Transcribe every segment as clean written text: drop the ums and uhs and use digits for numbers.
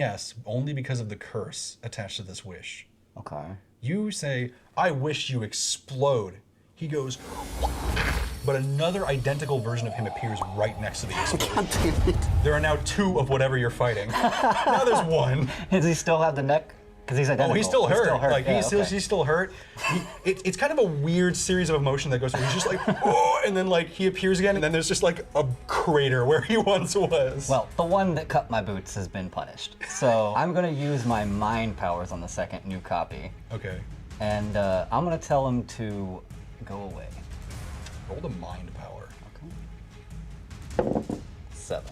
Yes, only because of the curse attached to this wish. Okay. You say, I wish you explode. He goes, but another identical version of him appears right next to the explosion. God damn it. There are now 2 of whatever you're fighting. Now there's 1. Does he still have the neck? Because he's identical. Oh, he's still hurt. Like, yeah, he's still hurt. It's kind of a weird series of emotion that goes through. He's just like, oh, and then like he appears again, and then there's just like a crater where he once was. Well, the one that cut my boots has been punished. So I'm gonna use my mind powers on the second new copy. Okay. And I'm gonna tell him to go away. Roll the mind power. Okay. 7.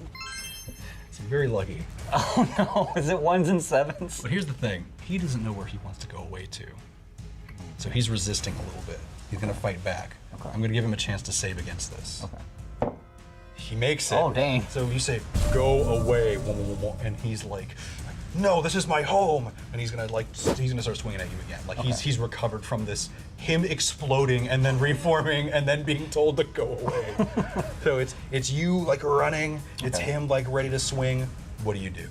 So you're very lucky. Oh no, is it 1s and 7s? But here's the thing. He doesn't know where he wants to go away to. So he's resisting a little bit. He's gonna fight back. Okay. I'm gonna give him a chance to save against this. Okay. He makes it. Oh, dang. So you say, go away, and he's like, no, this is my home. And he's gonna start swinging at you again. Like he's recovered from this, him exploding and then reforming and then being told to go away. So it's you like running, it's him like ready to swing. What do you do?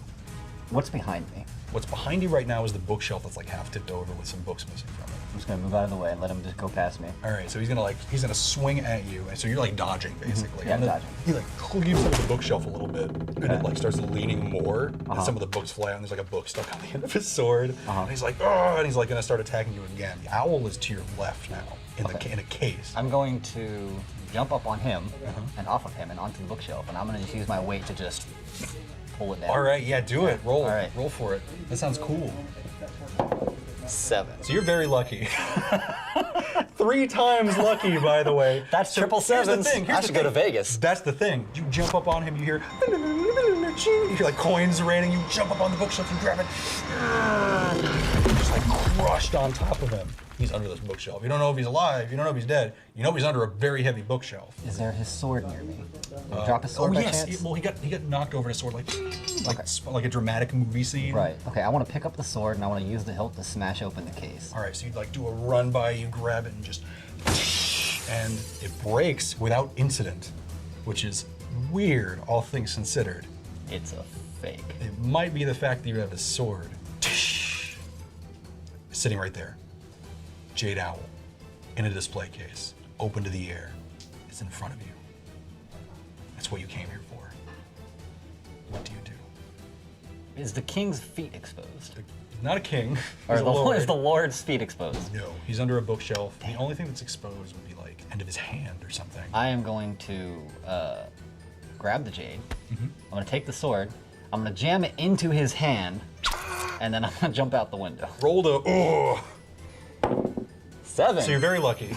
What's behind me? What's behind you right now is the bookshelf that's like half tipped over with some books missing from it. I'm just gonna move out of the way and let him just go past me. All right, so he's gonna swing at you, and so you're like dodging basically. Yeah, I'm dodging. He like cleaves into the bookshelf a little bit, and it like starts leaning more, and some of the books fly out, and there's like a book stuck on the end of his sword. And he's like, oh, and he's like gonna start attacking you again. The owl is to your left now in a case. I'm going to jump up on him and off of him and onto the bookshelf, and I'm gonna just use my weight to just pull it down. All right, yeah, do it. Roll. All right. Roll for it. That sounds cool. 7. So you're very lucky. 3 times lucky, by the way. That's triple Here's the sevens. thing. I should go to Vegas. That's the thing. You jump up on him, you hear, you hear like coins raining, you jump up on the bookshelf, you grab it, just like crushed on top of him. He's under this bookshelf. You don't know if he's alive, you don't know if he's dead, you know he's under a very heavy bookshelf. Is there his sword near me? Did he drop his sword by chance? He got knocked over his sword like a dramatic movie scene. Right. Okay, I want to pick up the sword and I want to use the hilt to smash open the case. All right, so you like do a run by, you grab it and just, and it breaks without incident, which is weird, all things considered. It's a fake. It might be the fact that you have a sword. Sitting right there. Jade owl in a display case, open to the air. It's in front of you. That's what you came here for. What do you do? Is the king's feet exposed? He's not a king. Or He's a lord. is the lord's feet exposed? No, he's under a bookshelf. The only thing that's exposed would be like end of his hand or something. I am going to grab the jade. I'm going to take the sword. I'm going to jam it into his hand, and then I'm going to jump out the window. Roll the, oh. 7. So you're very lucky.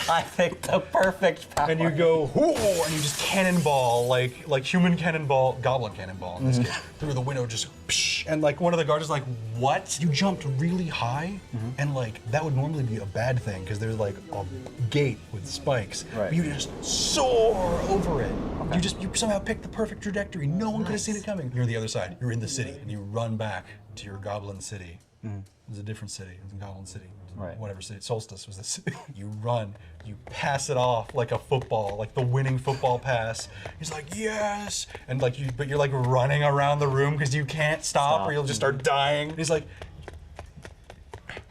I picked the perfect power. And you go, whoo, and you just cannonball, like human cannonball, goblin cannonball in this case, through the window, just psh, and like one of the guards is like, what? You jumped really high, and like that would normally be a bad thing because there's like a gate with spikes. Right. But you just soar over it. Okay. You somehow picked the perfect trajectory. No one could have seen it coming. You're on the other side. You're in the city, and you run back to your goblin city. It was a different city. It was a goblin city. Right. Whatever city. Solstice was the city. You run. You pass it off like a football, like the winning football pass. He's like, yes, and like but you're like running around the room because you can't stop or you'll just start dying. And he's like,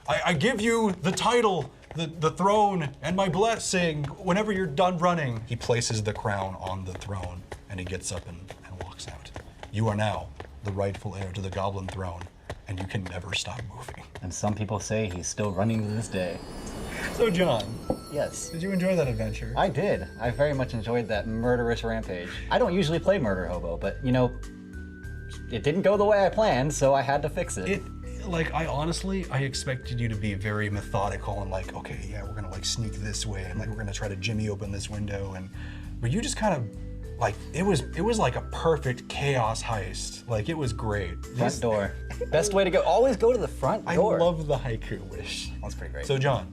I give you the title, the throne, and my blessing whenever you're done running. He places the crown on the throne and he gets up and walks out. You are now the rightful heir to the goblin throne, and you can never stop moving. And some people say he's still running to this day. So John, Yes. did you enjoy that adventure? I did. I very much enjoyed that murderous rampage. I don't usually play Murder Hobo, but you know, it didn't go the way I planned, so I had to fix it. I expected you to be very methodical and like, okay, yeah, we're gonna like sneak this way and like we're gonna try to jimmy open this window, but you just kind of like it was like a perfect chaos heist. Like it was great. Front door. Best way to go. Always go to the front door. I love the haiku wish. That's pretty great. So John,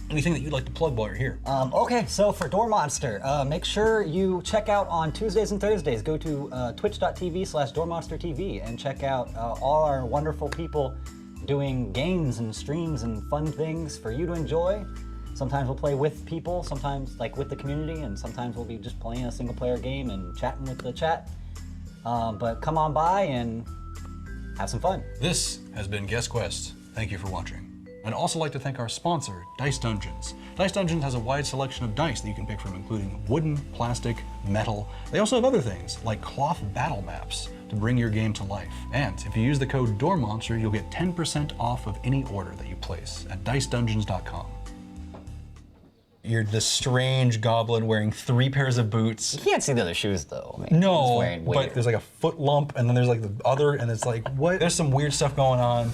anything that you'd like to plug while you're here? Okay, so for Door Monster, make sure you check out on Tuesdays and Thursdays. Go to twitch.tv/DoorMonsterTV and check out all our wonderful people doing games and streams and fun things for you to enjoy. Sometimes we'll play with people, sometimes like with the community, and sometimes we'll be just playing a single player game and chatting with the chat. But come on by and have some fun. This has been Guest Quest. Thank you for watching. I'd also like to thank our sponsor, Dice Dungeons. Dice Dungeons has a wide selection of dice that you can pick from, including wooden, plastic, metal. They also have other things, like cloth battle maps, to bring your game to life. And if you use the code DOORMONSTER, you'll get 10% off of any order that you place at dicedungeons.com. You're the strange goblin wearing 3 pairs of boots. You can't see the other shoes though. I mean, he's No, wearing but weird. there's like a foot lump, and then there's like the other, and it's like, what? There's some weird stuff going on.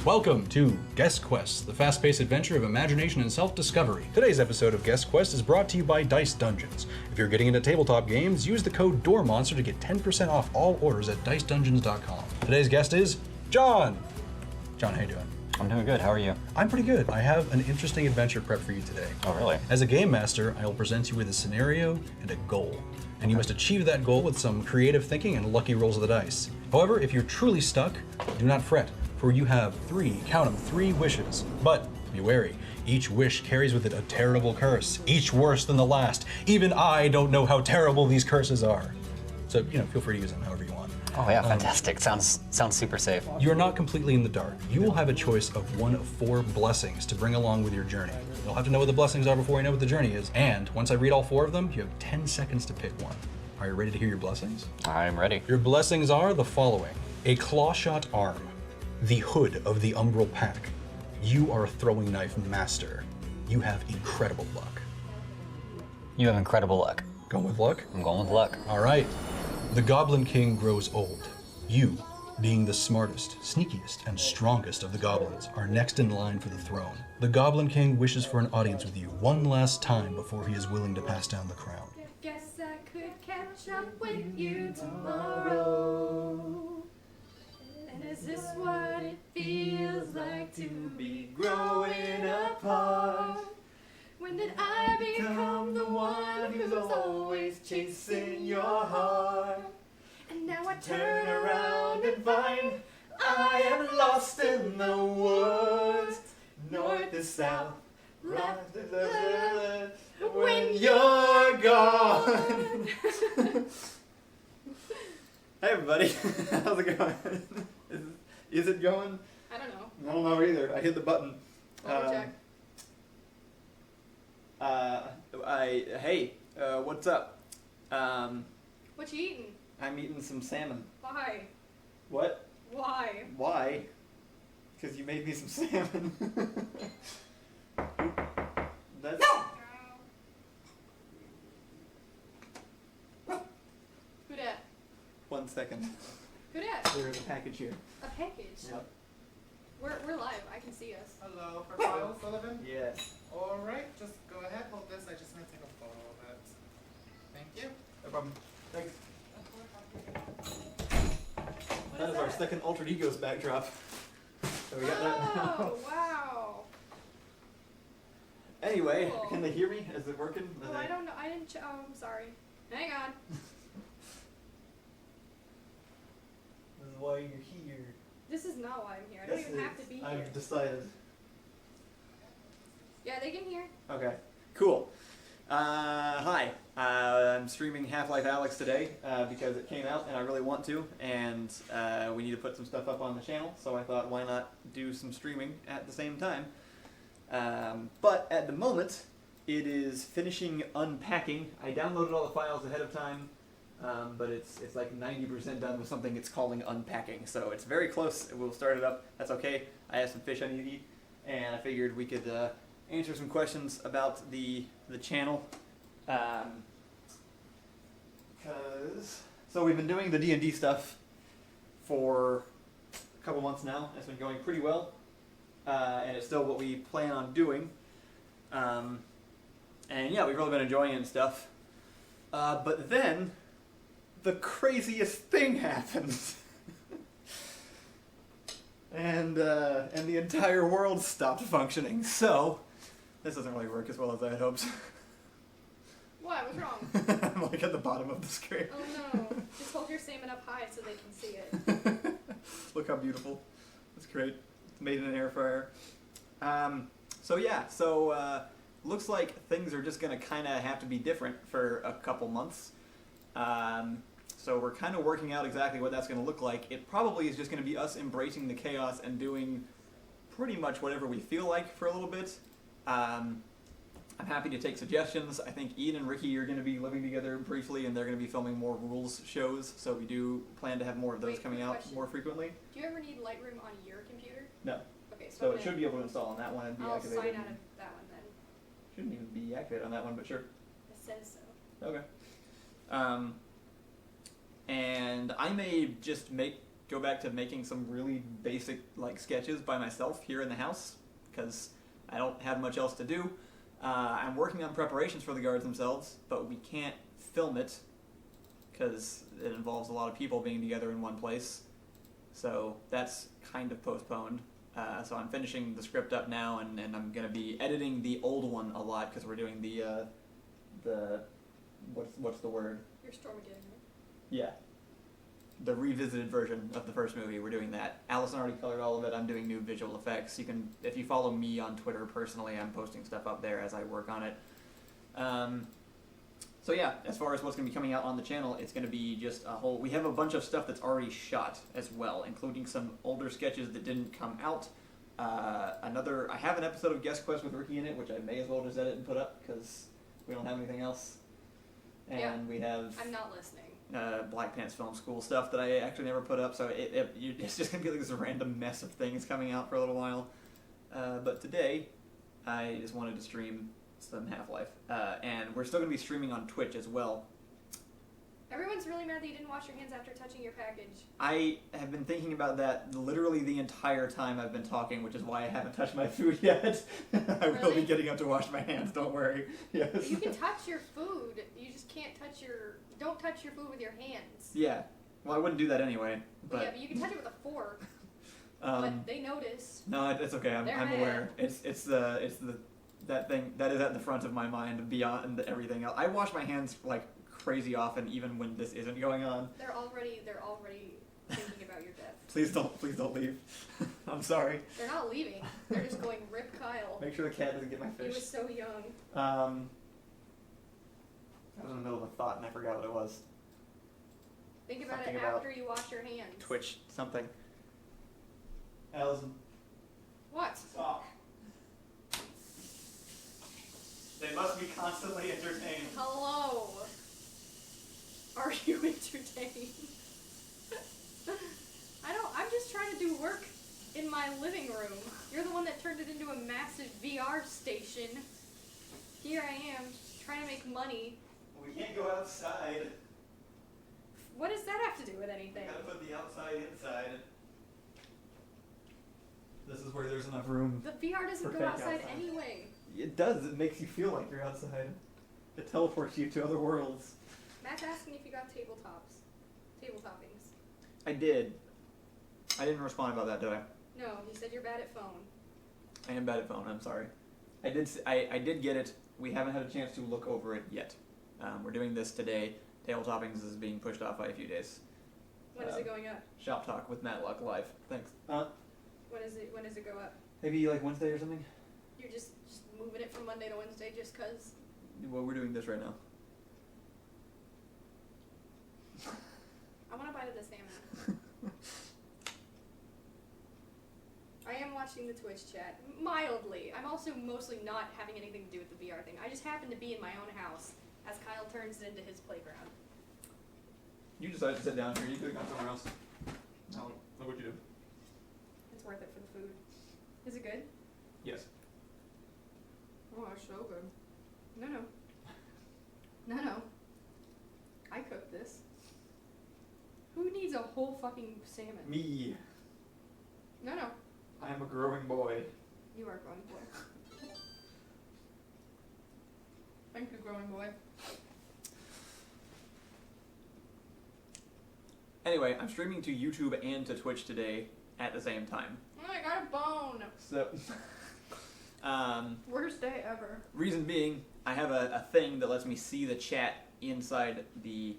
Welcome to Guest Quest, the fast-paced adventure of imagination and self-discovery. Today's episode of Guest Quest is brought to you by Dice Dungeons. If you're getting into tabletop games, use the code DOORMONSTER to get 10% off all orders at dicedungeons.com. Today's guest is John. John, how you doing? I'm doing good. How are you? I'm pretty good. I have an interesting adventure prep for you today. Oh, really? As a game master, I will present you with a scenario and a goal, and you must achieve that goal with some creative thinking and lucky rolls of the dice. However, if you're truly stuck, do not fret, for you have 3 wishes. But be wary, each wish carries with it a terrible curse, each worse than the last. Even I don't know how terrible these curses are. So, feel free to use them however you want. Oh yeah, fantastic. Sounds super safe. You're not completely in the dark. You will have a choice of one of 4 blessings to bring along with your journey. You'll have to know what the blessings are before you know what the journey is. And once I read all 4 of them, you have 10 seconds to pick one. Are you ready to hear your blessings? I'm ready. Your blessings are the following: a claw-shot arm, the hood of the umbral pack. You are a throwing knife master. You have incredible luck. You have incredible luck. Going with luck? I'm going with luck. All right. The Goblin King grows old. You, being the smartest, sneakiest, and strongest of the goblins, are next in line for the throne. The Goblin King wishes for an audience with you one last time before he is willing to pass down the crown. Guess I could catch up with you tomorrow. And is this what it feels like to be growing apart? When did I become the one who's always chasing your heart? And now I turn around and find I am lost in the woods, north to south, right to left, when you're gone. Hey everybody, how's it going? Is it going? I don't know. I don't know either. I hit the button. Let me check. Hey, what's up? What you eating? I'm eating some salmon. Why? What? Why? Why? Because you made me some salmon. That's... Who dat? 1 second. Who dat? There's a package here. A package? Yep. We're live. I can see us. Hello, Profile Sullivan. Yes. Alright, just go ahead, hold this. I just want to take a photo of it. Thank you. No problem. Thanks. What That is our second Altered Egos backdrop. So we got that now. Oh, wow. Anyway, Cool. can they hear me? Is it working? Oh, I don't know. I didn't. Oh, I'm sorry. Hang on. This is why you're here. This is not why I'm here. I don't even have to be here. I've decided. Yeah, they can hear. Okay, cool. Hi, I'm streaming Half-Life Alyx today because it came out and I really want to, and we need to put some stuff up on the channel, so I thought why not do some streaming at the same time. But at the moment, it is finishing unpacking. I downloaded all the files ahead of time, but it's like 90% done with something it's calling unpacking, so it's very close. We'll start it up. That's okay. I have some fish I need to eat, and I figured we could answer some questions about the channel. So we've been doing the D&D stuff for a couple months now. It's been going pretty well, and it's still what we plan on doing. And yeah, we've really been enjoying it and stuff. But then the craziest thing happened. And the entire world stopped functioning. So this doesn't really work as well as I had hoped. What? What's wrong? I'm like at the bottom of the screen. Oh no. Just hold your salmon up high so they can see it. Look how beautiful. That's great. made in an air fryer. So looks like things are just gonna kind of have to be different for a couple months. So we're kind of working out exactly what that's gonna look like. It probably is just gonna be us embracing the chaos and doing pretty much whatever we feel like for a little bit. I'm happy to take suggestions. I think Ian and Ricky are going to be living together briefly, and they're going to be filming more rules shows, so we do plan to have more of those Wait, coming out question. more frequently. Do you ever need Lightroom on your computer? No. Okay, So I'm it should be able to install on that one and be I'll activated. sign out of that one then. Shouldn't even be activated on that one, but sure. It says so. Okay. And I may just go back to making some really basic like sketches by myself here in the house, because I don't have much else to do. I'm working on preparations for the guards themselves, but we can't film it because it involves a lot of people being together in one place. So that's kind of postponed. So I'm finishing the script up now, and I'm going to be editing the old one a lot because we're doing the what's the word? You're Stormageddon, right? Yeah. The revisited version of the first movie, we're doing that. Alison already colored all of it. I'm doing new visual effects. You can, if you follow me on Twitter personally, I'm posting stuff up there as I work on it. So yeah, as far as what's going to be coming out on the channel, it's going to be just a whole... We have a bunch of stuff that's already shot as well, including some older sketches that didn't come out. I have an episode of Guest Quest with Ricky in it, which I may as well just edit and put up because we don't have anything else. And Yeah. we have... I'm not listening. Black Pants Film School stuff that I actually never put up, so it's just going to be like this random mess of things coming out for a little while. But today, I just wanted to stream some Half-Life. And we're still going to be streaming on Twitch as well. Everyone's really mad that you didn't wash your hands after touching your package. I have been thinking about that literally the entire time I've been talking, which is why I haven't touched my food yet. I will be Really? getting up to wash my hands, don't worry. Yes. You can touch your food. You just can't touch your... Don't touch your food with your hands. Yeah. Well, I wouldn't do that anyway. But, Yeah, but you can touch it with a fork. um, But they notice. no, it's okay. I'm They're aware. It's that thing that is at the front of my mind beyond everything else. I wash my hands like crazy often, even when this isn't going on. They're already thinking about your death. Please don't leave. I'm sorry. They're not leaving. They're just going, rip Kyle. Make sure the cat doesn't get my He fish. was so young. I was in the middle of a thought and I forgot what it was. Think about Something it about after you wash your hands. Twitch something. Alison, What? talk. They must be constantly entertained. Hello. Are you entertained? I'm just trying to do work in my living room. You're the one that turned it into a massive VR station. Here I am, trying to make money. We can't go outside. What does that have to do with anything? Gotta put the outside inside. This is where there's enough room. The VR doesn't For go fake outside outside. anyway. It does. It makes you feel like you're outside. It teleports you to other worlds. Matt's asking if you got table toppings. I did. I didn't respond about that, did I? No, he said you're bad at phone. I am bad at phone. I'm sorry. I did get it. We haven't had a chance to look over it yet. We're doing this today. Table toppings is being pushed off by a few days. When is it going up? Shop talk with Matlock live. Thanks. When does it go up? Maybe like Wednesday or something. You're just moving it from Monday to Wednesday just 'cause? Well, we're doing this right now. I want to bite of the salmon. I am watching the Twitch chat, mildly. I'm also mostly not having anything to do with the VR thing. I just happen to be in my own house as Kyle turns it into his playground. You decided to sit down here. You could have gone somewhere else. No, look what you do. It's worth it for the food. Is it good? Yes. Oh, it's so good. No. No. I cooked this. Who needs a whole fucking salmon? Me. No. I am a growing boy. You are growing boy. Thank you, growing boy. Anyway, I'm streaming to YouTube and to Twitch today at the same time. Oh, I got a bone. So, Worst day ever. reason being, I have a thing that lets me see the chat inside the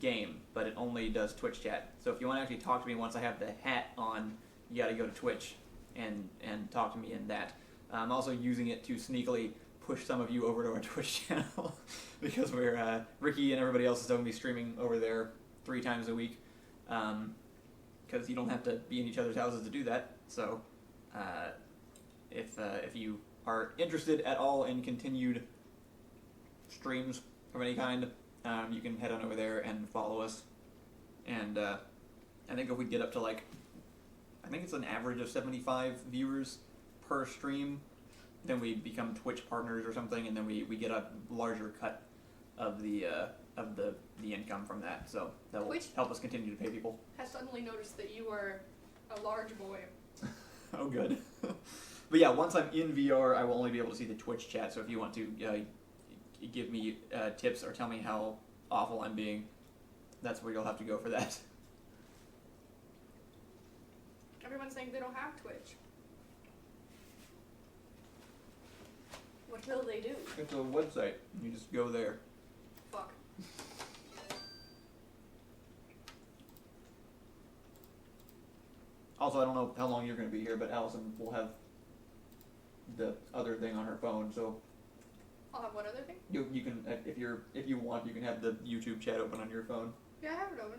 game, but it only does Twitch chat. So if you want to actually talk to me once I have the hat on, you gotta go to Twitch. and talk to me in that. I'm also using it to sneakily push some of you over to our Twitch channel because we're Ricky and everybody else is going to be streaming over there 3 times a week because you don't have to be in each other's houses to do that. So if you are interested at all in continued streams of any kind, you can head on over there and follow us. And I think if we get up to like, I think it's an average of 75 viewers per stream, then we become Twitch partners or something, and then we get a larger cut of the income from that. So that will Twitch help us continue to pay people. Has suddenly noticed that you are a large boy. Oh, good. But yeah, once I'm in VR, I will only be able to see the Twitch chat. So if you want to give me tips or tell me how awful I'm being, that's where you'll have to go for that. Everyone's saying they don't have Twitch. What will they do? It's a website. You just go there. Fuck. Also, I don't know how long you're going to be here, but Alison will have the other thing on her phone, so I'll have what other thing? you can if you want, you can have the YouTube chat open on your phone, Yeah, I have it open.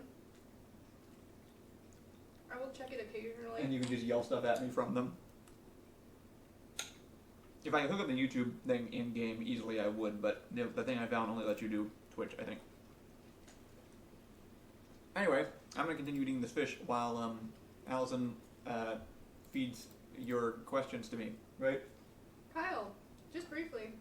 I will check it occasionally. and you can just yell stuff at me from them. If I could hook up the YouTube thing in game easily, I would, but the thing I found only lets you do Twitch, I think. Anyway, I'm going to continue eating this fish while Alison feeds your questions to me, right? Kyle, just briefly,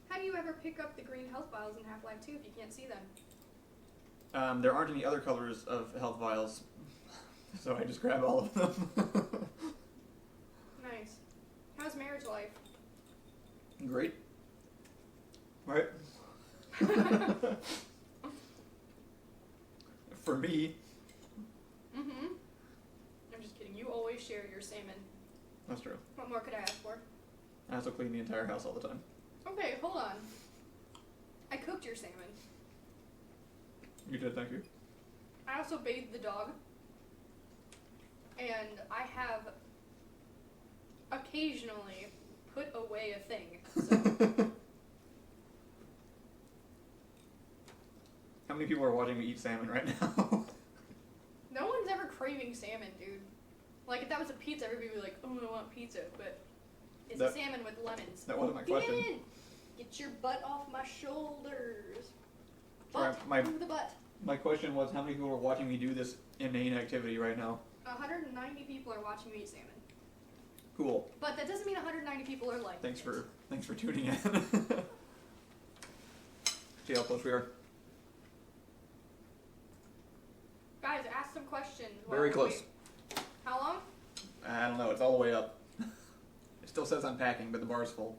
how do you ever pick up the green health vials in Half-Life 2 if you can't see them? There aren't any other colors of health vials, so I just grab all of them. Nice. How's marriage life? Great. Right? For me. Mm-hmm. I'm just kidding. You always share your salmon. That's true. What more could I ask for? I also clean the entire house all the time. Okay, hold on. I cooked your salmon. You did, thank you. I also bathed the dog. And I have occasionally put away a thing. So. How many people are watching me eat salmon right now? No one's ever craving salmon, dude. Like, if that was a pizza, everybody would be like, oh, I want pizza. But it's That- salmon with lemons. that wasn't my Get question. in! Get your butt off my shoulders. Sorry, Butt to the butt. My question was, how many people are watching me do this inane activity right now? 190 people are watching me eat salmon. Cool. But that doesn't mean 190 people are like Thanks for tuning in. See how close we are. Guys, ask some questions. while Very we close. wait. How long? I don't know. It's all the way up. It still says unpacking, but the bar's full.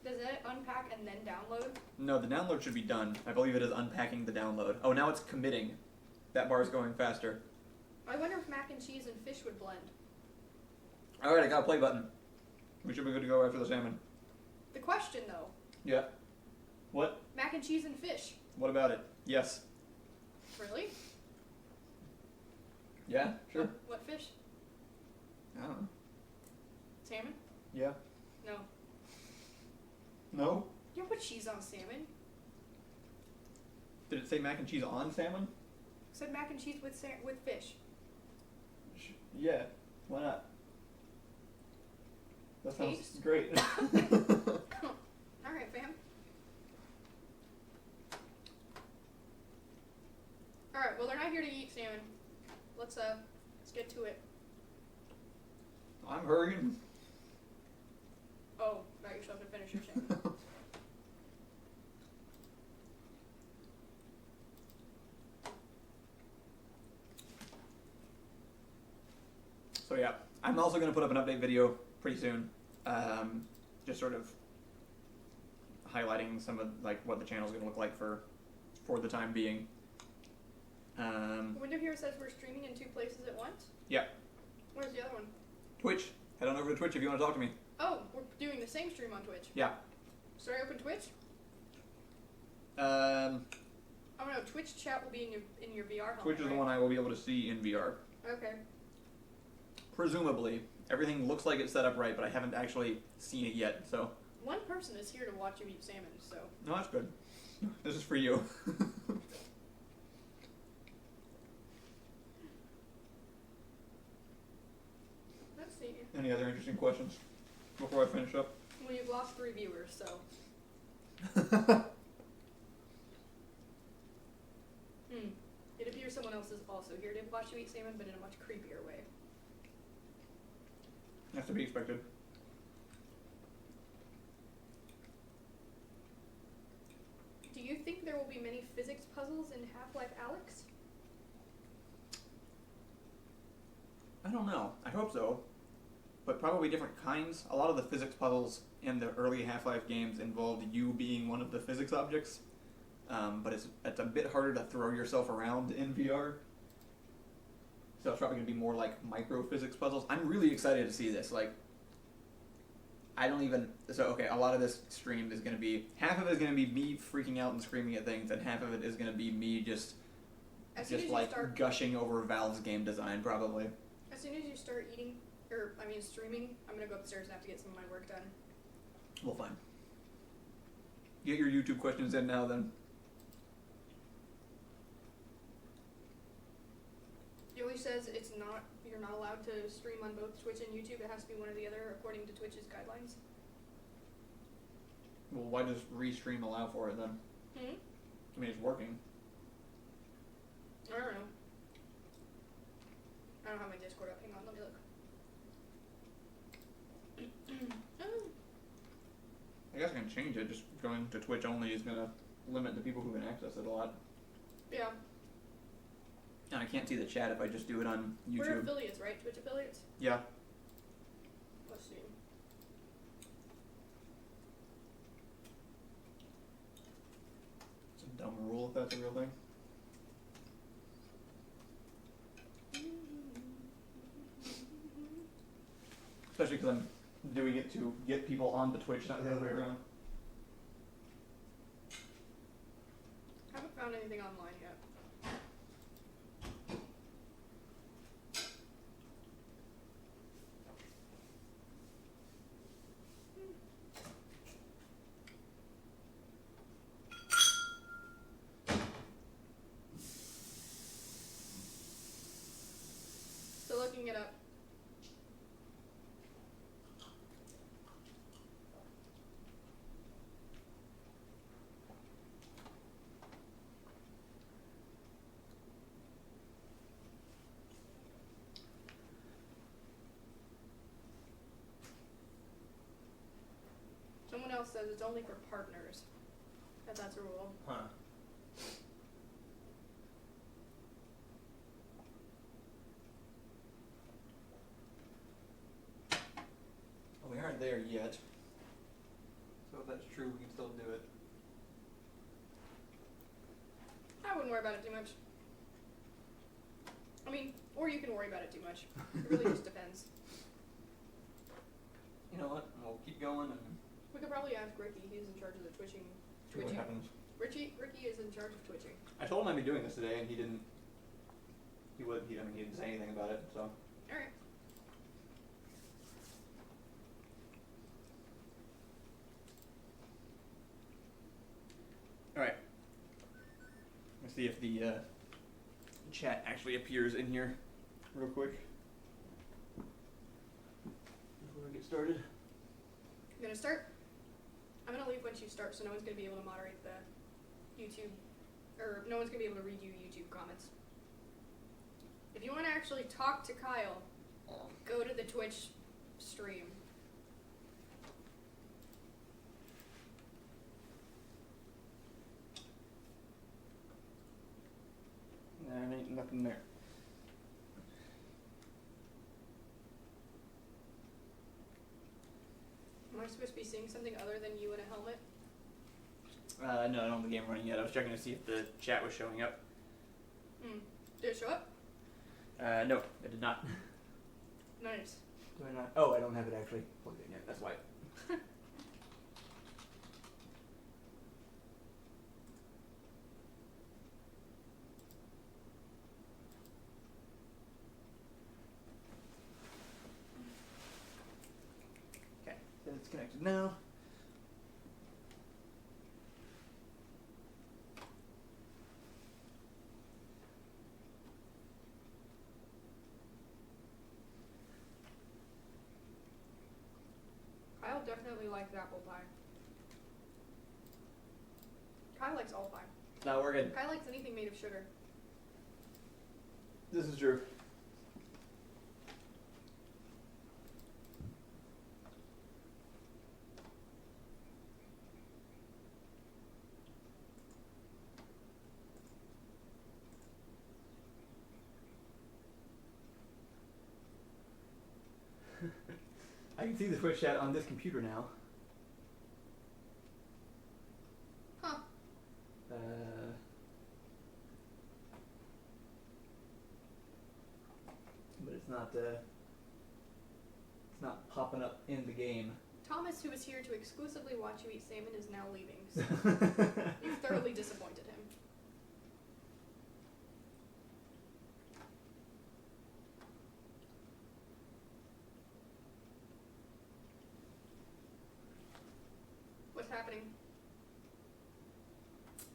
Does it unpack and then download? No, the download should be done. I believe it is unpacking the download. Oh, now it's committing. That bar's going faster. I wonder if mac and cheese and fish would blend. Alright, I got a play button. We should be good to go after the salmon. The question, though. Yeah. What? Mac and cheese and fish. What about it? Yes. Really? Yeah, sure. What fish? I don't know. Salmon? Yeah. No. No? You don't put cheese on salmon. Did it say mac and cheese on salmon? It said mac and cheese with fish. Yeah. Why not? That sounds Taste? great. Alright, fam. Alright, well, they're not here to eat salmon. Let's get to it. I'm hurrying. Oh, now you're supposed to finish your salmon. So yeah, I'm also going to put up an update video pretty soon. Just sort of highlighting some of like what the channel's going to look like for the time being. The window here says we're streaming in 2 places at once. Yeah. Where's the other one? Twitch. Head on over to Twitch if you want to talk to me. Oh, we're doing the same stream on Twitch. Yeah. Should I open Twitch? Um, Oh no, Twitch chat will be in your VR helmet. Twitch is the right? one I will be able to see in VR. Okay. Presumably. Everything looks like it's set up right, but I haven't actually seen it yet. So One person is here to watch you eat salmon, so. no, that's good. This is for you. Let's see. Any other interesting questions before I finish up? Well, you've lost 3 viewers, so. It appears someone else is also here to watch you eat salmon, but in a much creepier way. That's to be expected. Do you think there will be many physics puzzles in Half-Life Alyx? I don't know. I hope so. But probably different kinds. A lot of the physics puzzles in the early Half-Life games involved you being one of the physics objects. But it's a bit harder to throw yourself around in VR. So it's probably going to be more like micro-physics puzzles. I'm really excited to see this. Like, I don't even... So, okay, a lot of this stream is going to be... Half of it is going to be me freaking out and screaming at things, and half of it is going to be me just like gushing over Valve's game design, probably. As soon as you start streaming, I'm going to go upstairs and have to get some of my work done. Well, fine. Get your YouTube questions in now, then. Joey says you're not allowed to stream on both Twitch and YouTube. It has to be one or the other according to Twitch's guidelines. Well, why does Restream allow for it, then? I mean, it's working. I don't know. I don't have my Discord up. Hang on, let me look. I guess I can change it. Just going to Twitch only is going to limit the people who can access it a lot. Yeah. And I can't see the chat if I just do it on YouTube. We're affiliates, right? Twitch affiliates? Yeah. Let's see. It's a dumb rule if that's a real thing. Especially because I'm doing it to get people onto Twitch, not the other way around. Haven't found anything online yet. Still looking it up. Someone else says it's only for partners. That's a rule. Huh. Well, we aren't there yet. So if that's true, we can still do it. I wouldn't worry about it too much. I mean, or you can worry about it too much. It really just depends. You know what? We'll keep going and We could probably ask Ricky. He's in charge of the see what happens. Ricky is in charge of twitching. I told him I'd be doing this today, and he didn't. He didn't say anything about it. So. All right. All right. Let's see if the chat actually appears in here, real quick. Before we get started. You gonna start? I'm gonna leave once you start, so no one's gonna be able to moderate the YouTube, or no one's gonna be able to read you YouTube comments. If you want to actually talk to Kyle, go to the Twitch stream. There ain't nothing there. Am I supposed to be seeing something other than you in a helmet? No, I don't have the game running yet. I was checking to see if the chat was showing up. Did it show up? No, it did not. Nice. Do I not? Oh, I don't have it actually plugged in yet. That's why. No. Kyle definitely likes apple pie. Kyle likes all pie. No, we're good. Kyle likes anything made of sugar. This is true. I can see the Twitch chat on this computer now. Huh. But it's not popping up in the game. Thomas, who was here to exclusively watch you eat salmon, is now leaving. So you've thoroughly disappointed him. What's happening?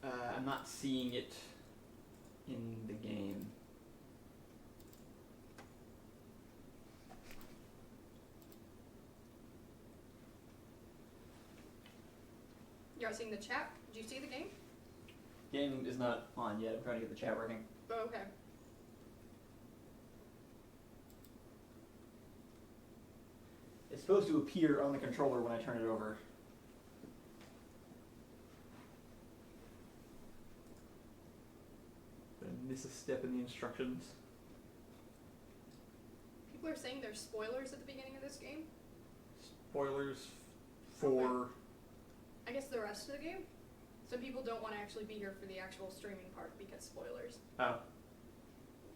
I'm not seeing it in the game. You're not seeing the chat? Did you see the game? Game is not on yet. I'm trying to get the chat working. Oh, okay. It's supposed to appear on the controller when I turn it over. Did I miss a step in the instructions? People are saying there's spoilers at the beginning of this game. Spoilers for... I guess the rest of the game. Some people don't want to actually be here for the actual streaming part because spoilers. Oh.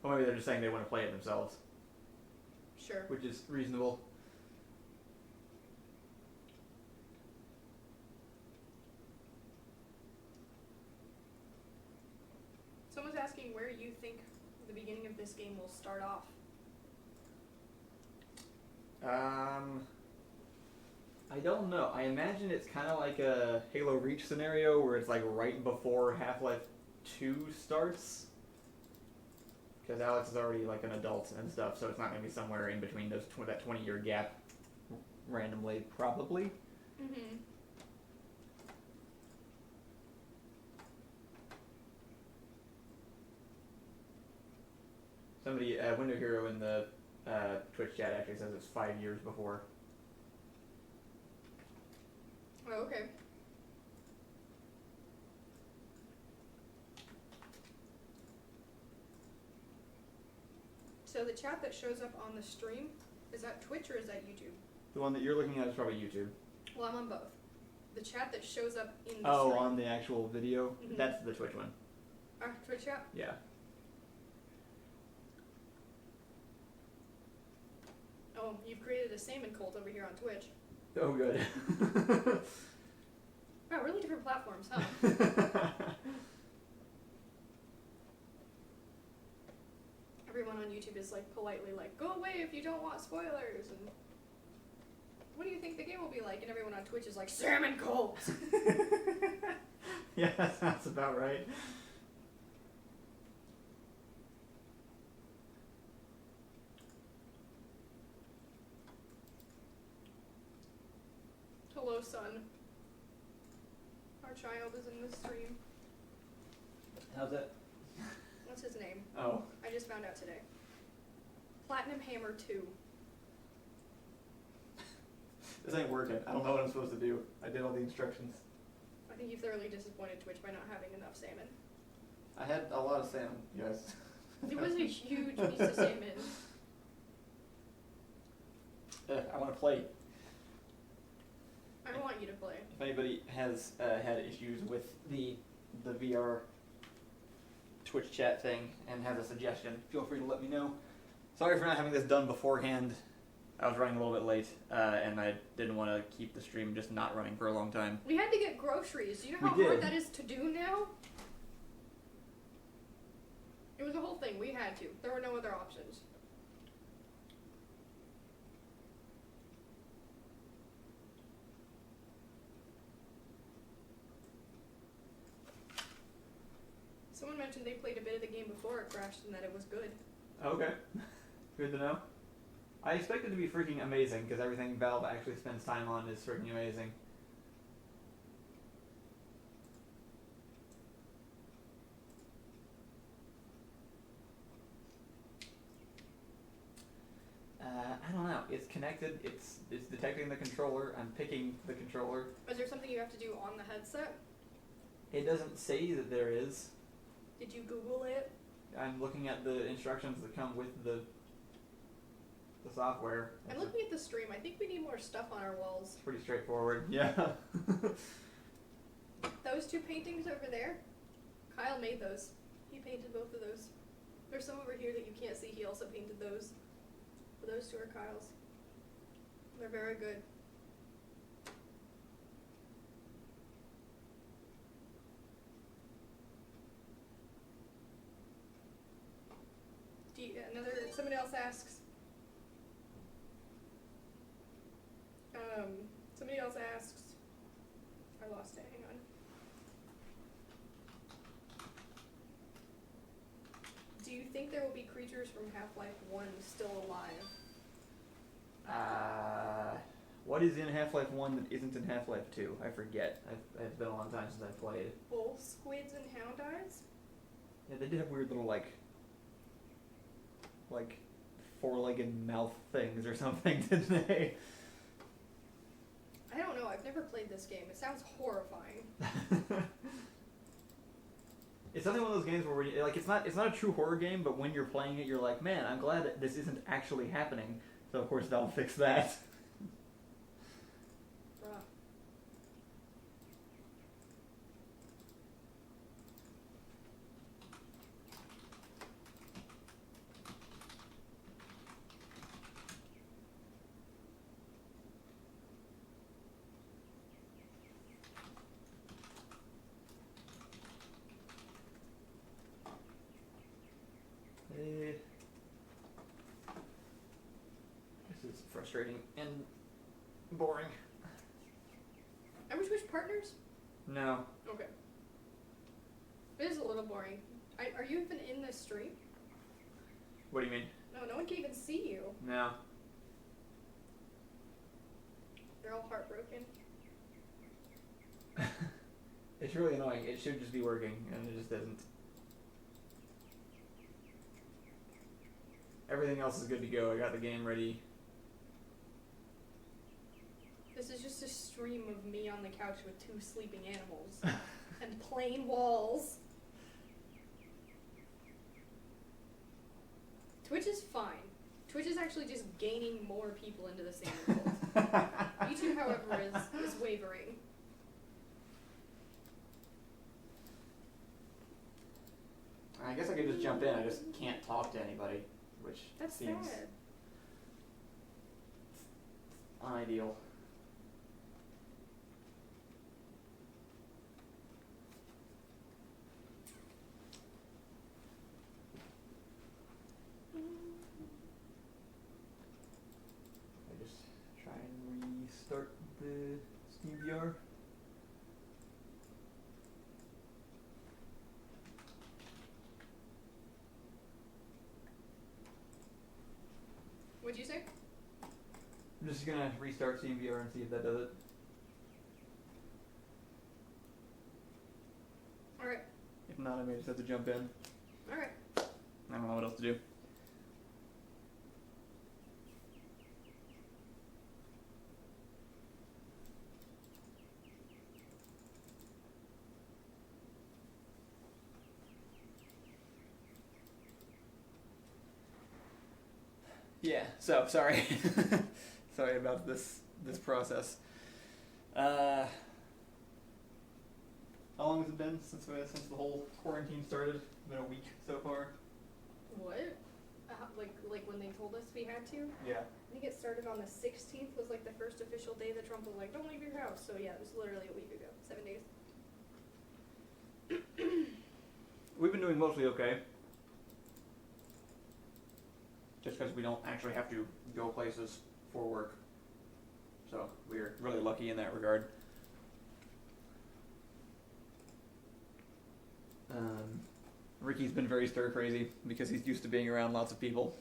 Well, maybe they're just saying they want to play it themselves, Sure. which is reasonable. Someone's asking where you think the beginning of this game will start off. I don't know. I imagine it's kind of like a Halo Reach scenario where it's like right before Half-Life 2 starts. Because Alyx is already like an adult and stuff, so it's not going to be somewhere in between those that 20-year gap randomly, probably. Mm-hmm. Somebody, Window Hero in the Twitch chat actually says it's 5 years before. Oh, okay. So the chat that shows up on the stream, is that Twitch or is that YouTube? The one that you're looking at is probably YouTube. Well, I'm on both. The chat that shows up in the Oh, stream. on the actual video? Mhm. That's the Twitch one. Twitch chat? Yeah. Oh, you've created a salmon cult over here on Twitch. Oh, good. Wow, really different platforms, huh? Everyone on YouTube is like politely like, go away if you don't want spoilers, and what do you think the game will be like? And everyone on Twitch is like, salmon cult! Yeah, that sounds about right. Hello, son. Our child is in the stream. How's that? What's his name? Oh. I just found out today. Platinum Hammer 2. This ain't working. I don't know what I'm supposed to do. I did all the instructions. I think you've thoroughly disappointed Twitch by not having enough salmon. I had a lot of salmon, you guys. It was a huge piece of salmon. I want to play. I want you to play. If anybody has had issues with the VR Twitch chat thing and has a suggestion, feel free to let me know. Sorry for not having this done beforehand. I was running a little bit late, and I didn't want to keep the stream just not running for a long time. We had to get groceries. Do you know We how did. hard that is to do now? It was a whole thing. We had to. There were no other options. mentioned they played a bit of the game before it crashed and that it was good. Okay. Good to know. I expect it to be freaking amazing because everything Valve actually spends time on is freaking amazing. I don't know. It's connected. It's detecting the controller. I'm picking the controller. Is there something you have to do on the headset? It doesn't say that there is. Did you Google it? I'm looking at the instructions that come with the software. I'm looking at the stream. I think we need more stuff on our walls. It's pretty straightforward. Yeah. Those two paintings over there, Kyle made those. He painted both of those. There's some over here that you can't see. He also painted those. But those two are Kyle's. They're very good. Somebody else asks. Somebody else asks. I lost it. Hang on. Do you think there will be creatures from Half-Life 1 still alive? What is in Half-Life 1 that isn't in Half-Life 2? I forget. It's been a long time since I played. Bull squids and hound eyes? Yeah, they did have weird little like four-legged mouth things or something, didn't they? I don't know. I've never played this game. It sounds horrifying. It's definitely one of those games where it's not a true horror game, but when you're playing it, you're like, man, I'm glad that this isn't actually happening. So of course Valve fixed that. Bruh. This is frustrating and boring. Are we switch partners? No. Okay. It is a little boring. Are you even in this stream? What do you mean? No, no one can even see you. No. They're all heartbroken. It's really annoying. It should just be working, and it just isn't. Everything else is good to go. I got the game ready. This is just a stream of me on the couch with two sleeping animals and plain walls. Twitch is fine. Twitch is actually just gaining more people into the same world. YouTube, however, is wavering. I guess I could just jump in. I just can't talk to anybody, which That's seems sad. unideal. I just try and restart the Steam VR. What'd you say? I'm just gonna restart Steam VR and see if that does it. Alright. If not, I may just have to jump in. Alright. I don't know what else to do. Yeah, so sorry. Sorry about this process. How long has it been since the whole quarantine started? It's been a week so far. What? Like when they told us we had to? Yeah. I think it started on the 16th was like the first official day that Trump was like, don't leave your house. So yeah, it was literally a week ago. 7 days. We've been doing mostly okay. Just because we don't actually have to go places for work. So we're really lucky in that regard. Ricky's been very stir crazy because he's used to being around lots of people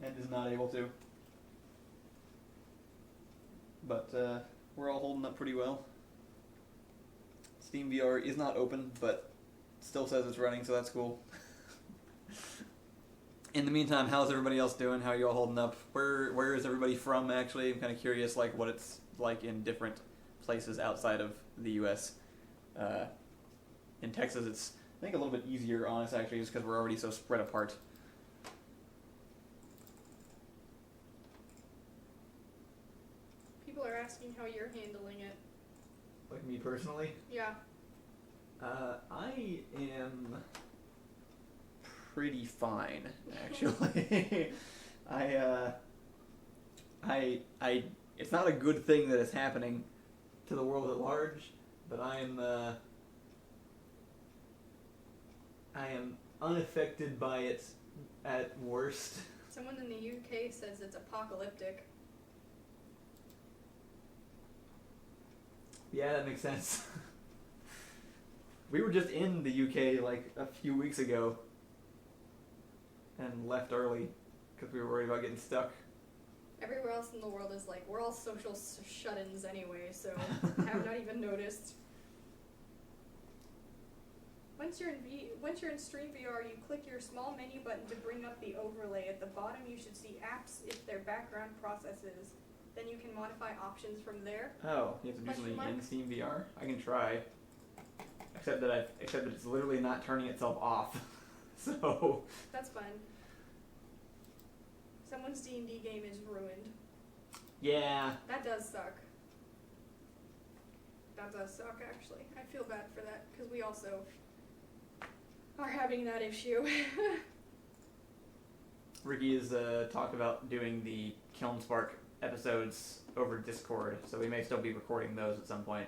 and is not able to. But we're all holding up pretty well. Steam VR is not open, but still says it's running, so that's cool. In the meantime, how's everybody else doing? How are you all holding up? Where is everybody from, actually? I'm kind of curious, like, what it's like in different places outside of the U.S. In Texas, it's, I think, a little bit easier on us, actually, just because we're already so spread apart. People are asking how you're handling it. Like me personally? Yeah. I am pretty fine, actually. I it's not a good thing that is happening to the world at large, but I am unaffected by it at worst. Someone in the UK says it's apocalyptic. Yeah, that makes sense. We were just in the UK like a few weeks ago and left early because we were worried about getting stuck. Everywhere else in the world is like, we're all social shut-ins anyway, so have not even noticed. Once you're in Stream VR, you click your small menu button to bring up the overlay. At the bottom, you should see apps if their background processes. Then you can modify options from there. Oh, you have to do something in Steam VR? I can try. Except that it's literally not turning itself off. So That's fun. Someone's D&D game is ruined. yeah. That does suck. That does suck, actually. I feel bad for that, because we also are having that issue. Ricky has talked about doing the Kiln Spark episodes over Discord, so we may still be recording those at some point.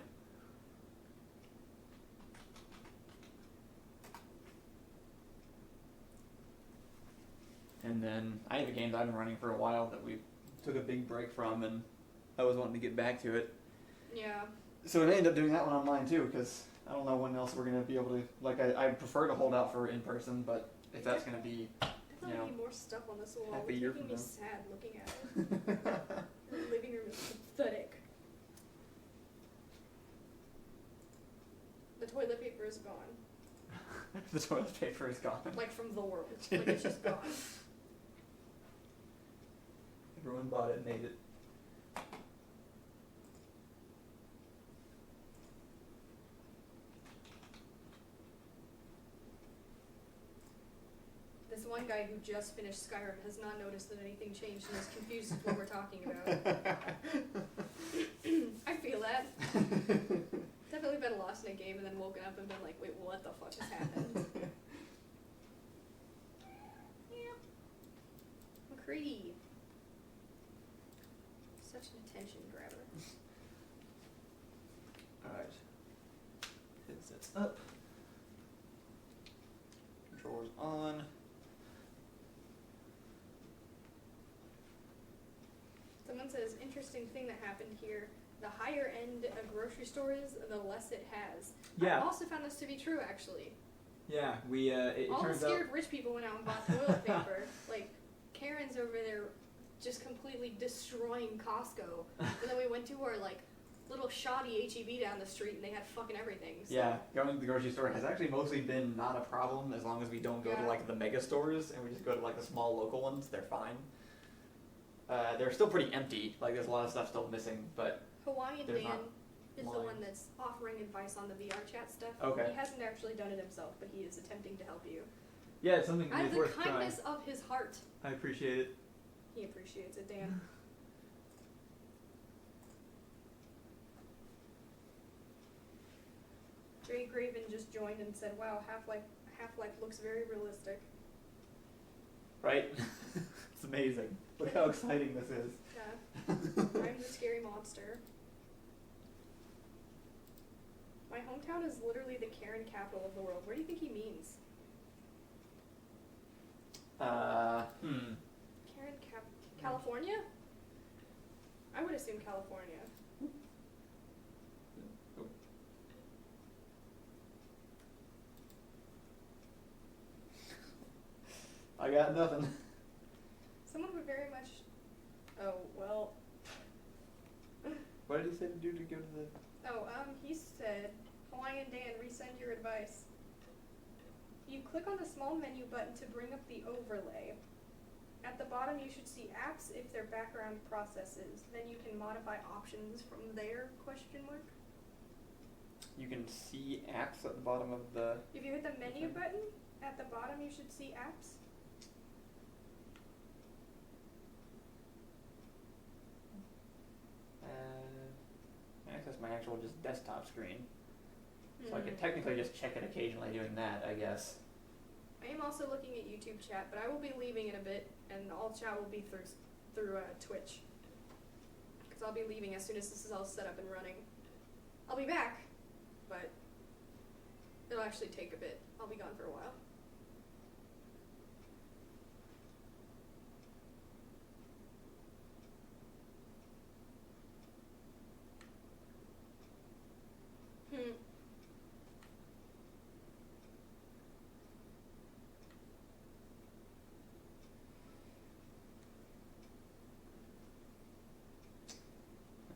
And then I have a game that I've been running for a while that we took a big break from, and I was wanting to get back to it. Yeah. So we may end up doing that one online too, because I don't know when else we're going to be able to, like, I prefer to hold out for in person, but if that's going to be, There's you know, need more stuff on this wall. half a It's year making from me now. sad looking at it. The living room is pathetic. The toilet paper is gone. the toilet paper is gone. Like, from the world. Like, it's just gone. Everyone bought it and ate it. This one guy who just finished Skyrim has not noticed that anything changed and is confused with what we're talking about. I feel that. Definitely been lost in a game and then woken up and been like, wait, what the fuck just happened? Yeah. McCready. Such an attention grabber. Alright. Headsets up. Controllers on. Someone says, interesting thing that happened here. The higher end a grocery store is, the less it has. Yeah. I also found this to be true, actually. Yeah, we, it All the turns out... scared rich people went out and bought toilet paper. Like, Karen's over there just completely destroying Costco. And then we went to our, like, little shoddy H-E-B down the street and they had fucking everything. So. Yeah, going to the grocery store has actually mostly been not a problem as long as we don't go to, Yeah. like, the mega stores and we just go to, like, the small local ones. They're fine. They're still pretty empty. Like, there's a lot of stuff still missing, but... Hawaiian There's Dan not is the lines. one that's offering advice on the VR chat stuff. Okay. He hasn't actually done it himself, but he is attempting to help you. Yeah, it's something Out of that's the worth trying. kindness of his heart. I appreciate it. He appreciates it, Dan. Jay Graven just joined and said, wow, Half-Life looks very realistic. Right? It's amazing. Look how exciting this is. Yeah. I'm the scary monster. My hometown is literally the Karen capital of the world. Where do you think he means? Karen California? I would assume California. I got nothing. Someone would very much. Oh well. What did he say to do to go to the? Oh, he said, Hawaiian Dan, resend your advice. You click on the small menu button to bring up the overlay. At the bottom, you should see apps if they're background processes. Then you can modify options from there, question mark. You can see apps at the bottom of the. If you hit the menu button, at the bottom you should see apps. Access my actual just desktop screen. So I could technically just check it occasionally doing that, I guess. I am also looking at YouTube chat, but I will be leaving in a bit, and all chat will be through Twitch. Because I'll be leaving as soon as this is all set up and running. I'll be back, but it'll actually take a bit. I'll be gone for a while.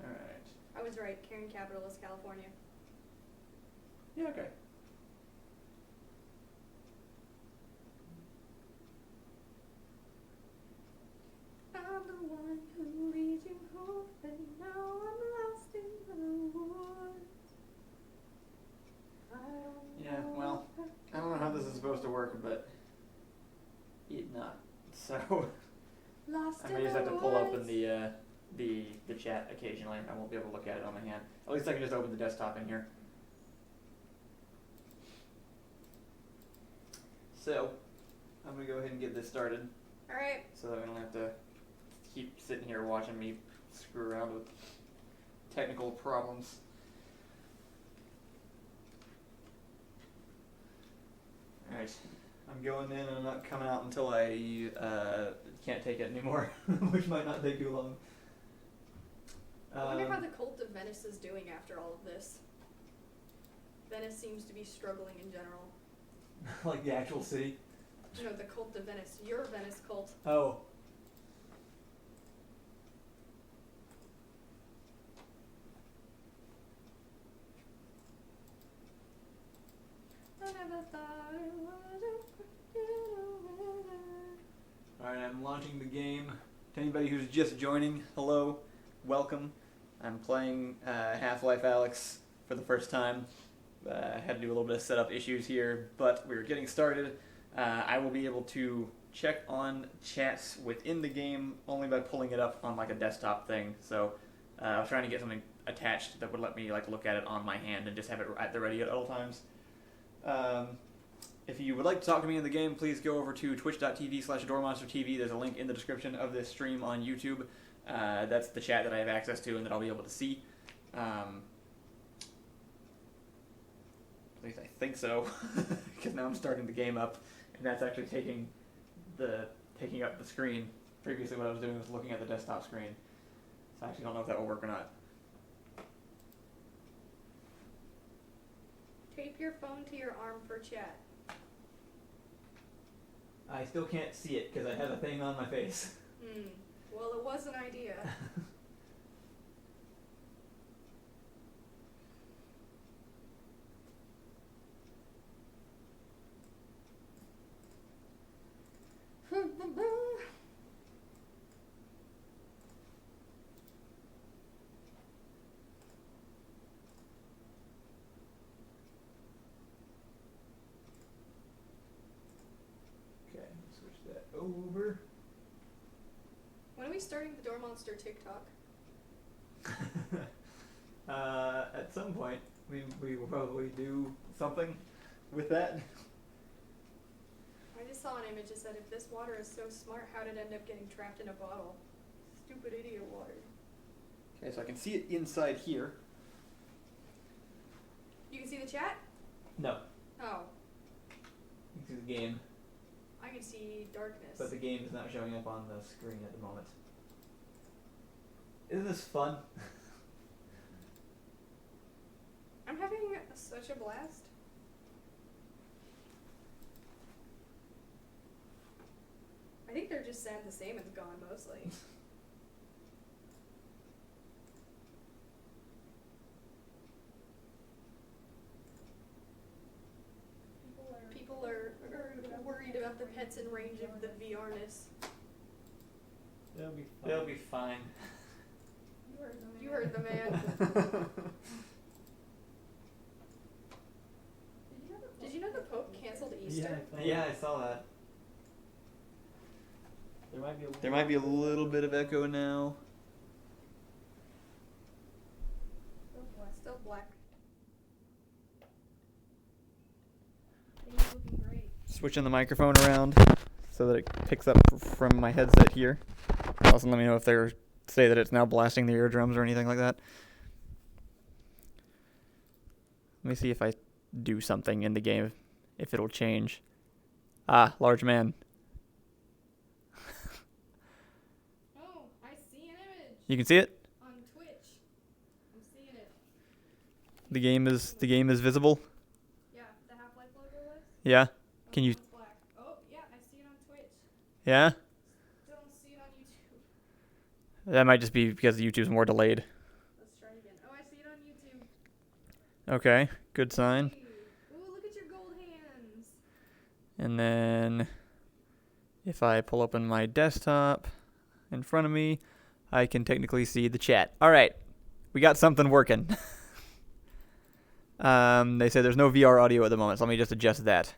Alright. I was right. Karen capital is California. Yeah, okay. I'm the one who leads you home, and now I'm lost in the woods. Yeah, well, I don't know how this is supposed to work, but it not. So Lost I in may just the have to pull up in woods. the chat occasionally. I won't be able to look at it on my hand. At least I can just open the desktop in here. So I'm gonna go ahead and get this started, Alright. so that we don't have to keep sitting here watching me screw around with technical problems. Alright, I'm going in and I'm not coming out until I can't take it anymore, which might not take too long. I wonder how the cult of Venice is doing after all of this. Venice seems to be struggling in general. Like the actual city? No, the cult of Venice. Your Venice cult. Oh. I never thought it was Alright, I'm launching the game. To anybody who's just joining, hello, welcome. I'm playing Half-Life Alyx for the first time. I had to do a little bit of setup issues here, but we're getting started. I will be able to check on chats within the game only by pulling it up on like a desktop thing. So I was trying to get something attached that would let me like look at it on my hand and just have it at the ready at all times. If you would like to talk to me in the game, please go over to twitch.tv/DoormonsterTV. There's a link in the description of this stream on YouTube. That's the chat that I have access to and that I'll be able to see. At least I think so, because now I'm starting the game up, and that's actually taking up the screen. Previously what I was doing was looking at the desktop screen. So I actually don't know if that will work or not. Tape your phone to your arm for chat. I still can't see it because I have a thing on my face. Well, it was an idea. Okay, switch that over. When are we starting the Door Monster TikTok? At some point, we will probably do something with that. I just saw an image that said, if this water is so smart, how did it end up getting trapped in a bottle? Stupid idiot water. Okay, so I can see it inside here. You can see the chat? No, Oh, you can see the game, I can see darkness. but the game is not showing up on the screen at the moment. Isn't this fun? I'm having such a blast. just sad the salmon's gone mostly. People are worried about the pets in range of the VR-ness. They'll be fine. You heard the man. Did you know the Pope canceled Easter? Yeah, I saw that. There might be a little bit of echo now. Still black. He's looking great. Switching the microphone around so that it picks up from my headset here. Alison, let me know if they say that it's now blasting the eardrums or anything like that. Let me see if I do something in the game, if it'll change. Ah, large man. Oh, I see an image You can see it? on Twitch. I'm seeing it. The game is visible? Yeah, the Half-Life logo was. Yeah. Can you It's black. Oh, yeah, I see it on Twitch. Yeah? Don't see it on YouTube. That might just be because YouTube's more delayed. Let's try again. Oh, I see it on YouTube. Okay, good sign. Hey. Ooh, look at your gold hands. And then if I pull open my desktop in front of me, I can technically see the chat. All right, we got something working. They say there's no VR audio at the moment, so let me just adjust that.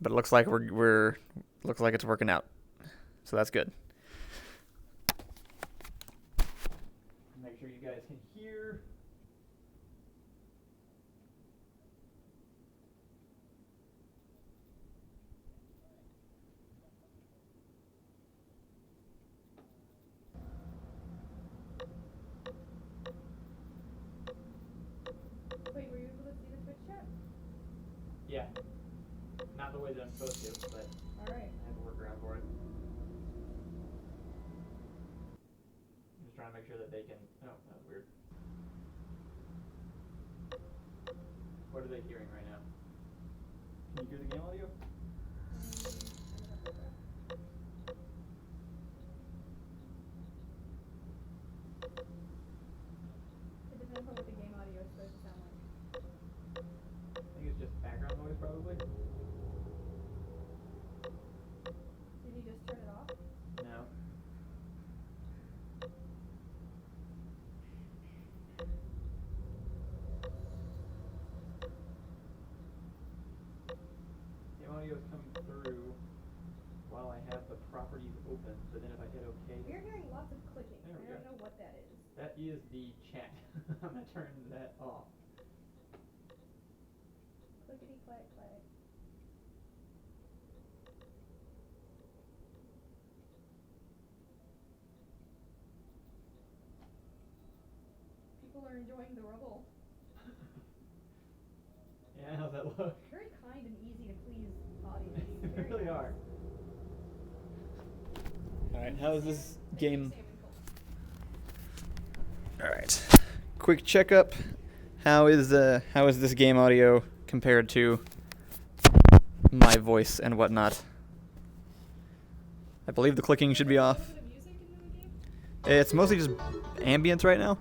But it looks like looks like it's working out, so that's good. Make sure you guys can hear. Wait, were you able to see the Twitch chat? Yeah, not the way that I'm supposed to, but Alright. I have a workaround for it. I'm just trying to make sure that they can. Oh, that's weird. What are they hearing right now? Can you hear the game audio? It depends on what the game audio is supposed to sound like. I think it's just background noise, probably. Did you just turn it off? No. Game audio is coming through while I have the properties open, but then if I hit OK, We're hearing lots of clicking. There we I don't go. know what that is. that is the chat. I'm gonna turn that off. Clickety clack clack. People are enjoying the rubble. Yeah, how's that look? Very kind and easy to please audience. They Very really nice. are. Alright, how is this game? Alright. Quick checkup. How is this game audio compared to my voice and whatnot? I believe the clicking should be off. A little bit of music in the game? It's mostly just ambience right now.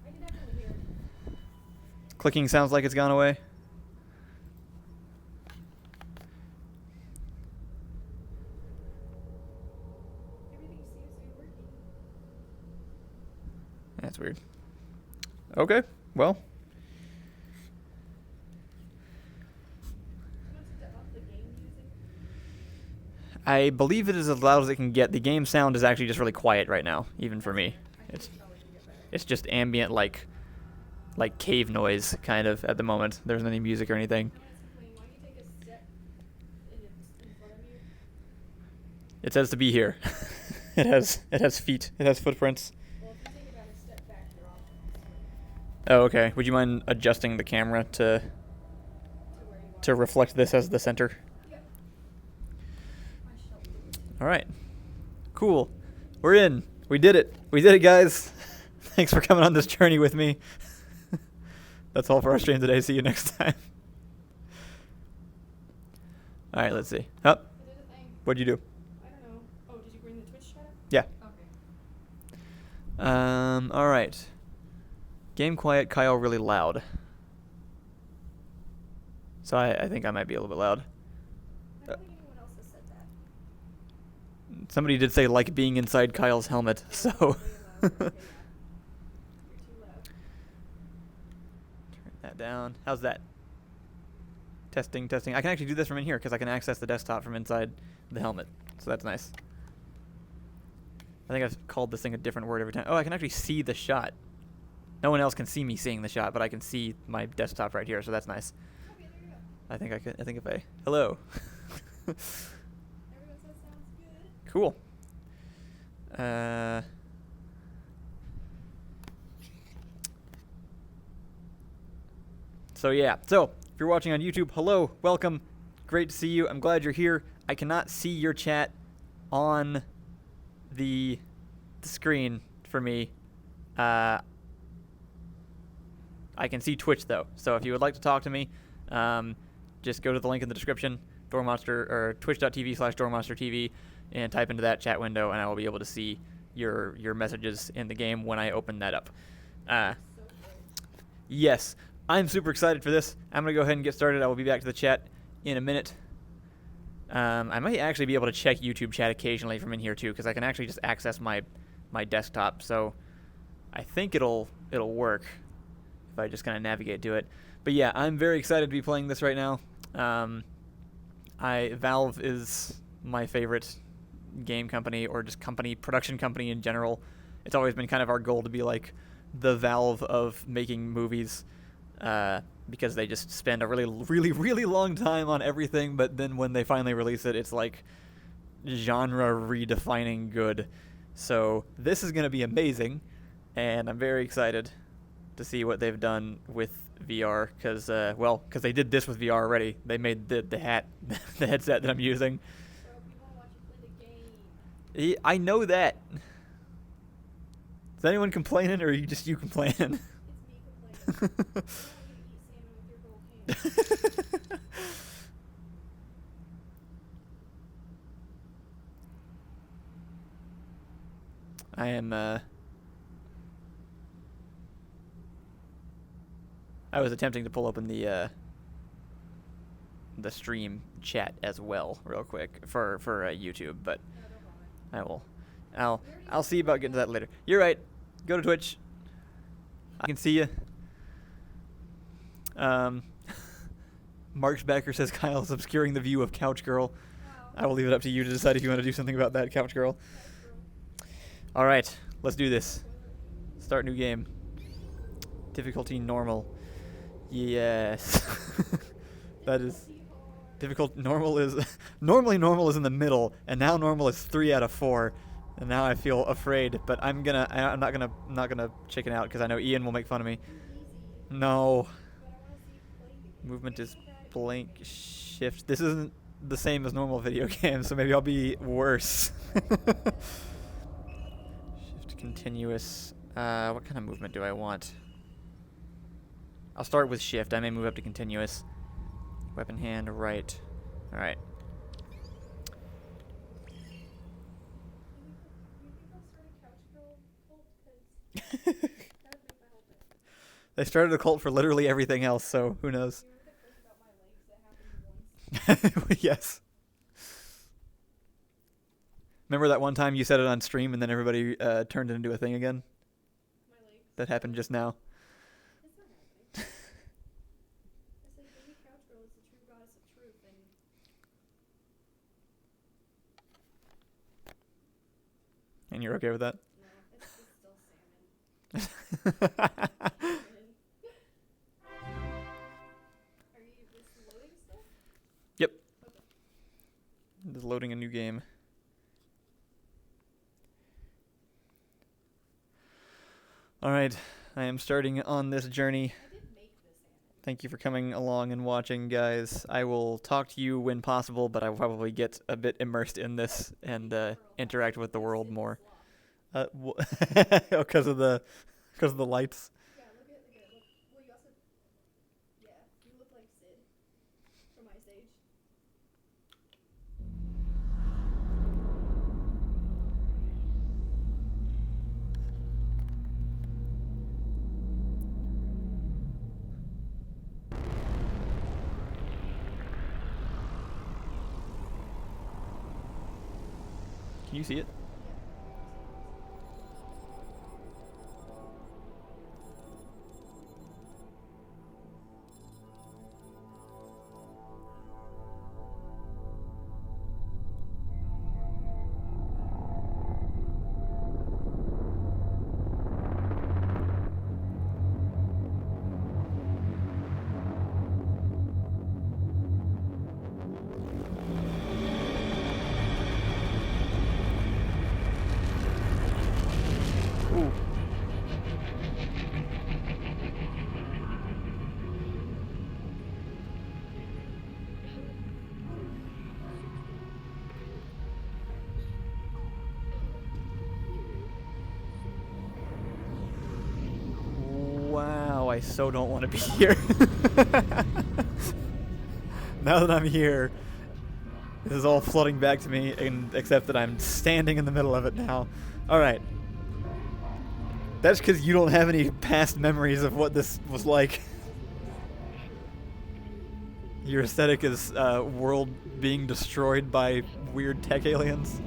I can definitely hear it. Clicking sounds like it's gone away. Everything seems to be working. That's weird. Okay, well. You want to up the game music? I believe it is as loud as it can get. The game sound is actually just really quiet right now, even for me. It's just ambient, like cave noise, kind of, at the moment. There isn't any music or anything. Why don't you take a step in front of you? It says to be here. It has feet. It has footprints. Well, if you take about a step back, you're off Oh, okay. Would you mind adjusting the camera to to where you are. to reflect this as the center? Yep. I shall do it. All right. Cool. We're in. We did it. We did it, guys. Thanks for coming on this journey with me. That's all for our stream today. See you next time. All right, let's see. Oh, I did a thing. what'd you do? I don't know. Oh, did you bring the Twitch chat up? Yeah. Okay. All right. Game quiet, Kyle really loud. So I think I might be a little bit loud. I don't think anyone else has said that. Somebody did say like being inside Kyle's helmet, so. Way louder. Okay, yeah. You're too loud. Turn that down. How's that? Testing, testing. I can actually do this from in here because I can access the desktop from inside the helmet. So that's nice. I think I've called this thing a different word every time. Oh, I can actually see the shot. No one else can see me seeing the shot, but I can see my desktop right here, so that's nice. Okay, there you go. I think I could. I think if I. Hello. Everyone says sounds good. Cool. So yeah. So if you're watching on YouTube, hello, welcome, great to see you. I'm glad you're here. I cannot see your chat on the screen for me. I can see Twitch though. So if you would like to talk to me, just go to the link in the description, Doormonster or twitch.tv/DoormonsterTV, and type into that chat window, and I will be able to see your messages in the game when I open that up. Yes, I'm super excited for this. I'm gonna go ahead and get started. I will be back to the chat in a minute. I might actually be able to check YouTube chat occasionally from in here too, because I can actually just access my desktop. So I think it'll work if I just kind of navigate to it. But yeah, I'm very excited to be playing this right now. Valve is my favorite game company, or just production company in general. It's always been kind of our goal to be like the Valve of making movies, because they just spend a really, really, really long time on everything, but then when they finally release it, it's like genre redefining good. So this is going to be amazing, and I'm very excited to see what they've done with VR, because they did this with VR already. They made the hat, the headset that I'm using. Bro, we want to watch you play the game. I know that. Is anyone complaining, or are you just you complaining? It's me complaining. I don't want you to eat salmon with your gold hand. I am, I was attempting to pull open the stream chat as well, real quick, for YouTube, but No, don't bother. I'll see about getting to that later. You're right. Go to Twitch. I can see you. Mark's Backer says Kyle's obscuring the view of Couch Girl. Wow. I will leave it up to you to decide if you want to do something about that, Couch Girl. That's true. All right, let's do this. Start new game. Difficulty normal. Yes. That is difficult. Normal is normally normal is in the middle, and now normal is 3 out of 4, and now I feel afraid. But I'm not gonna chicken out, because I know Ian will make fun of me. No. Movement is blank shift. This isn't the same as normal video games, so maybe I'll be worse. Shift continuous. What kind of movement do I want? I'll start with shift. I may move up to continuous. Weapon hand, right. Alright. They started a cult for literally everything else, so who knows? Yes. Remember that one time you said it on stream and then everybody turned it into a thing again? That happened just now. And you're okay with that? No, it's still salmon. Are you just loading stuff? Yep. Okay. Just loading a new game. Alright, I am starting on this journey. I did make this salmon. Thank you for coming along and watching, guys. I will talk to you when possible, but I will probably get a bit immersed in this and interact with the world more. Because of the lights. Yeah, look. Well, you also, yeah, you look like Sid from Ice Age. Can you see it? Ooh. Wow, I so don't want to be here. Now that I'm here, this is all flooding back to me, and except that I'm standing in the middle of it now. Alright. That's because you don't have any past memories of what this was like. Your aesthetic is world being destroyed by weird tech aliens.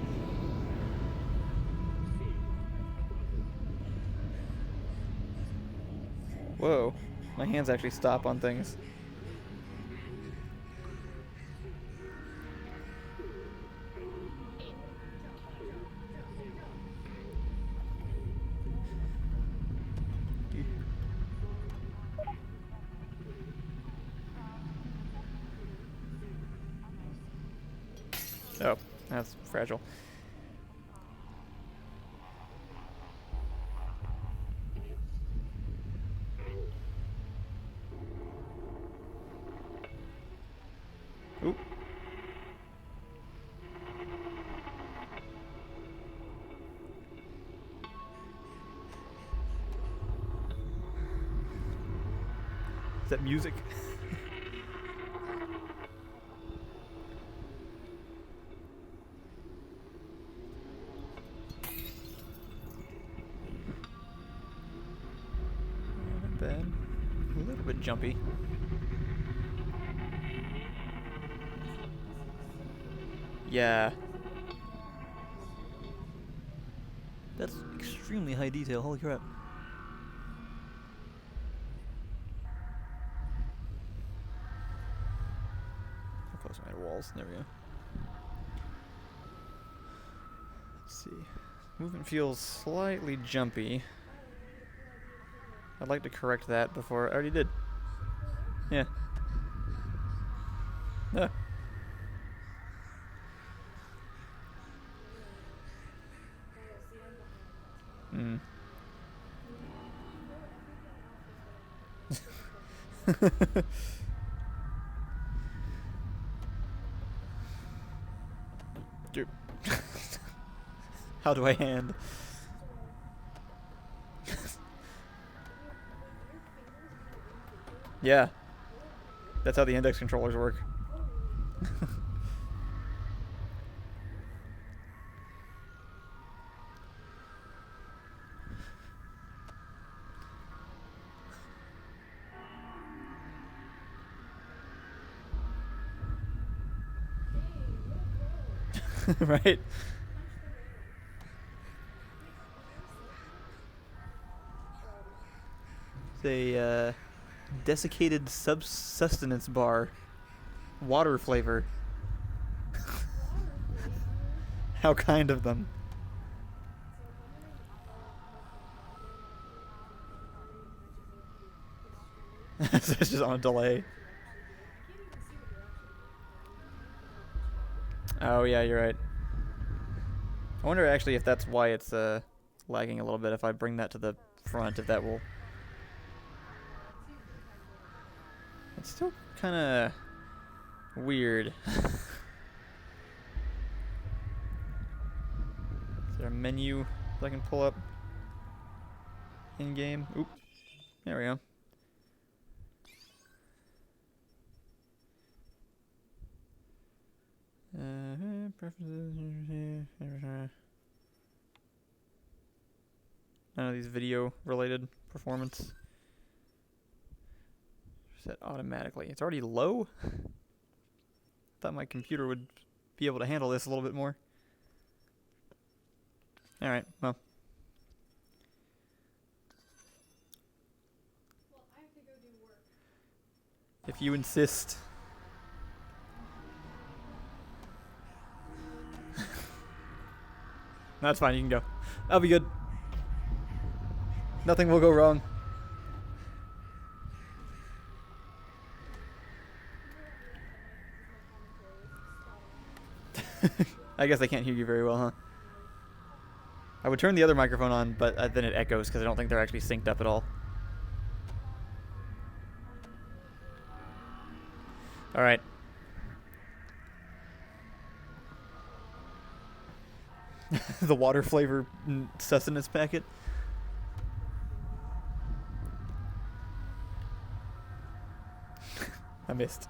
Whoa, my hands actually stop on things. Oh, that's fragile. Oop. Is that music? Not bad. A little bit jumpy. Yeah. That's extremely high detail, holy crap. How close am I to walls? There we go. Let's see. Movement feels slightly jumpy. I'd like to correct that before I already did. Yeah. Yeah. Hmm. Dude. How do I hand? Yeah. That's how the index controllers work. Right? It's a desiccated subsistence bar. Water flavor. How kind of them. So it's just on a delay. Oh yeah, you're right. I wonder actually if that's why it's lagging a little bit. If I bring that to the front, if that will. It's still kind of weird. Is there a menu that I can pull up in game? Oop. There we go. Preferences. None of these video related performance. Set automatically. It's already low? Thought my computer would be able to handle this a little bit more. All right. Well, Well, I have to go do work. if you insist. That's fine. You can go. That'll be good. Nothing will go wrong. I guess I can't hear you very well, huh? I would turn the other microphone on, but then it echoes because I don't think they're actually synced up at all. All right. The water flavor sustenance packet. I missed.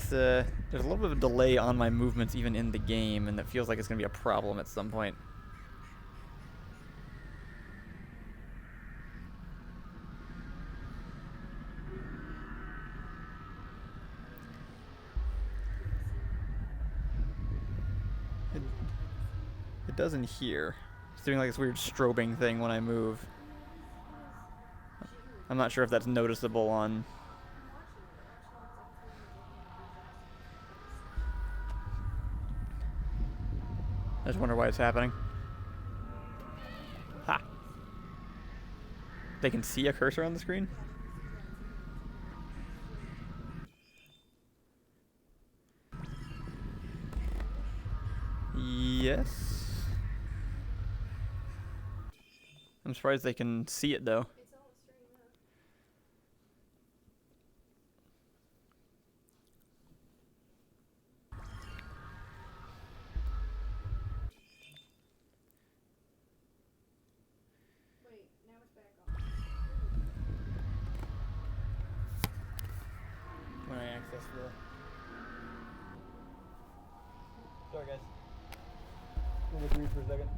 There's a little bit of a delay on my movements even in the game, and that feels like it's going to be a problem at some point. It doesn't here. It's doing like this weird strobing thing when I move. I'm not sure if that's noticeable on... I just wonder why it's happening. Ha! They can see a cursor on the screen? Yes. I'm surprised they can see it though. It's on the stream now. Wait, now it's back on. When I access the... Sorry guys. Let me breathe for a second.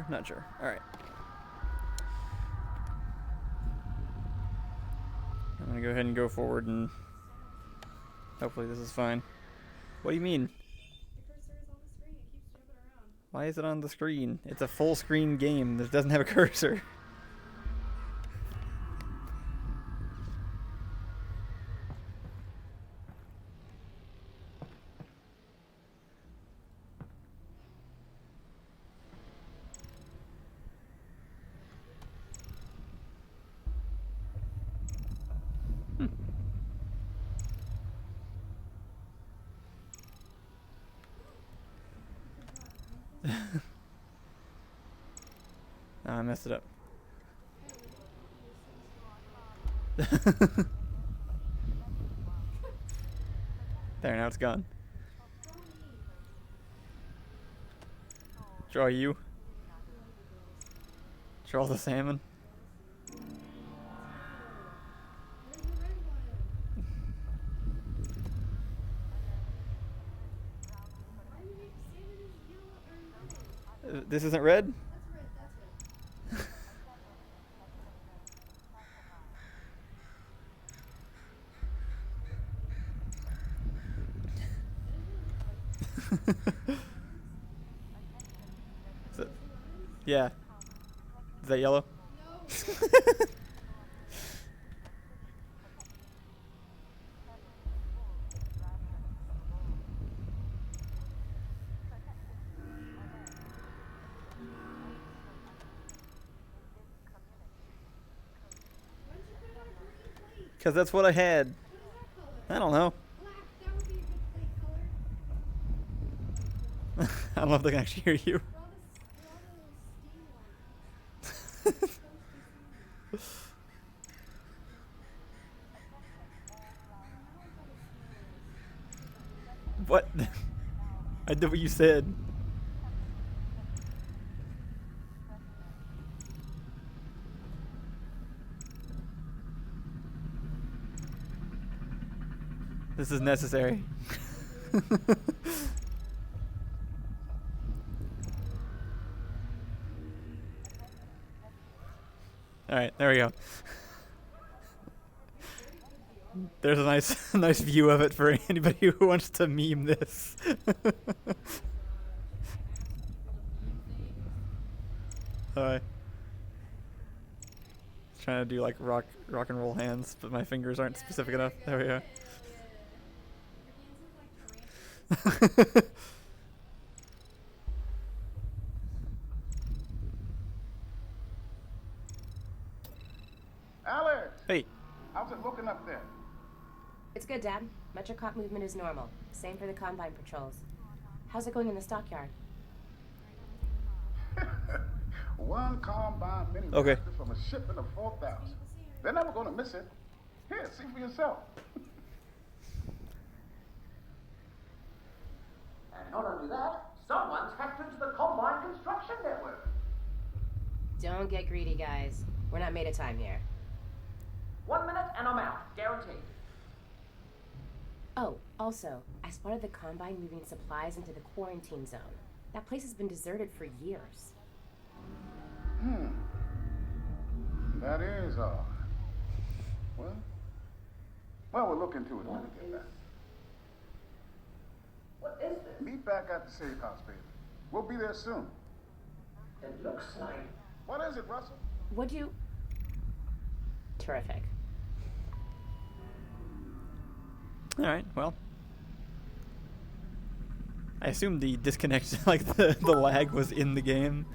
Not sure. Alright. I'm gonna go ahead and go forward and hopefully this is fine. What do you mean? The cursor is on the screen. It keeps jumping around. Why is it on the screen? It's a full screen game that doesn't have a cursor. Oh, I messed it up. There, now it's gone. Draw you. Draw the salmon. Where's the red one? Why do you make salmon is yellow or no? This isn't red? That's red, that's red. Is it- yeah. Is that yellow? No. Why don't you put it on a green plate? Because that's what I had. I don't know. I don't know if they can actually hear you. What? I did what you said. This is necessary. Alright, there we go. There's a nice view of it for anybody who wants to meme this. Alright. Trying to do like rock and roll hands, but my fingers aren't specific enough. There we go. Alex! Hey. How's it looking up there? It's good, Dad. Metrocop movement is normal. Same for the Combine patrols. How's it going in the stockyard? One Combine mini Okay. from a shipment of 4,000. They're never going to miss it. Here, see for yourself. And not only that, someone's hacked into the Combine construction network. Don't get greedy, guys. We're not made of time here. 1 minute and I'm out, guaranteed. Oh, also, I spotted the Combine moving supplies into the quarantine zone. That place has been deserted for years. That is odd. Well, we'll look into it when we get back. What is this? Meet back at the safe house, baby. We'll be there soon. It looks like... What is it, Russell? Would you... Terrific. Alright, well. I assume the disconnect, like the lag was in the game.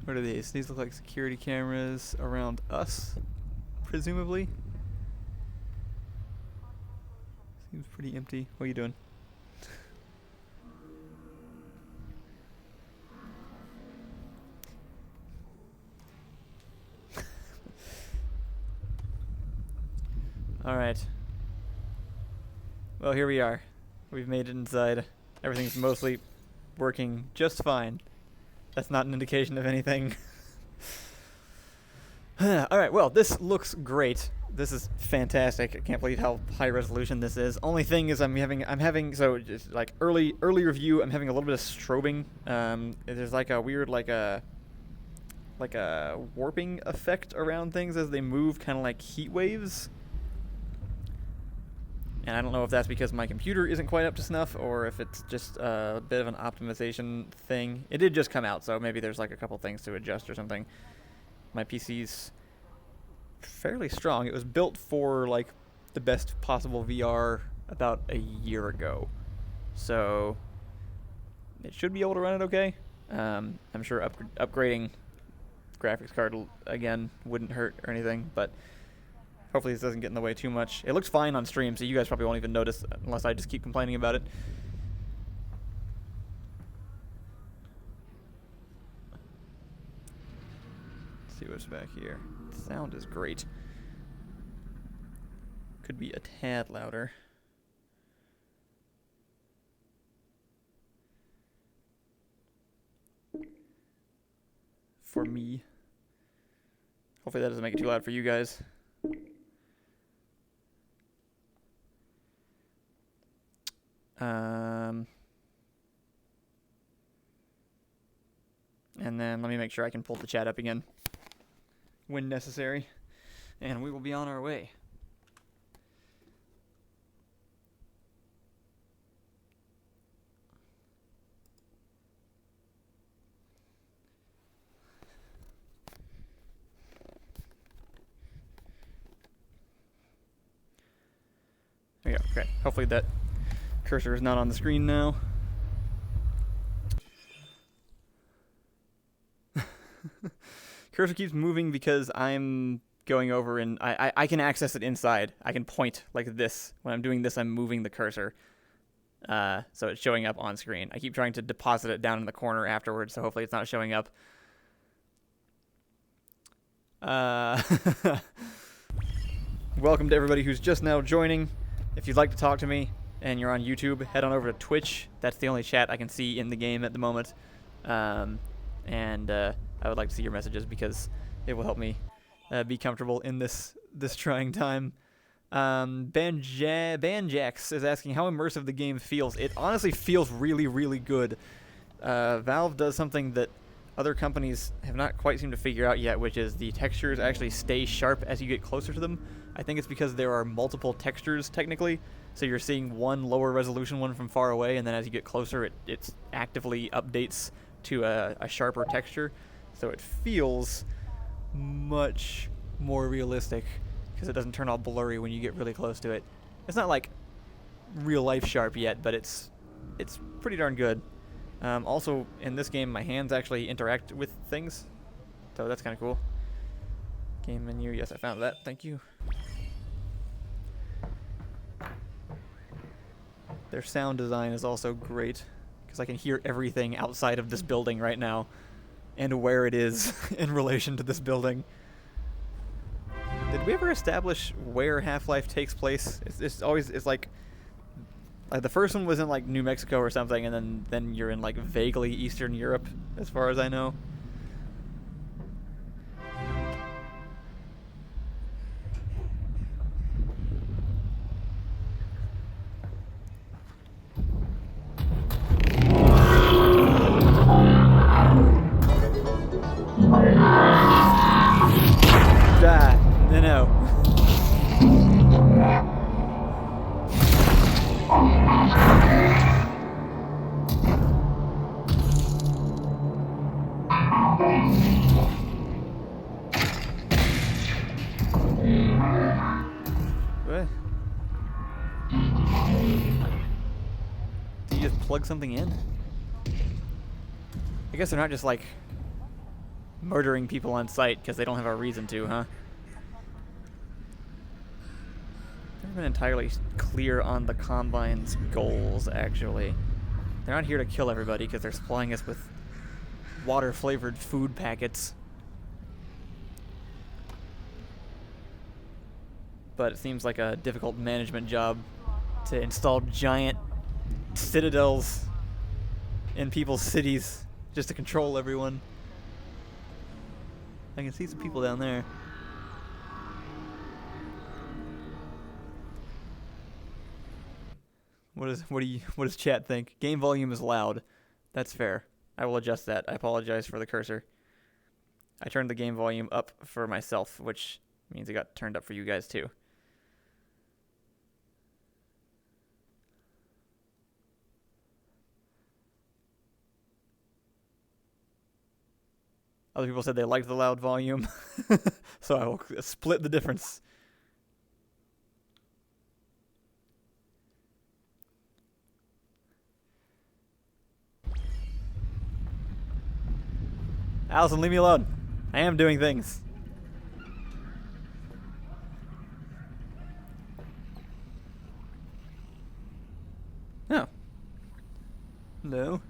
What are these? These look like security cameras around us, presumably. Seems pretty empty. What are you doing? Alright. Well, here we are. We've made it inside. Everything's mostly working just fine. That's not an indication of anything. Alright, well, this looks great. This is fantastic. I can't believe how high resolution this is. Only thing is I'm having so just like early review, I'm having a little bit of strobing. There's like a weird like a warping effect around things as they move, kind of like heat waves. And I don't know if that's because my computer isn't quite up to snuff or if it's just a bit of an optimization thing. It did just come out, so maybe there's like a couple things to adjust or something. My PC's fairly strong. It was built for like the best possible VR about a year ago. So it should be able to run it okay. I'm sure upgrading graphics card again wouldn't hurt or anything, but hopefully this doesn't get in the way too much. It looks fine on stream, so you guys probably won't even notice unless I just keep complaining about it. Let's see what's back here. The sound is great. Could be a tad louder. For me. Hopefully that doesn't make it too loud for you guys. And then let me make sure I can pull the chat up again when necessary, and we will be on our way. There we go. Okay. Hopefully that cursor is not on the screen now. Cursor keeps moving because I'm going over and I can access it inside. I can point like this. When I'm doing this, I'm moving the cursor. So it's showing up on screen. I keep trying to deposit it down in the corner afterwards, so hopefully it's not showing up. Welcome to everybody who's just now joining. If you'd like to talk to me and you're on YouTube, head on over to Twitch. That's the only chat I can see in the game at the moment. I would like to see your messages because it will help me be comfortable in this trying time. Banjax is asking how immersive the game feels. It honestly feels really, really good. Valve does something that other companies have not quite seemed to figure out yet, which is the textures actually stay sharp as you get closer to them. I think it's because there are multiple textures technically, so you're seeing one lower resolution one from far away, and then as you get closer it actively updates to a sharper texture, so it feels much more realistic because it doesn't turn all blurry when you get really close to it. It's not like real life sharp yet, but it's pretty darn good. Also, in this game, my hands actually interact with things, so that's kind of cool. Game menu, yes, I found that. Thank you. Their sound design is also great, because I can hear everything outside of this building right now, and where it is in relation to this building. Did we ever establish where Half-Life takes place? It's like the first one was in like New Mexico or something, and then you're in like vaguely Eastern Europe, as far as I know. No. What? Do you just plug something in? I guess they're not just like murdering people on sight because they don't have a reason to, huh? I've never been entirely clear on the Combine's goals, actually. They're not here to kill everybody because they're supplying us with water-flavored food packets. But it seems like a difficult management job to install giant citadels in people's cities just to control everyone. I can see some people down there. What does chat think? Game volume is loud. That's fair. I will adjust that. I apologize for the cursor. I turned the game volume up for myself, which means it got turned up for you guys too. Other people said they liked the loud volume, so I will split the difference. Alison, leave me alone. I am doing things. No. No.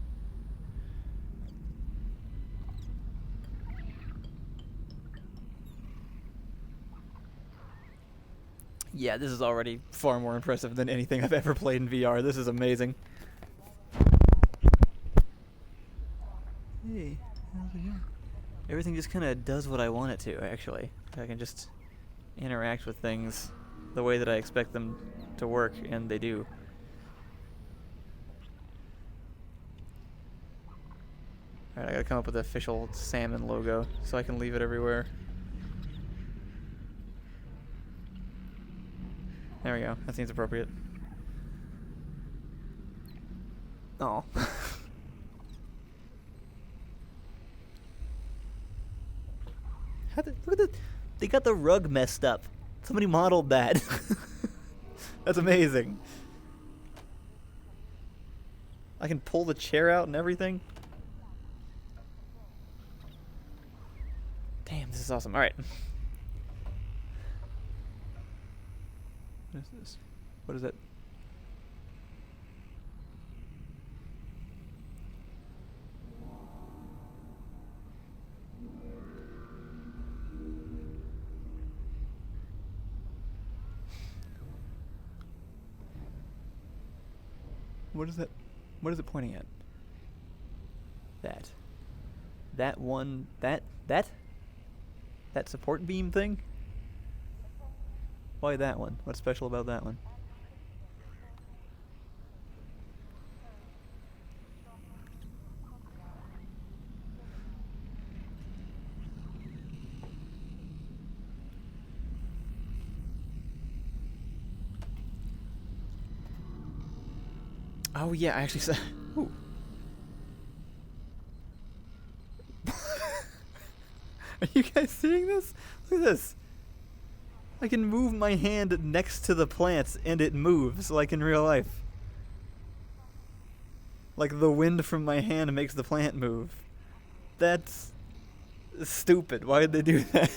Yeah, this is already far more impressive than anything I've ever played in VR. This is amazing. Hey, how's it going? Everything just kind of does what I want it to, actually. I can just interact with things the way that I expect them to work, and they do. Alright, I gotta come up with the official salmon logo so I can leave it everywhere. There we go. That seems appropriate. Oh. Look at the... They got the rug messed up. Somebody modeled that. That's amazing. I can pull the chair out and everything. Damn, this is awesome. Alright. What is this? What is that? What is that? What is it pointing at? That one. That support beam thing? Why that one? What's special about that one? Oh yeah, I actually said. Ooh. Are you guys seeing this? Look at this. I can move my hand next to the plants and it moves like in real life. Like the wind from my hand makes the plant move. That's stupid. Why did they do that?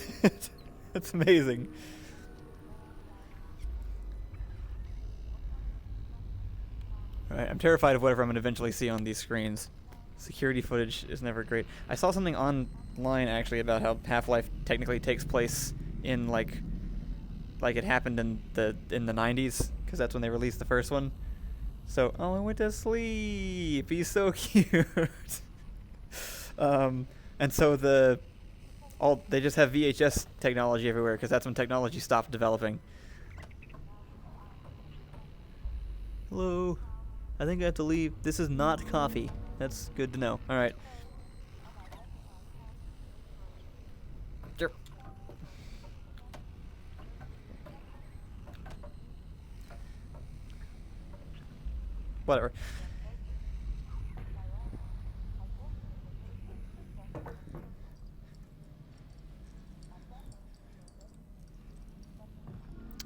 That's amazing. Alright, I'm terrified of whatever I'm going to eventually see on these screens. Security footage is never great. I saw something online actually about how Half-Life technically takes place in like it happened in the 90s, because that's when they released the first one. So, oh, I went to sleep. He's so cute. And so they just have VHS technology everywhere, because that's when technology stopped developing. Hello. I think I have to leave. This is not coffee. That's good to know. All right. Sure. Whatever.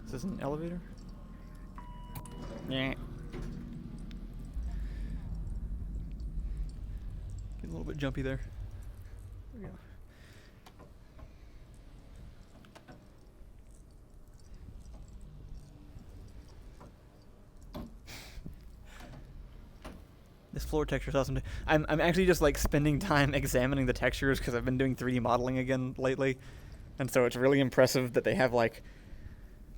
Is this an elevator? Yeah. Get a little bit jumpy there. There we go. This floor texture is awesome. I'm actually just like spending time examining the textures because I've been doing 3D modeling again lately, and so it's really impressive that they have like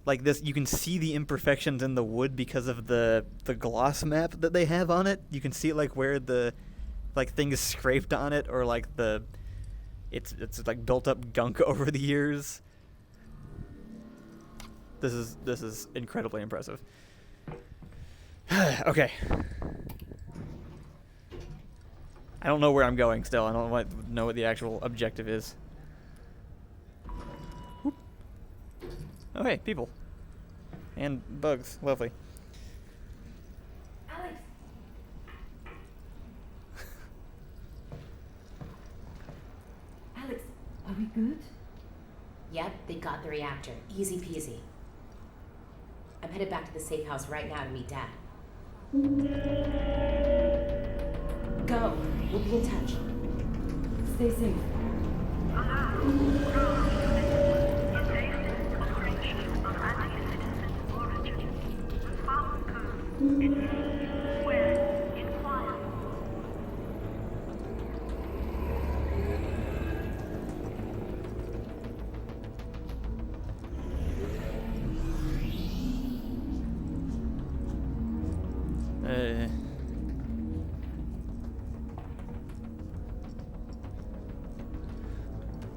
this. You can see the imperfections in the wood because of the gloss map that they have on it. You can see like where the things scraped on it, or like it's like built up gunk over the years. This is incredibly impressive. Okay. I don't know where I'm going still. I don't know what the actual objective is. Whoop. Oh hey, people. And bugs. Lovely. Alyx! Alyx, are we good? Yep, they got the reactor. Easy peasy. I'm headed back to the safe house right now to meet Dad. Go. We'll be in touch. Stay safe.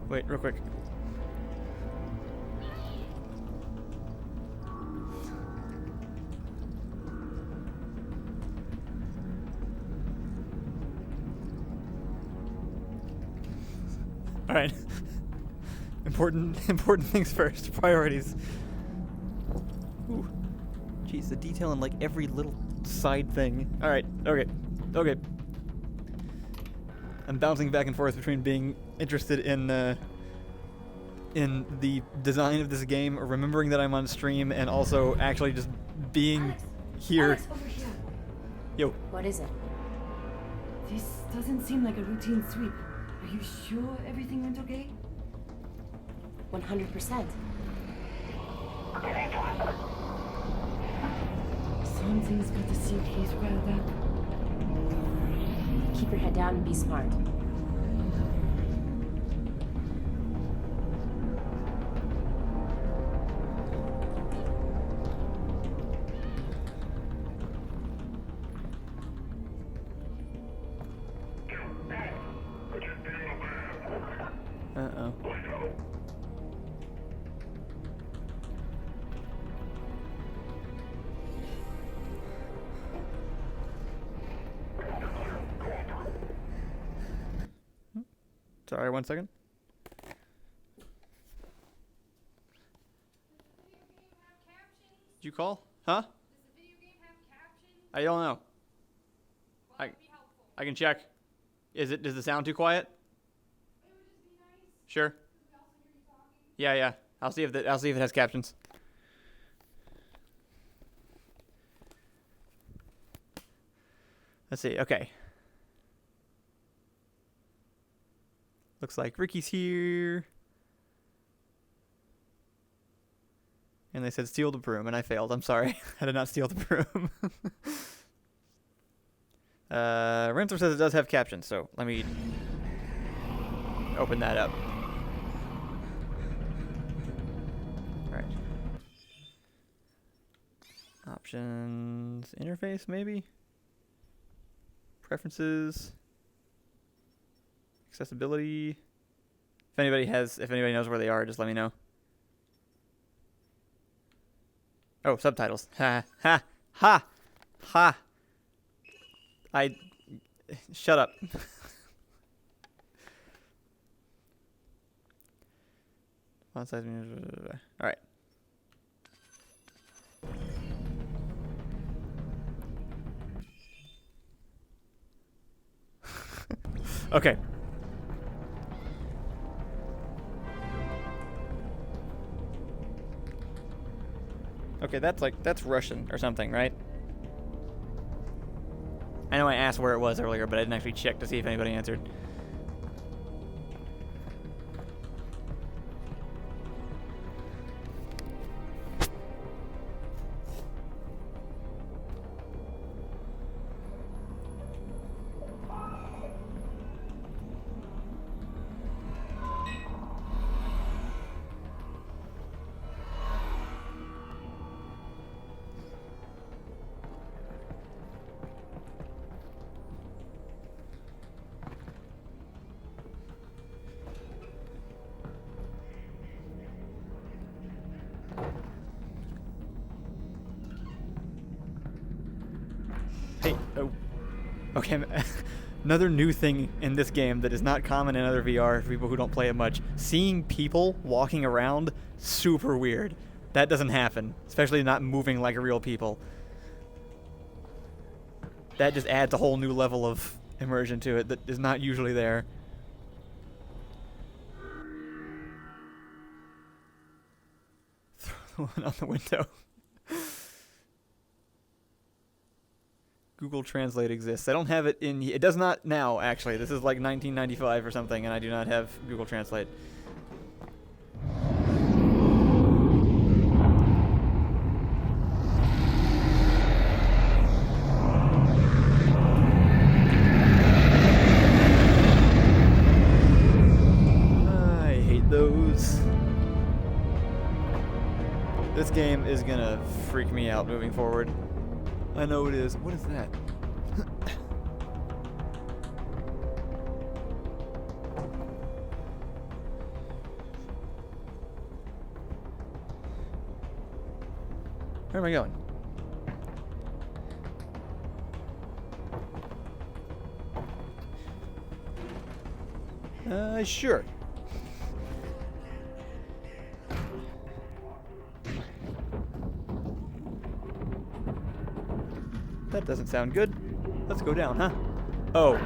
Wait, real quick. All right. Important things first. Priorities. Ooh. Jeez, the detail in like every little side thing. All right. Okay. I'm bouncing back and forth between being interested in the design of this game, or remembering that I'm on stream, and also actually just being Alyx, here. Alyx, over here. Yo. What is it? This doesn't seem like a routine sweep. Are you sure everything went okay? 100%. see if he's riled up. Keep your head down and be smart. Uh-oh. Sorry, 1 second. Did you call? Huh? I don't know. I can check. Is the sound too quiet? Sure. Yeah. I'll see if it has captions. Let's see. Okay. Looks like Ricky's here. And they said steal the broom, and I failed. I'm sorry. I did not steal the broom. Rentler says it does have captions, so let me open that up. Alright. Options, interface maybe? Preferences. Accessibility. If anybody knows where they are, just let me know. Oh, subtitles. Ha ha ha ha. Shut up. Font size. All right. Okay. Okay, that's Russian or something, right? I know I asked where it was earlier, but I didn't actually check to see if anybody answered. Hey, oh. Okay, another new thing in this game that is not common in other VR for people who don't play it much. Seeing people walking around, super weird. That doesn't happen, especially not moving like real people. That just adds a whole new level of immersion to it that is not usually there. Throw the one on the window. Google Translate exists. I don't have it in... It does not now, actually. This is like 1995 or something, and I do not have Google Translate. I hate those. This game is gonna freak me out moving forward. I know it is. What is that? Where am I going? Sure. That doesn't sound good. Let's go down, huh? Oh.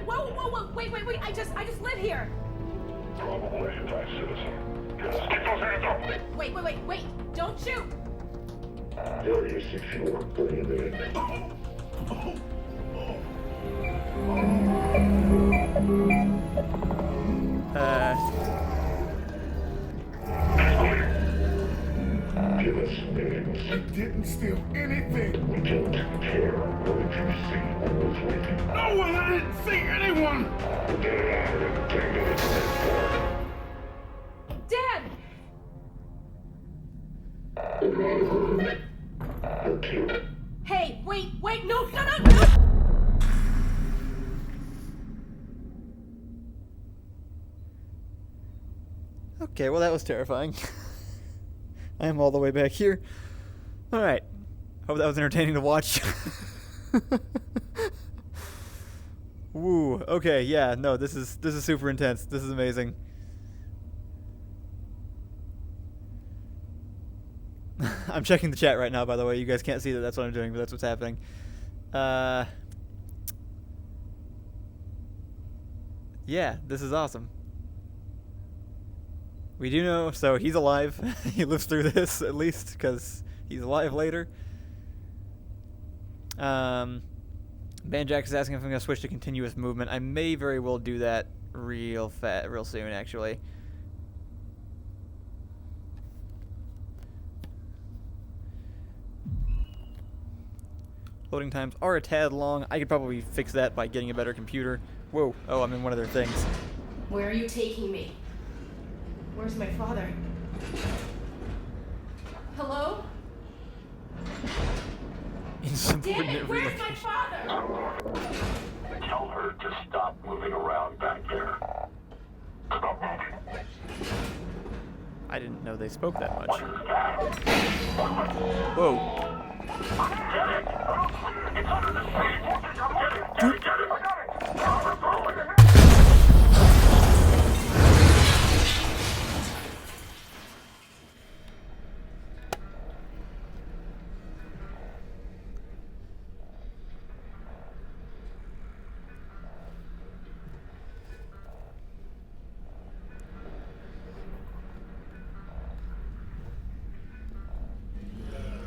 Whoa! Wait! I just live here. Probably anti-citizen. Just keep those hands up. Wait! Don't shoot. There is if you are breathing. I didn't steal anything. No one! I didn't see anyone! Dad! Hey, wait, no! Okay, well that was terrifying. I am all the way back here. Alright. Hope that was entertaining to watch. Woo. Okay, yeah, no, this is super intense. This is amazing. I'm checking the chat right now, by the way. You guys can't see that that's what I'm doing, but that's what's happening. Yeah, this is awesome. We do know, so he's alive. He lives through this, at least, because he's alive later. Banjack is asking if I'm going to switch to continuous movement. I may very well do that real soon, actually. Loading times are a tad long. I could probably fix that by getting a better computer. Whoa. Oh, I'm in one of their things. Where are you taking me? Where's my father? Hello? Insubordinate Where's relocation. my father? Tell her to stop moving around back there. Stop moving. I didn't know they spoke that much. Whoa.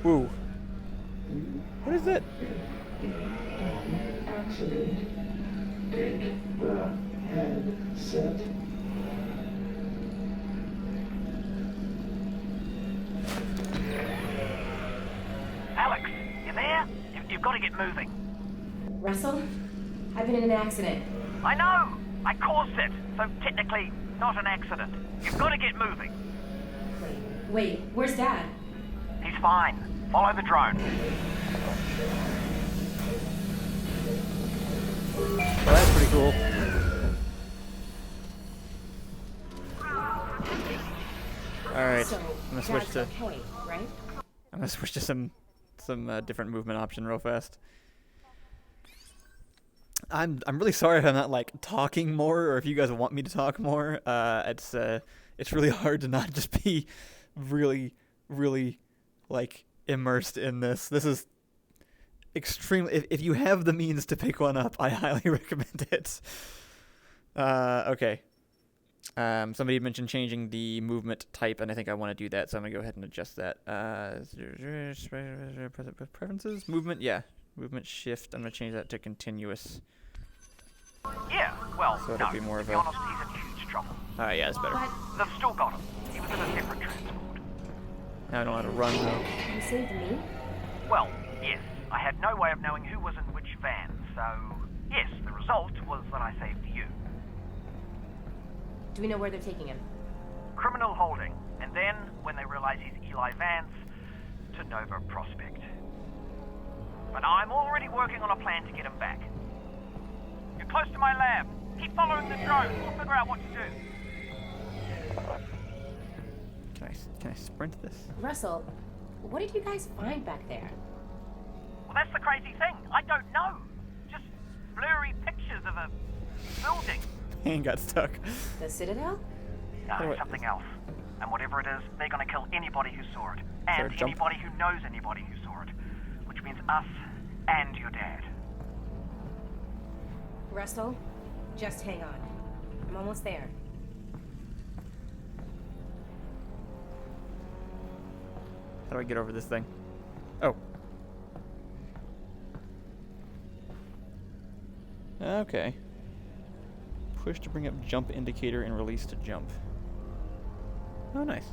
Woo. What is that? Alyx, you there? You've got to get moving. Russell? I've been in an accident. I know! I caused it, so technically not an accident. You've got to get moving. Wait, where's Dad? He's fine. Follow the drone. Well, that's pretty cool. Alright, So, I'm gonna switch Dad's to okay, right? I'm gonna switch to some different movement option real fast. I'm really sorry if I'm not like talking more, or if you guys want me to talk more. It's really hard to not just be really like immersed in this. This is extremely. If you have the means to pick one up, I highly recommend it. Okay. Somebody mentioned changing the movement type, and I think I want to do that, so I'm gonna go ahead and adjust that. Preferences, movement, yeah, movement shift. I'm gonna change that to continuous. Yeah, well, So it'll no, be more to of be a- honest, he's in huge trouble. Alright, yeah, that's better. But They've still got him. He was in a separate transport. Now I know how to run though. you saved me? Well, yes, I had no way of knowing who was in which van, so yes, the result was that I saved you. Do we know where they're taking him? Criminal holding, and then, when they realize he's Eli Vance, to Nova Prospect. But I'm already working on a plan to get him back. You're close to my lab. Keep following the drone. We'll figure out what to do. Can I sprint this? Russell, what did you guys find back there? Well, that's the crazy thing. I don't know. Just blurry pictures of a building. And got stuck. The Citadel? No, Anyway. something else. And whatever it is, they're gonna kill anybody who saw it. And jump? anybody who knows anybody who saw it. Which means us and your dad. Russell, just hang on. I'm almost there. How do I get over this thing? Oh. Okay. Push to bring up jump indicator and release to jump. Oh, nice.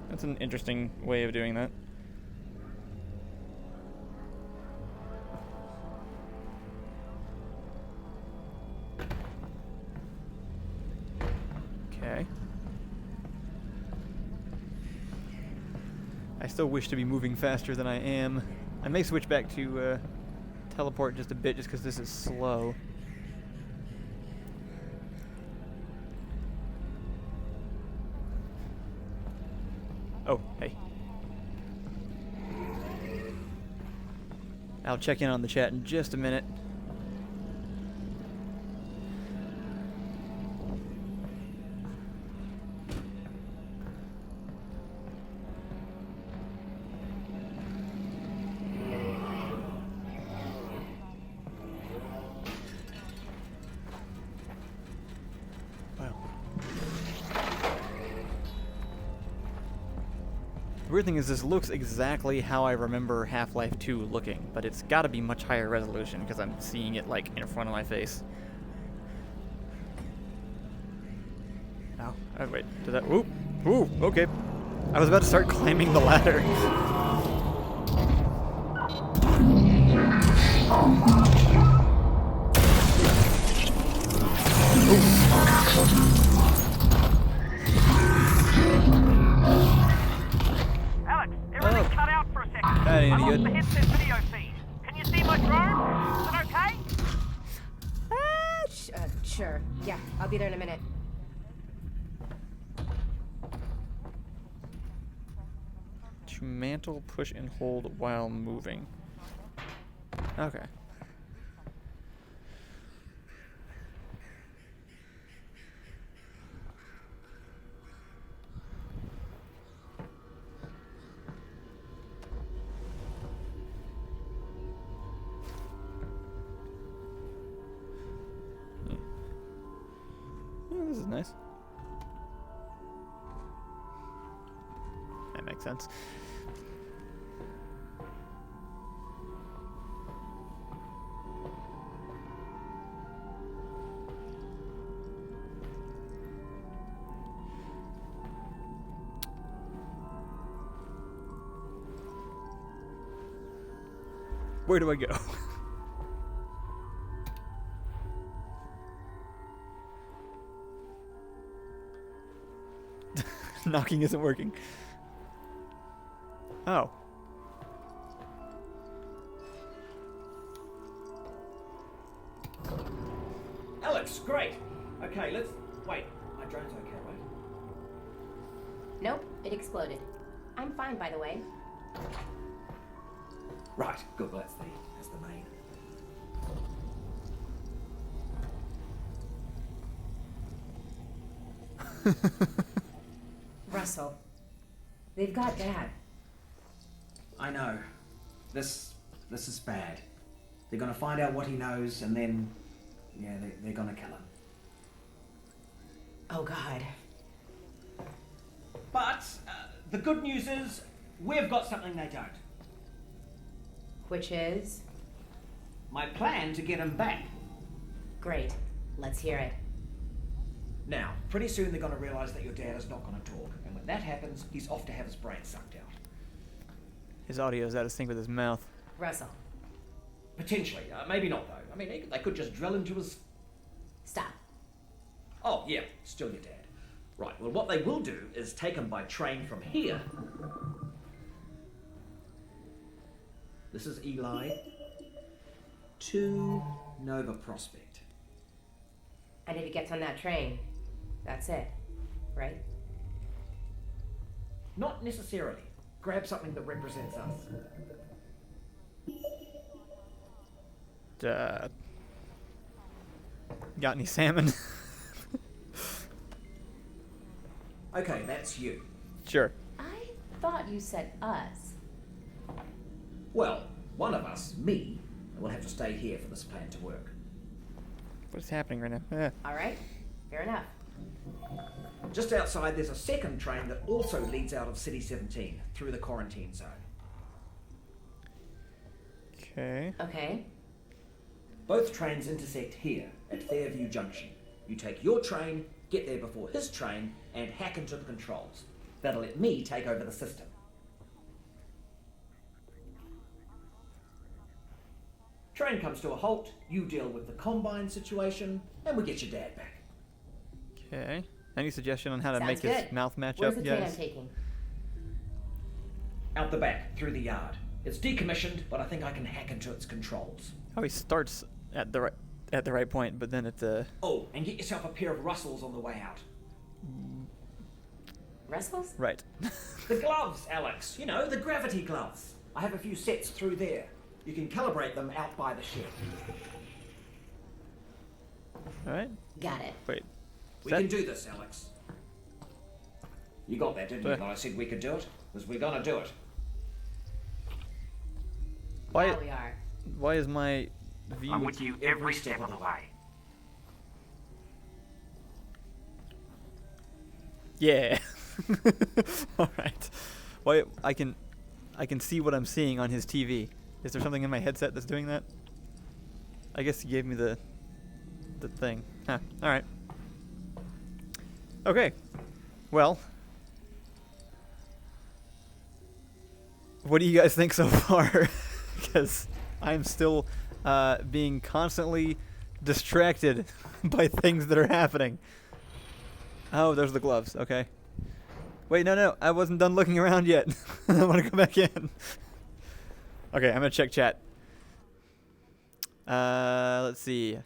That's an interesting way of doing that. Okay. I still wish to be moving faster than I am. I may switch back to teleport just a bit just because this is slow. Oh, hey. I'll check in on the chat in just a minute. The weird thing is this looks exactly how I remember Half-Life 2 looking, but it's gotta be much higher resolution because I'm seeing it like in front of my face. Oh, wait, did that, ooh, okay. I was about to start climbing the ladder. Everything cut out for a second. That ain't I'm any off good. the headset video feed. Can you see my drone? Is it okay? Sure. Yeah, I'll be there in a minute. To mantle, push, and hold while moving. Okay. Yeah, this is nice. That makes sense. Where do I go? Knocking isn't working. Oh. Alyx, great. Okay, let's... Wait, my drone's okay, right? Nope, it exploded. I'm fine, by the way. Right, good, well, that's the main. Russell, they've got Dad. I know. This is bad. They're gonna find out what he knows, and then... Yeah, they're gonna kill him. Oh, God. But, the good news is, we've got something they don't. Which is? My plan to get him back. Great. Let's hear it. Now, pretty soon they're gonna realize that your dad is not gonna talk, and when that happens, he's off to have his brain sucked out. His audio's out of sync with his mouth. Russell. Potentially. Maybe not, though. I mean, they could just drill into his... Stop. Oh, yeah, still your dad. Right, well, what they will do is take him by train from here. This is Eli to Nova Prospect. And if he gets on that train, that's it, right? Not necessarily. Grab something that represents us. Got any salmon? Okay, that's you. Sure. I thought you said us. Well, one of us, me, will have to stay here for this plan to work. What's happening right now? All right, fair enough. Just outside, there's a second train that also leads out of City 17 through the quarantine zone. Okay. Okay. Both trains intersect here at Fairview Junction. You take your train, get there before his train, and hack into the controls. that'll let me take over the system. Train comes to a halt, you deal with the Combine situation, and we get your dad back. Okay. Any suggestion on how to Sounds make good. his mouth match Where's up, the train guys? I'm taking? Out the back, through the yard. It's decommissioned, but I think I can hack into its controls. Oh, he starts at the right point, but then it's Oh, and get yourself a pair of Russells on the way out. Russells? right. The gloves, Alyx. You know, the gravity gloves. I have a few sets through there. You can calibrate them out by the shed. All right. Got it. Wait. We can do this, Alyx. You got that, didn't you? That I said we could do it? Because we're gonna do it. Why? Now we are. Why is my view? I'm with you every step of the way. Yeah. All right. Why I can see what I'm seeing on his TV. Is there something in my headset that's doing that? I guess he gave me the thing. Huh. All right. Okay. Well, what do you guys think so far? Because I'm still being constantly distracted by things that are happening. Oh, there's the gloves. Okay. Wait, no. I wasn't done looking around yet. I want to go back in. Okay, I'm going to check chat. Let's see.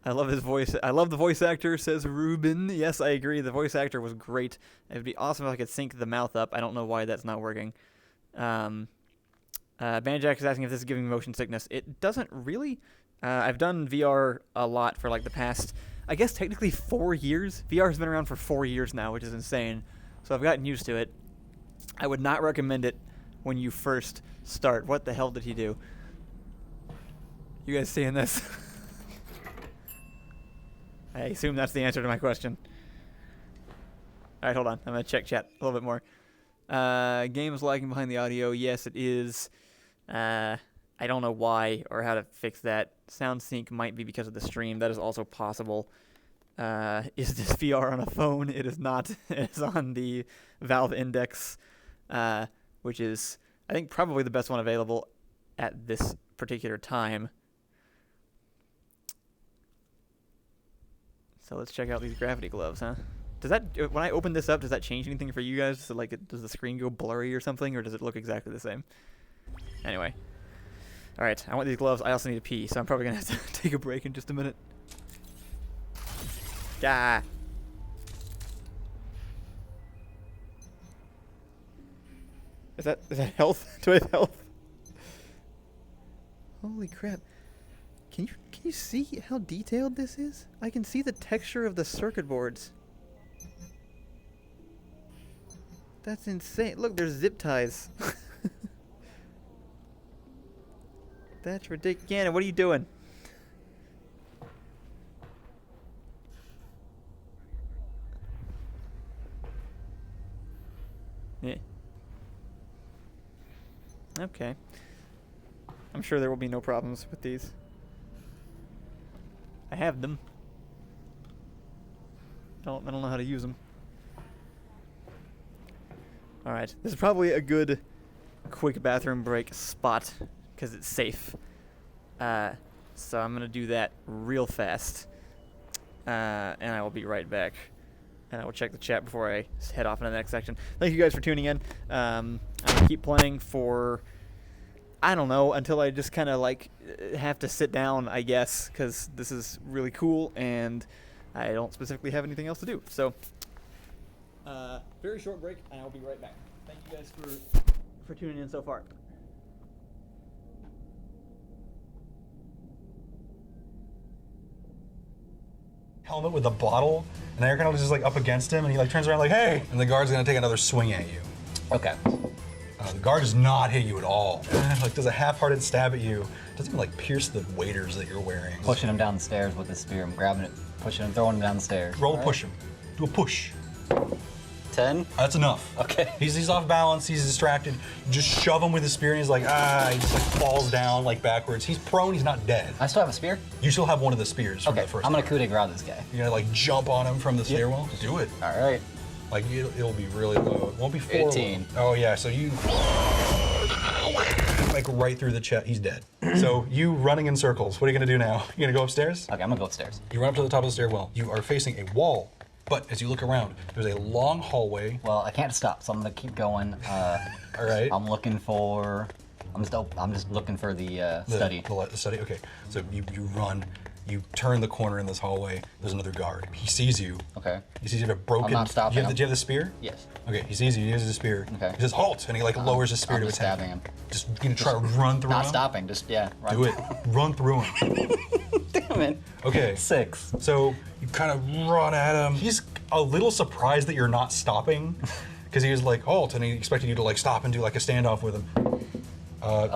I love his voice. I love the voice actor, says Ruben. Yes, I agree. The voice actor was great. It would be awesome if I could sync the mouth up. I don't know why that's not working. Banjack is asking if this is giving me motion sickness. It doesn't really. I've done VR a lot for like the past, I guess technically 4 years. VR has been around for 4 years now, which is insane. So I've gotten used to it. I would not recommend it when you first start. What the hell did he do? You guys seeing this? I assume that's the answer to my question. Alright, hold on. I'm going to check chat a little bit more. Game is lagging behind the audio. Yes, it is. I don't know why or how to fix that. Sound sync might be because of the stream. That is also possible. Is this VR on a phone? It is not. It is on the Valve Index, which is, I think, probably the best one available at this particular time. So let's check out these gravity gloves, huh? Does that, when I open this up, does that change anything for you guys? So like, does the screen go blurry or something, or does it look exactly the same? Anyway. All right, I want these gloves. I also need to pee, so I'm probably gonna have to take a break in just a minute. Ah. Is that health? Do I have health? Holy crap. Can you see how detailed this is? I can see the texture of the circuit boards. That's insane. Look, there's zip ties. That's ridiculous. Gannon, what are you doing? Yeah. Okay. I'm sure there will be no problems with these. I have them. I don't know how to use them. Alright, this is probably a good quick bathroom break spot because it's safe. So I'm going to do that real fast. And I will be right back. And I will check the chat before I head off into the next section. Thank you guys for tuning in. I'm going to keep playing for, I don't know, until I just kind of like have to sit down, I guess, because this is really cool and I don't specifically have anything else to do. So, very short break, and I'll be right back. Thank you guys for tuning in so far. Helmet with a bottle, and Eric is just like up against him, and he like turns around like, "Hey!" And the guard's gonna take another swing at you. Okay. The guard does not hit you at all. Like does a half-hearted stab at you. Doesn't even like pierce the waders that you're wearing. Pushing him down the stairs with his spear. I'm grabbing it, pushing him, throwing him down the stairs. Roll a push him. Do a push. 10? That's enough. Okay. He's off balance, he's distracted. You just shove him with his spear and he's like, he just like falls down like backwards. He's prone, he's not dead. I still have a spear? You still have one of the spears from the first I'm gonna time. coup de grace this guy. You're gonna like jump on him from the stairwell? Do it. Alright. Like, it'll be really low. It won't be 4 18. low. Oh, yeah, so you... Like, right through the chest. He's dead. So, you running in circles. What are you going to do now? You going to go upstairs? Okay, I'm going to go upstairs. You run up to the top of the stairwell. You are facing a wall. But as you look around, there's a long hallway. Well, I can't stop, so I'm going to keep going. All right. I'm looking for... I'm just looking for the study. The study, okay. So, you run. You turn the corner in this hallway. There's another guard. He sees you. Okay. He sees you have a broken... I'm not stopping Do you have the spear? Yes. Okay, he sees you, he uses his spear. Okay. He says, halt! And he like lowers his spear I'm to just attack. stabbing him. Just you gonna try to run through Not him? stopping, just, yeah. Run. Do it. Run through him. Damn it. Okay. 6. So you kind of run at him. He's a little surprised that you're not stopping. Because he was like, halt, and he expected you to like stop and do like a standoff with him.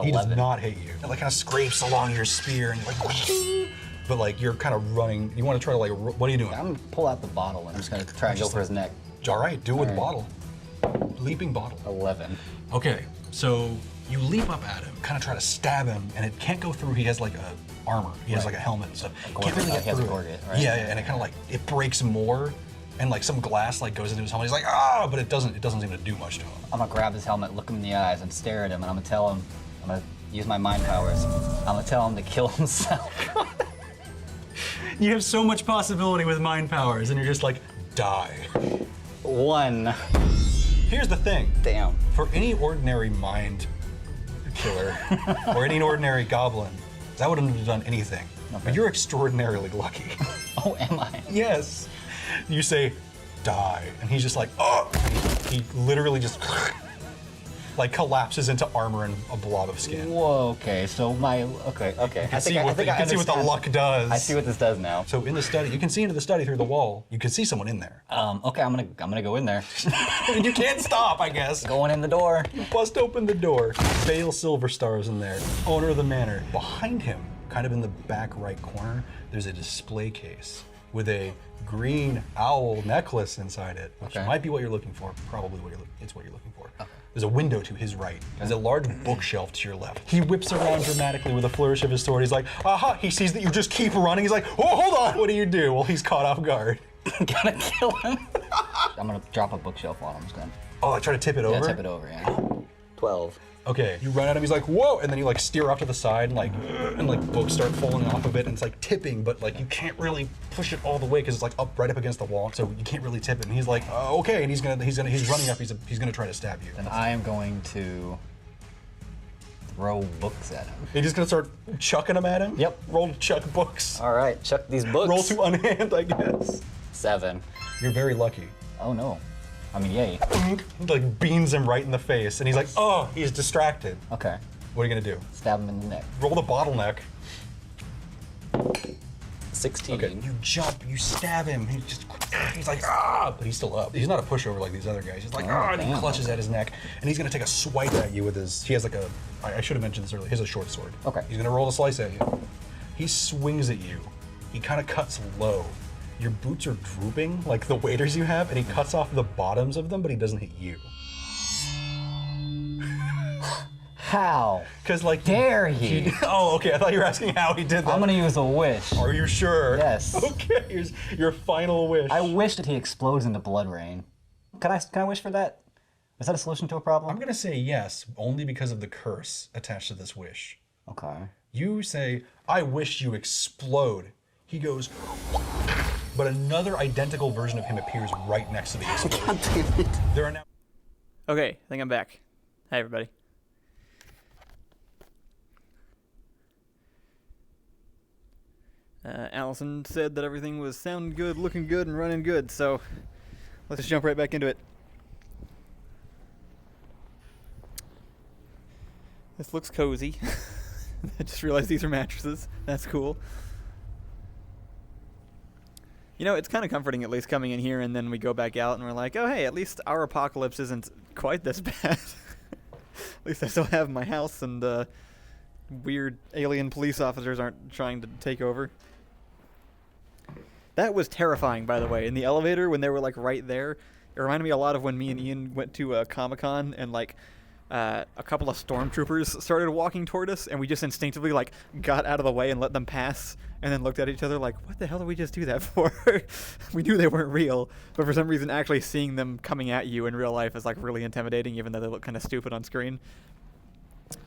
He does 11. not hit you. It like kind of scrapes along your spear and you're like, but like you're kind of running. You want to try to like, what are you doing? I'm going to pull out the bottle and I'm just going to try and go for his neck. All right, do it with the bottle. Leaping bottle. 11. Okay, so you leap up at him, kind of try to stab him, and it can't go through. He has like a armor. He has like a helmet and stuff. Can't really get he has a through. gorget, right? Yeah, and it kind of like it breaks more, and like some glass like goes into his helmet. He's like but it doesn't seem to do much to him. I'm going to grab his helmet, look him in the eyes, and stare at him, and I'm going to tell him, I'm going to use my mind powers. I'm going to tell him to kill himself. You have so much possibility with mind powers, and you're just like, die. 1. Here's the thing. Damn. For any ordinary mind killer or any ordinary goblin, that wouldn't have done anything. Okay. But you're extraordinarily lucky. Oh, am I? Yes. You say, die, and he's just like, oh! He literally just like collapses into armor and a blob of skin. Whoa, okay, so okay. You can see what the luck does. I see what this does now. So in the study, you can see into the study through the wall. You can see someone in there. Okay, I'm gonna go in there. You can't stop, I guess. Going in the door. Bust open the door. Vale Silverstar's in there, owner of the manor. Behind him, kind of in the back right corner, there's a display case with a green owl necklace inside it, which might be what you're looking for. Probably it's what you're looking for. Okay. There's a window to his right. There's a large bookshelf to your left. He whips around dramatically with a flourish of his sword. He's like, aha! He sees that you just keep running. He's like, oh, hold on! What do you do? Well, he's caught off guard. Gotta kill him. I'm gonna drop a bookshelf on him. Just gonna... Oh, I try to tip it over? Yeah, tip it over, yeah. 12. Okay, you run at him, he's like, whoa! And then you like steer off to the side and like books start falling off of it and it's like tipping, but like you can't really push it all the way because it's like right up against the wall, so you can't really tip it. And he's like, okay, and he's running up, he's gonna try to stab you. And I am going to throw books at him. You're just gonna start chucking them at him? Yep. Roll to chuck books. All right, chuck these books. Roll to unhand, I guess. 7. You're very lucky. Oh no. I mean, yay. Like beans him right in the face, and he's like, oh, he's distracted. Okay. What are you gonna do? Stab him in the neck. Roll the bottleneck. 16. Okay, you jump, you stab him, he's like, but he's still up. He's not a pushover like these other guys. He's like, and he clutches at his neck, and he's gonna take a swipe at you with his, he has like I should have mentioned this earlier, he has a short sword. Okay. He's gonna roll a slice at you. He swings at you. He kind of cuts low. Your boots are drooping, like the waders you have, and he cuts off the bottoms of them, but he doesn't hit you. How? Because like dare he? Oh, okay. I thought you were asking how he did that. I'm gonna use a wish. Are you sure? Yes. Okay. Here's your final wish. I wish that he explodes into blood rain. Can I wish for that? Is that a solution to a problem? I'm gonna say yes, only because of the curse attached to this wish. Okay. You say, I wish you explode. He goes, but another identical version of him appears right next to the explosion. God damn it. There are now. Okay, I think I'm back. Hi, everybody. Alison said that everything was sounding good, looking good, and running good, so let's just jump right back into it. This looks cozy. I just realized these are mattresses. That's cool. You know, it's kind of comforting at least coming in here and then we go back out and we're like, oh hey, at least our apocalypse isn't quite this bad. At least I still have my house and weird alien police officers aren't trying to take over. That was terrifying, by the way, in the elevator when they were like right there. It reminded me a lot of when me and Ian went to Comic-Con and like a couple of stormtroopers started walking toward us, and we just instinctively like got out of the way and let them pass, and then looked at each other like, what the hell did we just do that for? We knew they weren't real, but for some reason actually seeing them coming at you in real life is like really intimidating, even though they look kind of stupid on screen.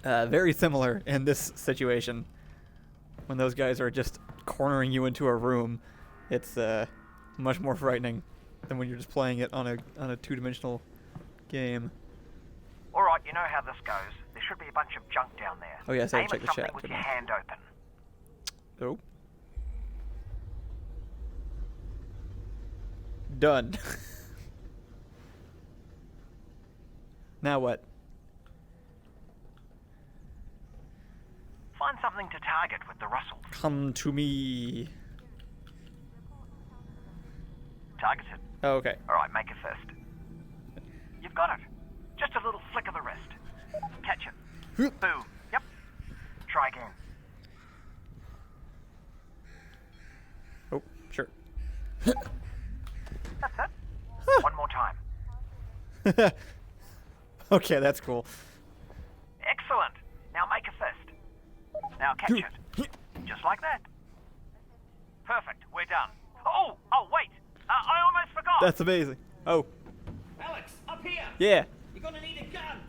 Very similar in this situation. When those guys are just cornering you into a room, it's much more frightening than when you're just playing it on a two-dimensional game. All right, you know how this goes. There should be a bunch of junk down there. Oh yes, I Aim check at the something chat. with your hand open. Oh. Done. Now what? Find something to target with the rustle. Come to me. Target it. Oh, okay. All right, make a fist. You've got it. Just a little flick of the wrist. Catch it. Boom. Yep. Try again. Oh, sure. That's it. One more time. Okay, that's cool. Excellent. Now make a fist. Now catch it. Just like that. Perfect. We're done. Oh, wait. I almost forgot. That's amazing. Oh, Alyx, up here! yeah. You're gonna need a gun!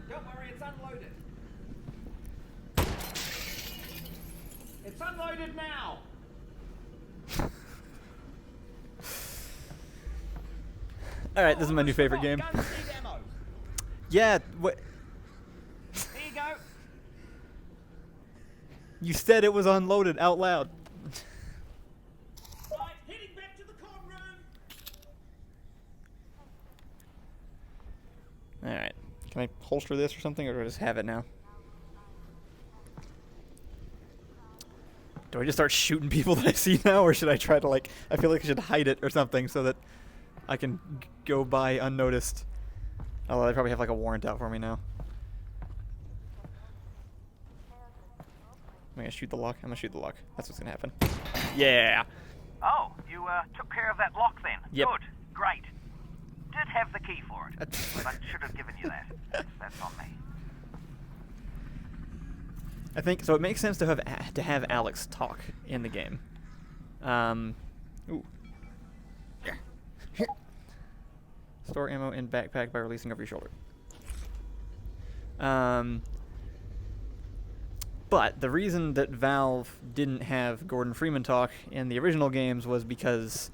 Don't worry, it's unloaded. It's unloaded now! All right, this is my new favorite game. Guns need ammo. Yeah, what? Here you go. You said it was unloaded out loud. Right, heading back to the comm room. All right. Can I holster this or something, or do I just have it now? Do I just start shooting people that I see now, or should I try to like? I feel like I should hide it or something so that I can go by unnoticed. Although they probably have like a warrant out for me now. Am I gonna shoot the lock? I'm gonna shoot the lock. That's what's gonna happen. Yeah. Oh, you took care of that lock then. Yep. Good. Great. Did have the key for it, but I should have given you that. That's on me. I think so. It makes sense to have Alyx talk in the game. Ooh. Yeah. Store ammo in backpack by releasing over your shoulder. But the reason that Valve didn't have Gordon Freeman talk in the original games was because,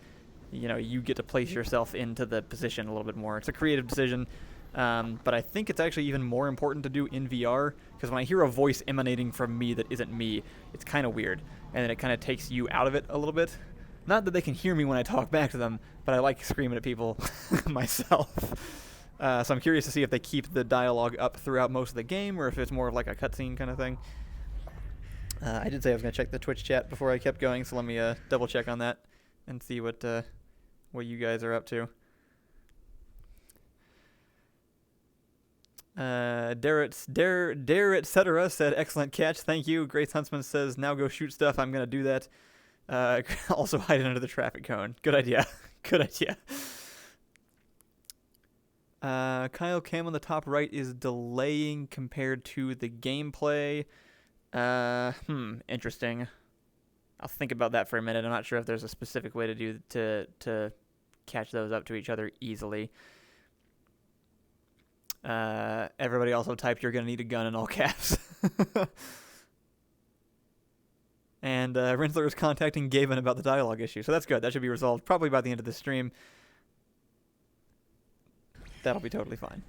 you know, you get to place yourself into the position a little bit more. It's a creative decision, but I think it's actually even more important to do in VR, because when I hear a voice emanating from me that isn't me, it's kind of weird, and then it kind of takes you out of it a little bit. Not that they can hear me when I talk back to them, but I like screaming at people myself. So I'm curious to see if they keep the dialogue up throughout most of the game, or if it's more of like a cutscene kind of thing. I did say I was going to check the Twitch chat before I kept going, so let me double check on that and see what you guys are up to. Dare etc. said, excellent catch, thank you. Grace Huntsman says, now go shoot stuff, I'm going to do that. Also hide it under the traffic cone. Good idea. Good idea. Kyle Cam on the top right is delaying compared to the gameplay. Interesting. I'll think about that for a minute. I'm not sure if there's a specific way to do to catch those up to each other easily. Everybody also typed you're gonna need a gun in all caps. And Rinsler is contacting Gavin about the dialogue issue, so that's good. That should be resolved probably by the end of the stream. That'll be totally fine.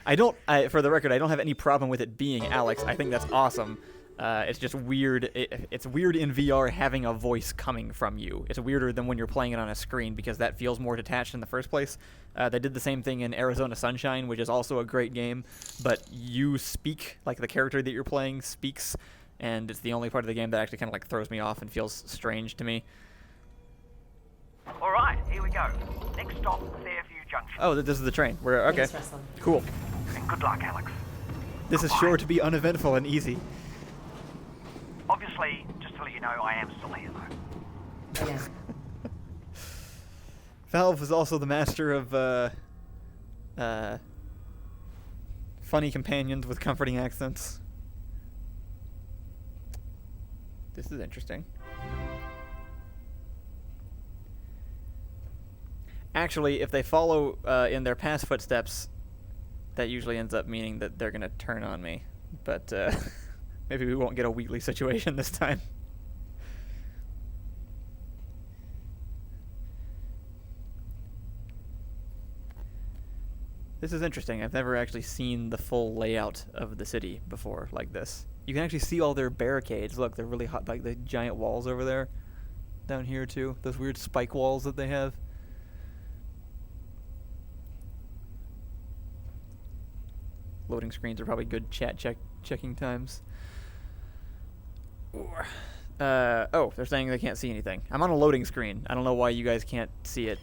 For the record, I don't have any problem with it being Alyx. I think that's awesome. It's just weird. It's weird in VR having a voice coming from you. It's weirder than when you're playing it on a screen, because that feels more detached in the first place. They did the same thing in Arizona Sunshine, which is also a great game, but you speak, like the character that you're playing speaks, and it's the only part of the game that actually kind of like throws me off and feels strange to me. All right, here we go. Next stop, Fairview Junction. Oh, this is the train. We're okay. Thanks, Russell. Cool. And good luck, Alyx. This is sure to be uneventful and easy. Obviously, just to let you know, I am still here, though. Oh, yeah. Valve is also the master of funny companions with comforting accents. This is interesting. Actually, if they follow in their past footsteps, that usually ends up meaning that they're going to turn on me. But maybe we won't get a Wheatley situation this time. This is interesting. I've never actually seen the full layout of the city before like this. You can actually see all their barricades. Look, they're really hot, like the giant walls over there. Down here too. Those weird spike walls that they have. Loading screens are probably good checking times. Oh, they're saying they can't see anything. I'm on a loading screen. I don't know why you guys can't see it.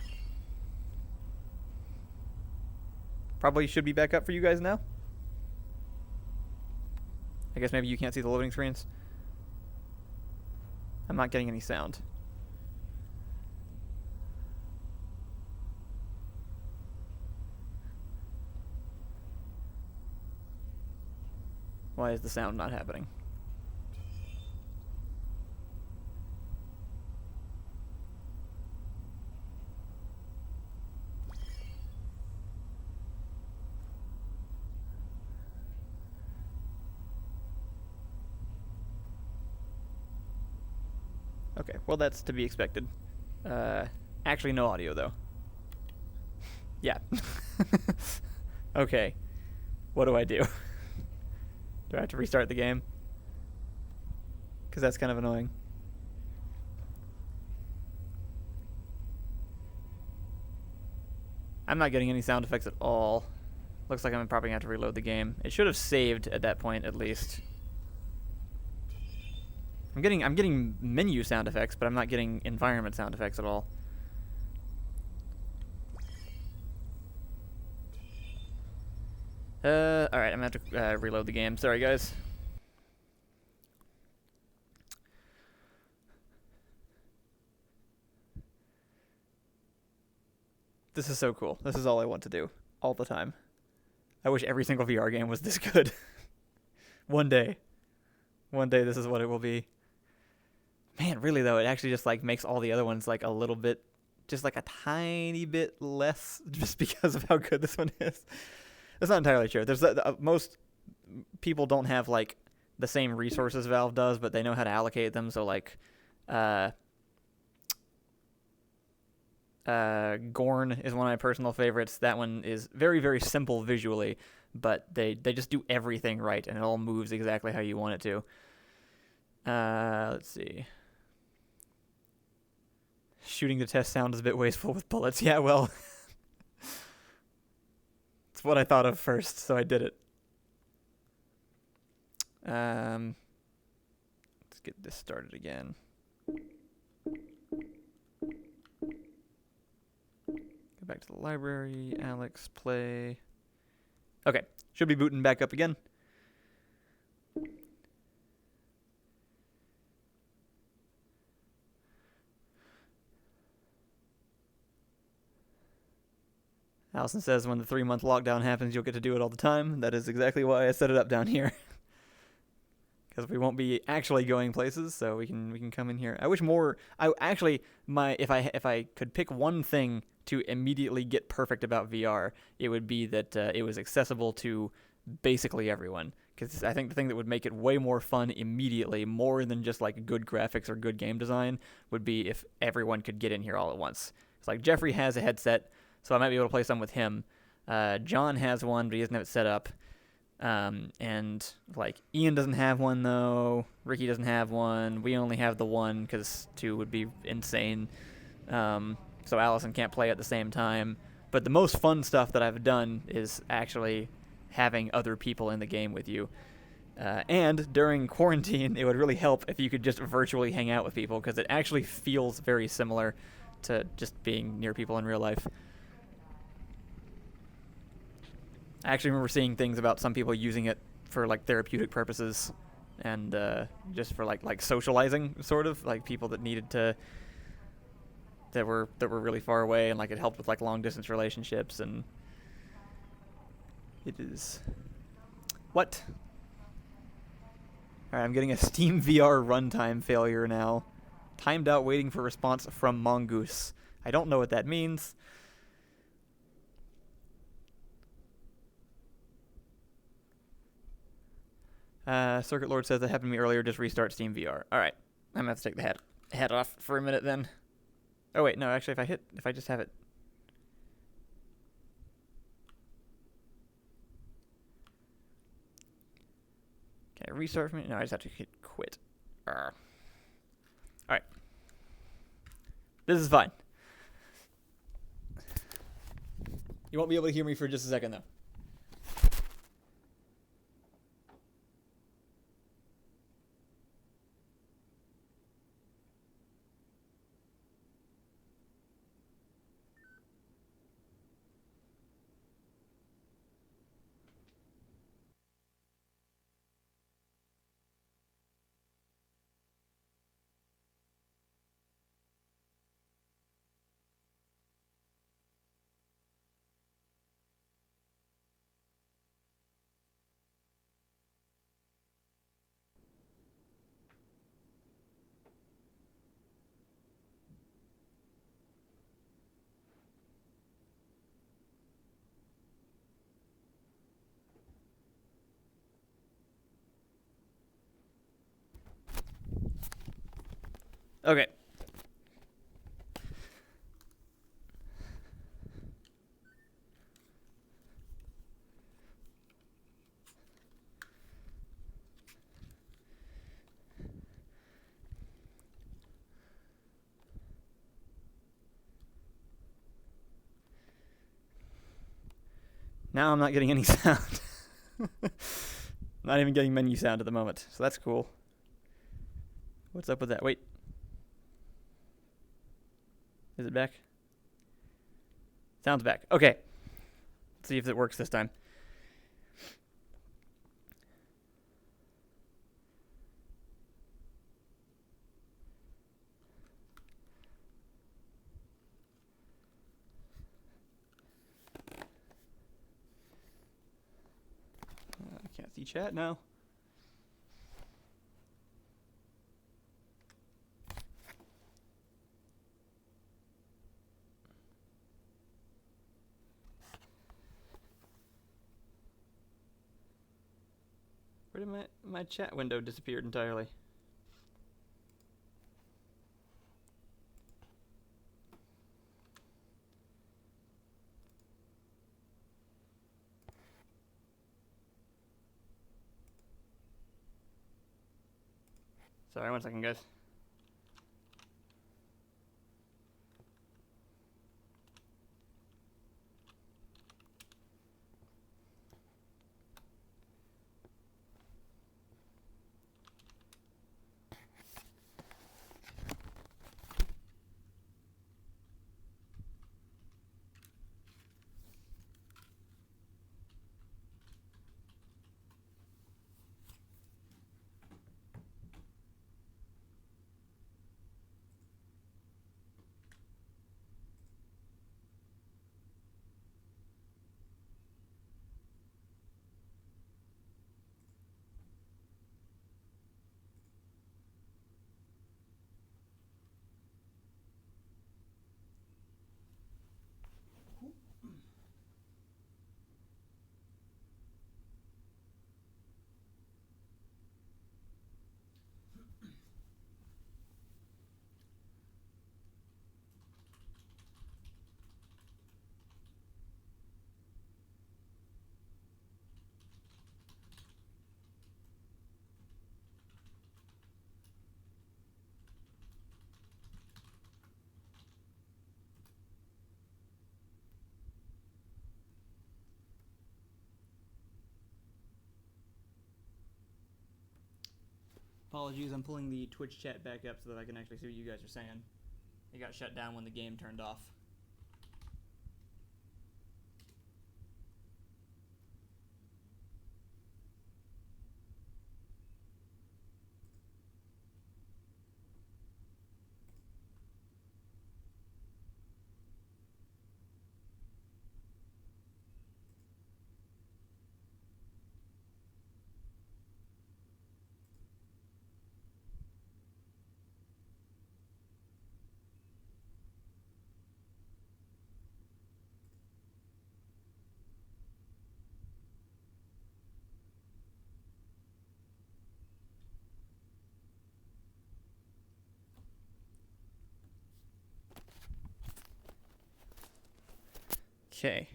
Probably should be back up for you guys now. I guess maybe you can't see the loading screens. I'm not getting any sound. Why is the sound not happening? Okay, well that's to be expected. Actually no audio though. Yeah. Okay. What do I do? Do I have to restart the game? Because that's kind of annoying. I'm not getting any sound effects at all. Looks like I'm probably going to have to reload the game. It should have saved at that point at least. I'm getting menu sound effects, but I'm not getting environment sound effects at all. Alright, I'm gonna have to reload the game. Sorry, guys. This is so cool. This is all I want to do. All the time. I wish every single VR game was this good. One day. One day this is what it will be. Man, really though, it actually just like makes all the other ones like a little bit, just like a tiny bit less, just because of how good this one is. That's not entirely true. There's most people don't have like the same resources Valve does, but they know how to allocate them. So like, Gorn is one of my personal favorites. That one is very, very simple visually, but they just do everything right, and it all moves exactly how you want it to. Let's see. Shooting the test sound is a bit wasteful with bullets. Yeah, well, it's what I thought of first, so I did it. Let's get this started again. Go back to the library. Alyx, play. Okay, should be booting back up again. Alison says when the 3-month lockdown happens, you'll get to do it all the time. That is exactly why I set it up down here. Because we won't be actually going places, so we can come in here. I wish more. If I could pick one thing to immediately get perfect about VR, it would be that it was accessible to basically everyone. Because I think the thing that would make it way more fun immediately, more than just like good graphics or good game design, would be if everyone could get in here all at once. It's like Jeffrey has a headset, so I might be able to play some with him. John has one, but he doesn't have it set up. And like Ian doesn't have one though. Ricky doesn't have one. We only have the one because 2 would be insane. So Alison can't play at the same time. But the most fun stuff that I've done is actually having other people in the game with you. And during quarantine, it would really help if you could just virtually hang out with people, because it actually feels very similar to just being near people in real life. I actually remember seeing things about some people using it for like therapeutic purposes, and just for like socializing, sort of like people that needed to that were really far away, and like it helped with like long distance relationships. And it is What? Alright, I'm getting a Steam VR runtime failure now. Timed out waiting for response from Mongoose. I don't know what that means. Circuit Lord says that happened to me earlier. Just restart Steam VR. Alright. I'm gonna have to take the hat off for a minute then. Oh wait, no, actually if I just have it. Can I restart from it? No, I just have to hit quit. Alright. This is fine. You won't be able to hear me for just a second though. Okay. Now I'm not getting any sound. Not even getting menu sound at the moment, so that's cool. What's up with that? Wait. Is it back? Sound's back. Okay. Let's see if it works this time. I can't see chat now. Where did my chat window disappeared entirely? Sorry, 1 second, guys. Apologies, I'm pulling the Twitch chat back up so that I can actually see what you guys are saying. It got shut down when the game turned off. Okay.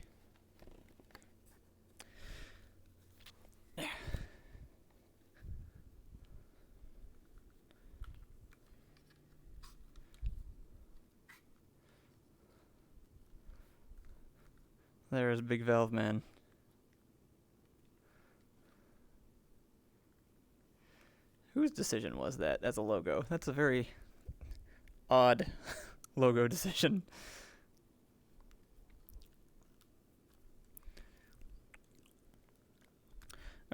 There's Big Valve Man. Whose decision was that as a logo? That's a very odd logo decision.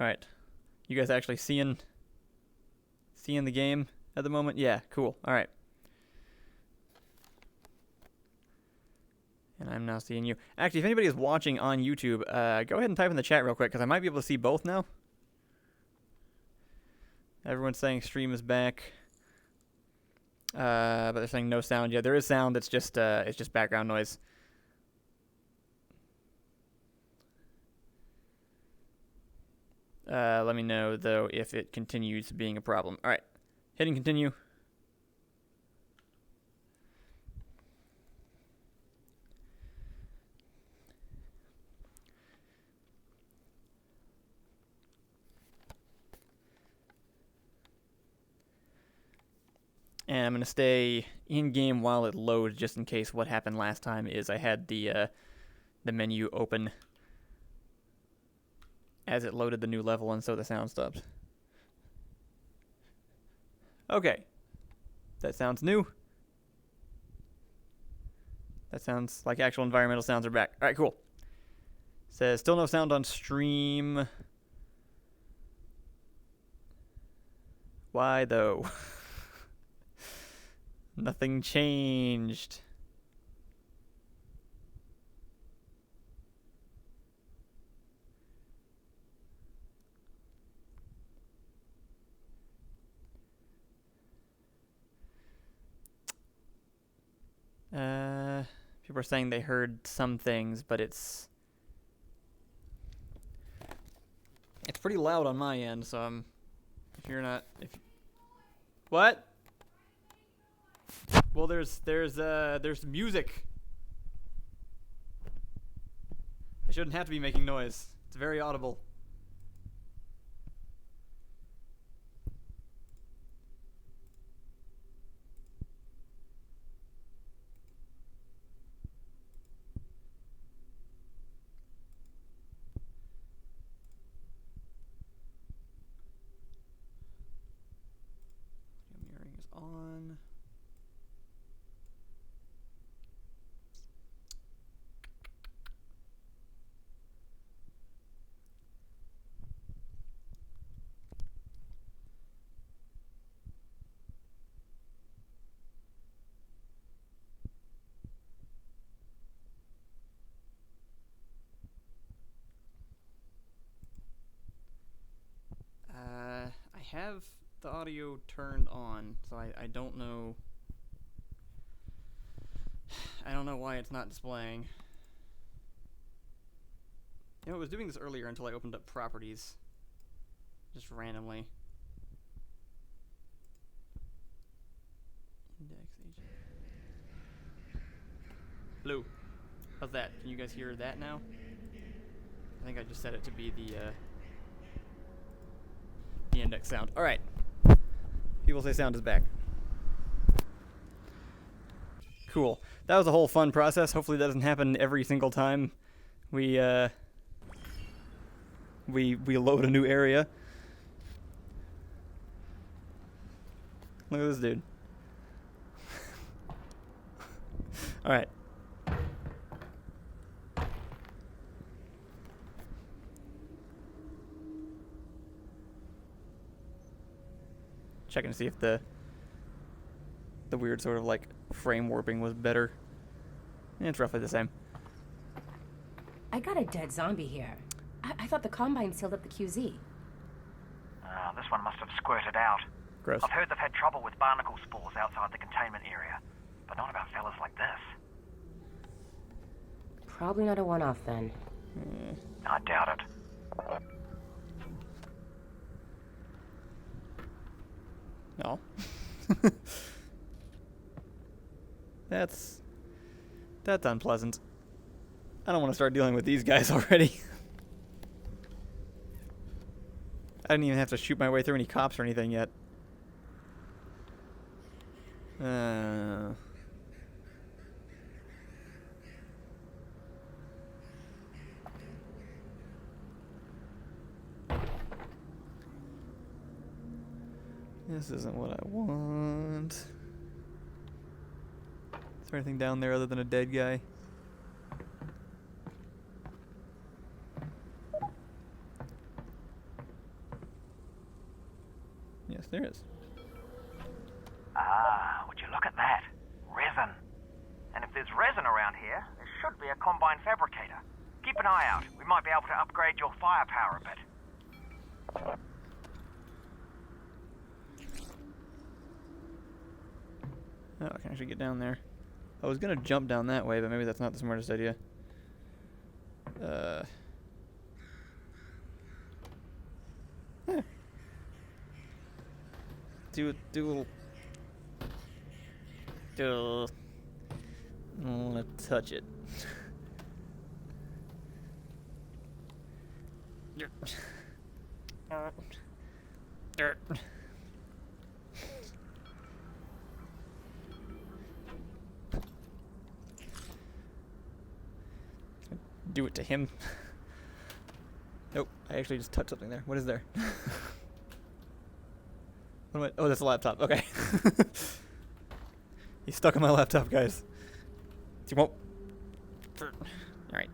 Alright. You guys actually seeing the game at the moment? Yeah, cool. Alright. And I'm now seeing you. Actually, if anybody is watching on YouTube, go ahead and type in the chat real quick, because I might be able to see both now. Everyone's saying stream is back. But they're saying no sound. Yeah, there is sound. It's just background noise. Let me know, though, if it continues being a problem. All right. Hitting continue. And I'm going to stay in-game while it loads, just in case what happened last time is I had the menu open as it loaded the new level, and so the sound stopped. Okay. That sounds new. That sounds like actual environmental sounds are back. Alright, cool. Says, still no sound on stream. Why, though? Nothing changed. People are saying they heard some things, but it's pretty loud on my end, so if you're not, what? Well, there's music. I shouldn't have to be making noise. It's very audible. Mirroring is on. I have the audio turned on, so I don't know. I don't know why it's not displaying. You know, it was doing this earlier until I opened up properties. Just randomly. Index agent. Hello. How's that? Can you guys hear that now? I think I just set it to be the index sound. Alright. People say sound is back. Cool. That was a whole fun process. Hopefully that doesn't happen every single time we load a new area. Look at this dude. Alright. Checking to see if the weird sort of like frame warping was better. It's roughly the same. I got a dead zombie here. I thought the Combine sealed up the QZ. This one must have squirted out. Gross. I've heard they've had trouble with barnacle spores outside the containment area, but not about fellas like this. Probably not a one-off then. I doubt it. No. That's unpleasant. I don't want to start dealing with these guys already. I didn't even have to shoot my way through any cops or anything yet. This isn't what I want. Is there anything down there other than a dead guy? Yes, there is. Ah, would you look at that? Resin. And if there's resin around here, there should be a combine fabricator. Keep an eye out. We might be able to upgrade your firepower a bit. Oh, I can actually get down there. I was gonna jump down that way, but maybe that's not the smartest idea. Do I wanna touch it. Do it to him. Nope, I actually just touched something there. What is there? What am I? Oh, that's a laptop. Okay. He's stuck on my laptop, guys. You won't. Alright.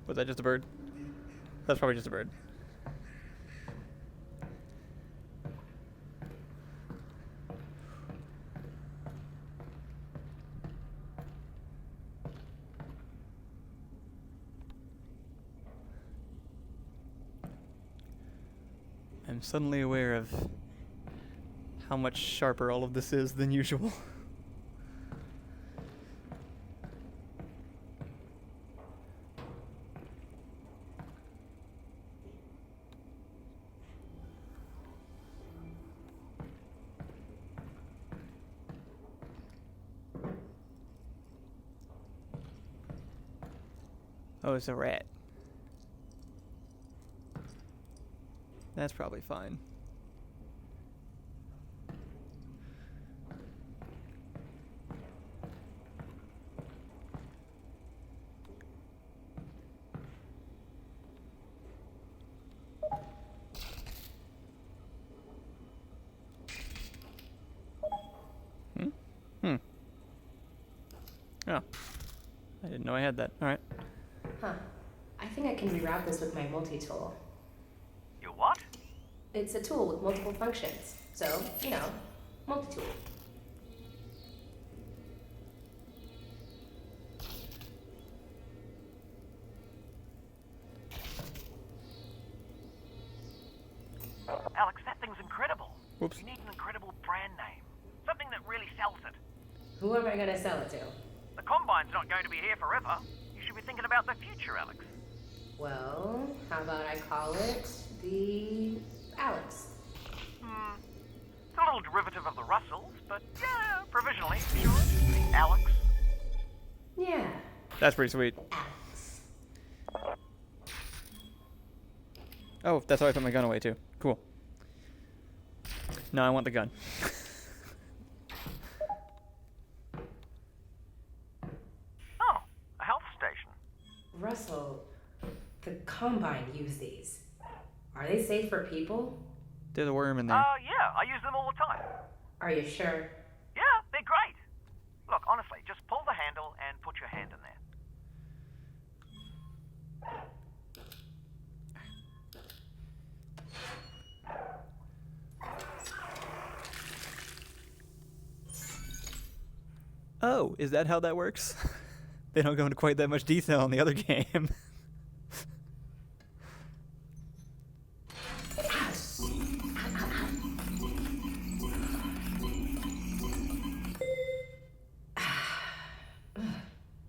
Was that just a bird? That's probably just a bird. I'm suddenly aware of how much sharper all of this is than usual. Oh, it's a rat. That's probably fine. Oh. I didn't know I had that. Alright. Huh. I think I can reroute this with my multi-tool. You what? It's a tool with multiple functions. So, you know, multi-tool. Alyx, that thing's incredible. Whoops. You need an incredible brand name. Something that really sells it. Who am I gonna sell it to? The Combine's not going to be here forever. You should be thinking about the future, Alyx. Well, how about I call it the Alyx? It's a little derivative of the Russells, but yeah, provisionally, sure. The Alyx. Yeah. That's pretty sweet. Alyx. Oh, that's how I put my gun away too. Cool. No, I want the gun. Oh, a health station. Russell, the Combine use these. Are they safe for people? There's a worm in there. Yeah, I use them all the time. Are you sure? Yeah, they're great. Look, honestly, just pull the handle and put your hand in there. Oh, is that how that works? They don't go into quite that much detail in the other game.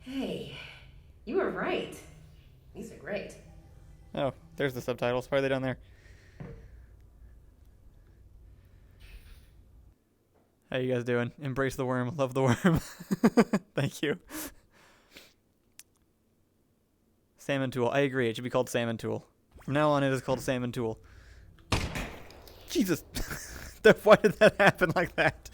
Hey, you were right. These are great. Oh, There's the subtitles. Why are they down there? How you guys doing? Embrace the worm. Love the worm. Thank you. Salmon tool. I agree. It should be called salmon tool. From now on, it is called salmon tool. Jesus. Why did that happen like that?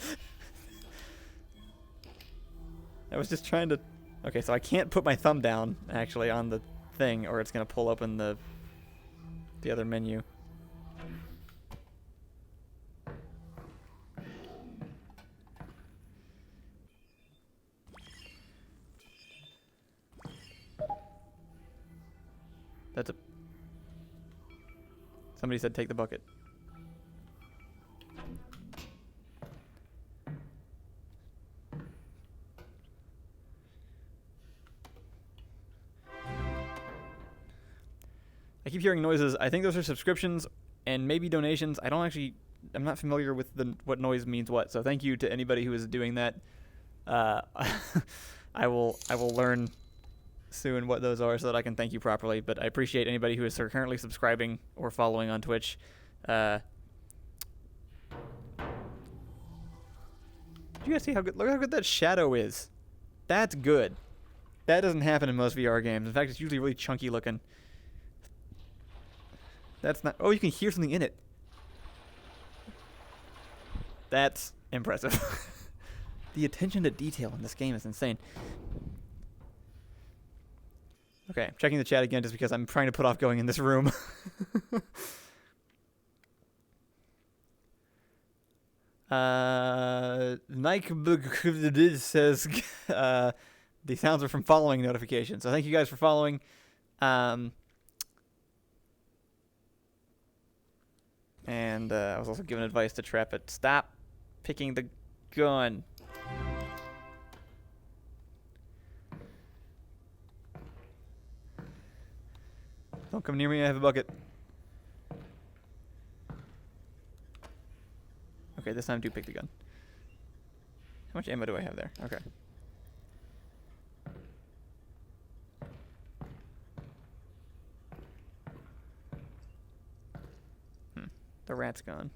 I was just trying to... Okay, so I can't put my thumb down, actually, on the thing, or it's going to pull open the other menu. That's a... Somebody said take the bucket. I keep hearing noises. I think those are subscriptions and maybe donations. I'm not familiar with what noise means what. So thank you to anybody who is doing that. I will learn soon what those are so that I can thank you properly. But I appreciate anybody who is currently subscribing or following on Twitch. Did you guys see how good? Look how good that shadow is. That's good. That doesn't happen in most VR games. In fact, it's usually really chunky looking. That's not... Oh, you can hear something in it. That's impressive. The attention to detail in this game is insane. Okay, I'm checking the chat again just because I'm trying to put off going in this room. Nike says the sounds are from following notifications. So thank you guys for following. And I was also given advice to trap it. Stop picking the gun. Don't come near me, I have a bucket. Okay, this time do pick the gun. How much ammo do I have there? Okay. The rat's gone.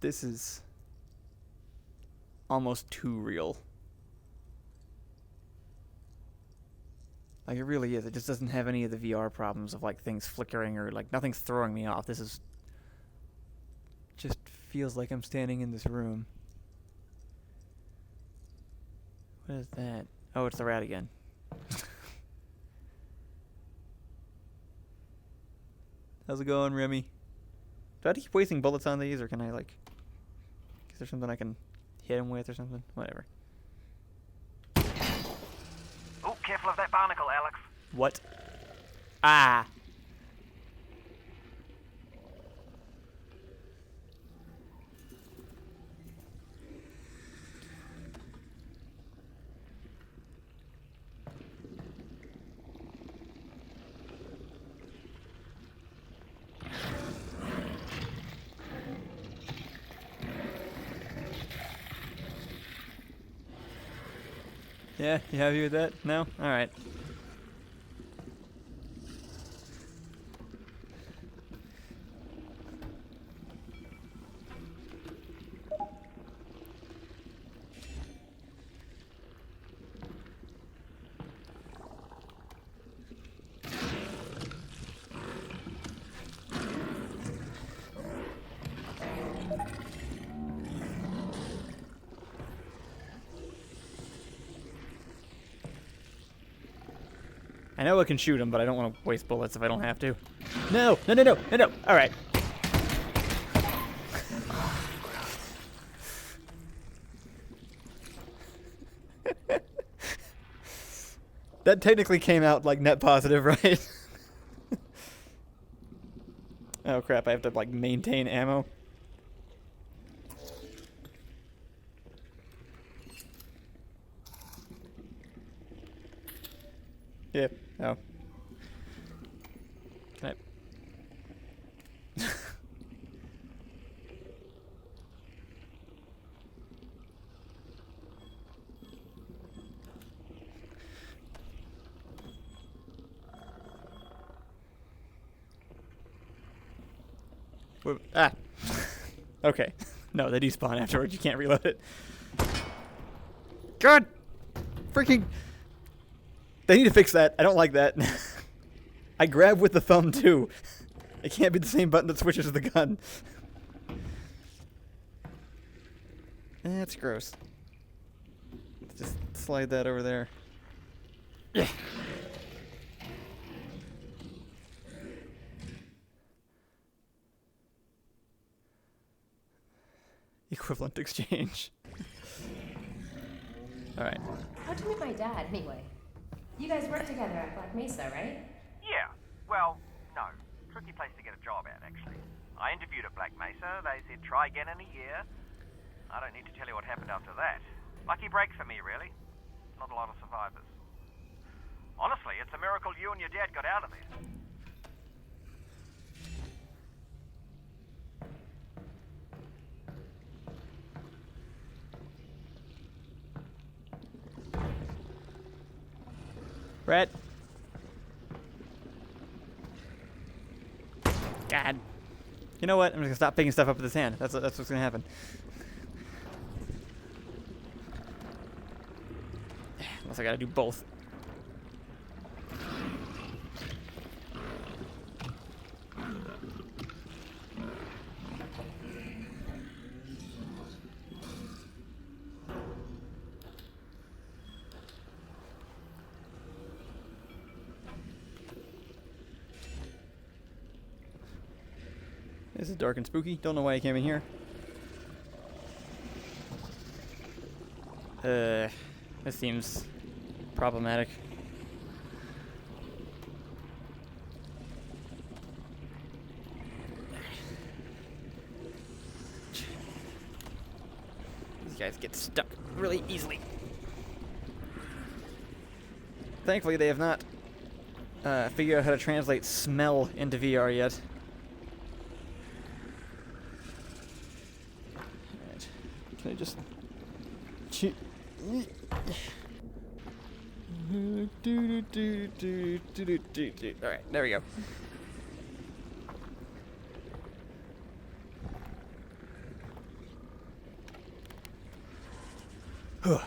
This is almost too real. Like, it really is. It just doesn't have any of the VR problems of, like, things flickering or, like, nothing's throwing me off. This is... just feels like I'm standing in this room. What is that? Oh, it's the rat again. How's it going, Remy? Do I have to keep wasting bullets on these, or can I, like... Is there something I can hit him with or something? Whatever. Oh, careful of that barnacle, Alyx. What? Ah! Yeah, you happy with that? No? Alright. I know I can shoot him, but I don't want to waste bullets if I don't have to. No! No, no, no! No, no! Alright. That technically came out, like, net positive, right? Oh, crap. I have to, like, maintain ammo. Yeah. Oh. Can I... Ah. Okay. No, they despawn afterwards. You can't reload it. God! Freaking... They need to fix that. I don't like that. I grab with the thumb, too. It can't be the same button that switches the gun. That's gross. Just slide that over there. Yeah. Equivalent exchange. Alright. How'd you meet my dad, anyway? You guys work together at Black Mesa, right? Yeah. Well, no. Tricky place to get a job at, actually. I interviewed at Black Mesa. They said try again in a year. I don't need to tell you what happened after that. Lucky break for me, really. Not a lot of survivors. Honestly, it's a miracle you and your dad got out of there. Brett. God. You know what? I'm just gonna stop picking stuff up with his hand. That's what's gonna happen. Unless I gotta do both. This is dark and spooky. Don't know why I came in here. This seems problematic. These guys get stuck really easily. Thankfully, they have not figured out how to translate smell into VR yet. Can I just... Alright, there we go.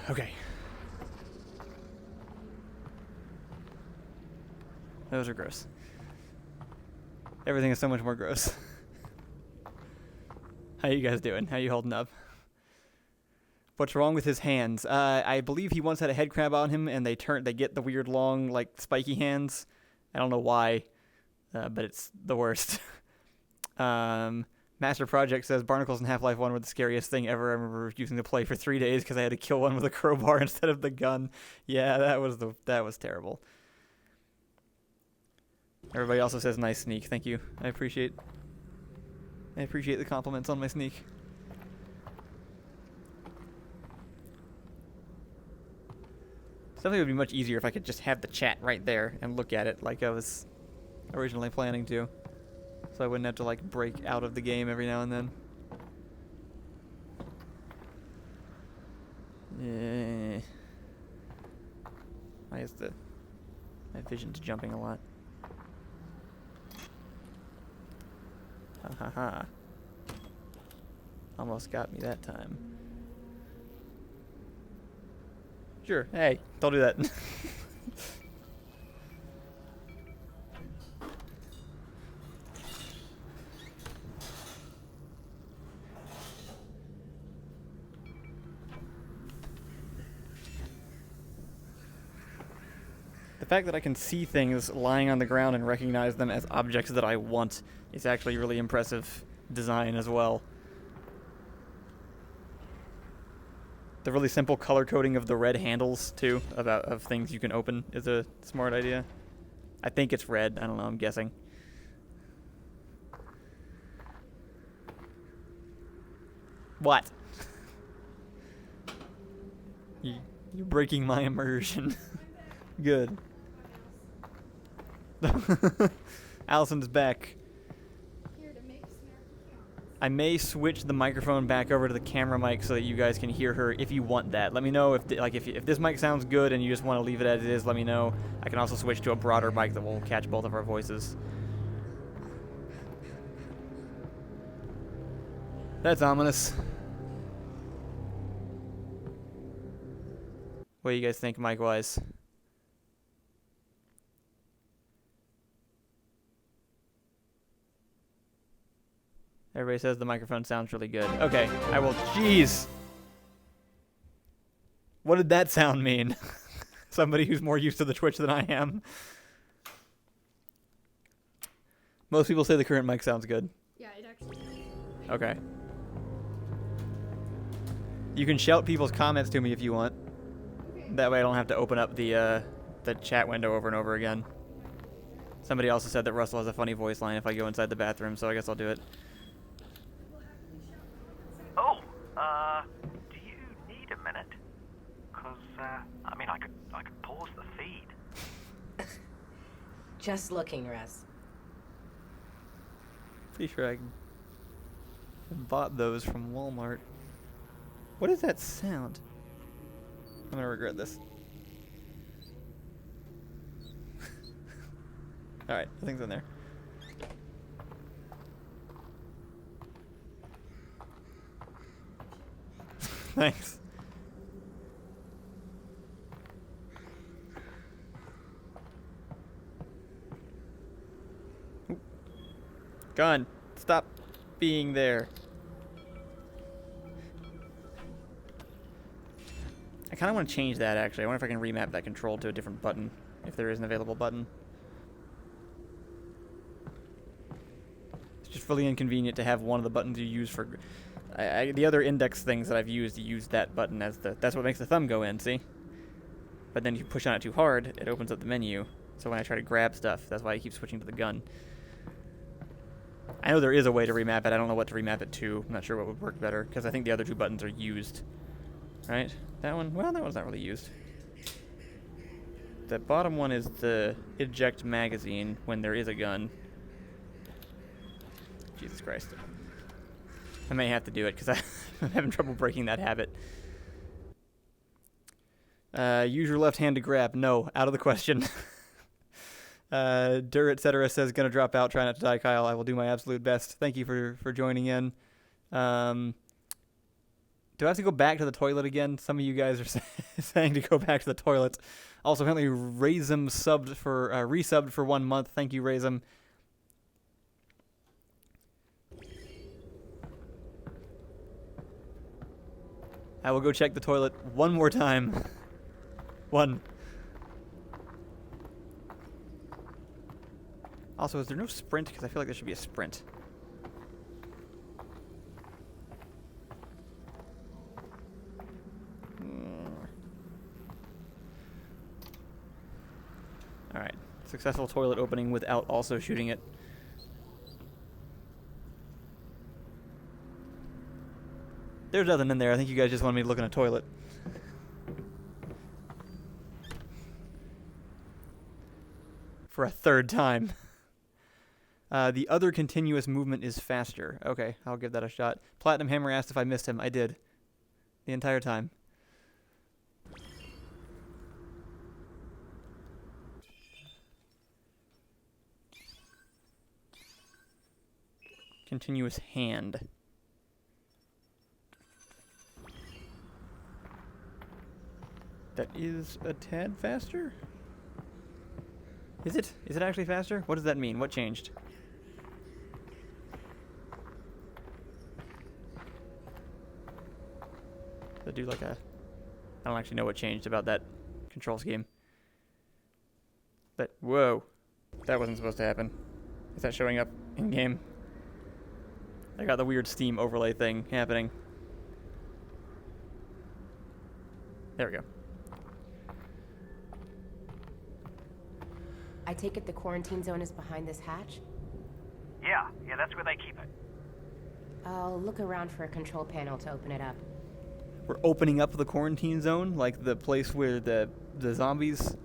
Okay. Those are gross. Everything is so much more gross. How you guys doing? How you holding up? What's wrong with his hands? I believe he once had a head crab on him, and they get the weird long, like, spiky hands. I don't know why, but it's the worst. Master Project says Barnacles in Half-Life 1 were the scariest thing ever. I remember refusing to play for 3 days because I had to kill one with a crowbar instead of the gun. Yeah, that was terrible. Everybody also says nice sneak. Thank you. I appreciate the compliments on my sneak. Definitely would be much easier if I could just have the chat right there and look at it like I was originally planning to. So I wouldn't have to like break out of the game every now and then. Yeah. Why is my vision's jumping a lot? Ha ha ha. Almost got me that time. Sure. Hey, don't do that. The fact that I can see things lying on the ground and recognize them as objects that I want is actually really impressive design as well. The really simple color coding of the red handles, too, of things you can open is a smart idea. I think it's red. I don't know. I'm guessing. What? You're breaking my immersion. Good. Alison's back. I may switch the microphone back over to the camera mic so that you guys can hear her if you want that. Let me know if this mic sounds good and you just want to leave it as it is, let me know. I can also switch to a broader mic that will catch both of our voices. That's ominous. What do you guys think, mic-wise? Everybody says the microphone sounds really good. Okay, I will. Jeez! What did that sound mean? Somebody who's more used to the Twitch than I am. Most people say the current mic sounds good. Yeah, it actually does. Okay. You can shout people's comments to me if you want. Okay. That way I don't have to open up the chat window over and over again. Somebody also said that Russell has a funny voice line if I go inside the bathroom, so I guess I'll do it. Oh, do you need a minute? Because, I mean, I could pause the feed. Just looking, Russ. Pretty sure I bought those from Walmart. What is that sound? I'm gonna regret this. Alright, nothing's in there. Thanks. Oop. Gun, stop being there. I kind of want to change that, actually. I wonder if I can remap that control to a different button, if there is an available button. It's just really inconvenient to have one of the buttons you use for... the other index things that I've used, you use that button as the... That's what makes the thumb go in, see? But then if you push on it too hard, it opens up the menu. So when I try to grab stuff, that's why I keep switching to the gun. I know there is a way to remap it. I don't know what to remap it to. I'm not sure what would work better, because I think the other two buttons are used. Right? That one? Well, that one's not really used. The bottom one is the eject magazine when there is a gun. Jesus Christ. I may have to do it because I'm having trouble breaking that habit. Use your left hand to grab. No, out of the question. Dur, etc. says, gonna drop out. Try not to die, Kyle. I will do my absolute best. Thank you for joining in. Do I have to go back to the toilet again? Some of you guys are saying to go back to the toilet. Also, apparently, Razum resubbed for 1 month. Thank you, Razum. I will go check the toilet one more time. One. Also, is there no sprint? Because I feel like there should be a sprint. Alright. Successful toilet opening without also shooting it. There's nothing in there. I think you guys just wanted me to look in a toilet. For a third time. The other continuous movement is faster. Okay, I'll give that a shot. Platinum Hammer asked if I missed him. I did. The entire time. Continuous hand. That is a tad faster? Is it? Is it actually faster? What does that mean? What changed? Does it do like a... I don't actually know what changed about that control scheme. But, whoa. That wasn't supposed to happen. Is that showing up in-game? I got the weird Steam overlay thing happening. There we go. I take it the quarantine zone is behind this hatch? Yeah, that's where they keep it. I'll look around for a control panel to open it up. We're opening up the quarantine zone, like the place where the zombies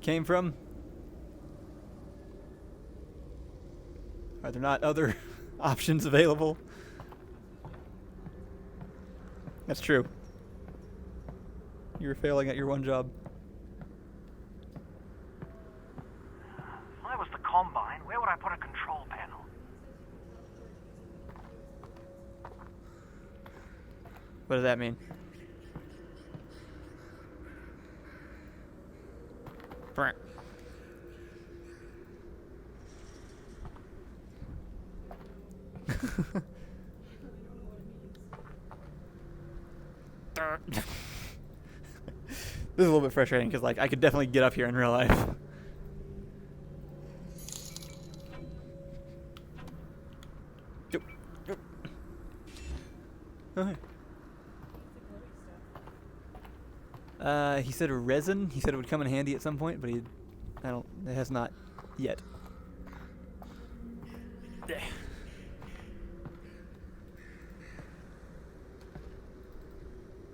came from. Are there not other options available? That's true. You're failing at your one job. If I was the Combine, where would I put a control panel? What does that mean? Brr. This is a little bit frustrating because, like, I could definitely get up here in real life. Oh, hey. He said resin. He said it would come in handy at some point, but it has not yet.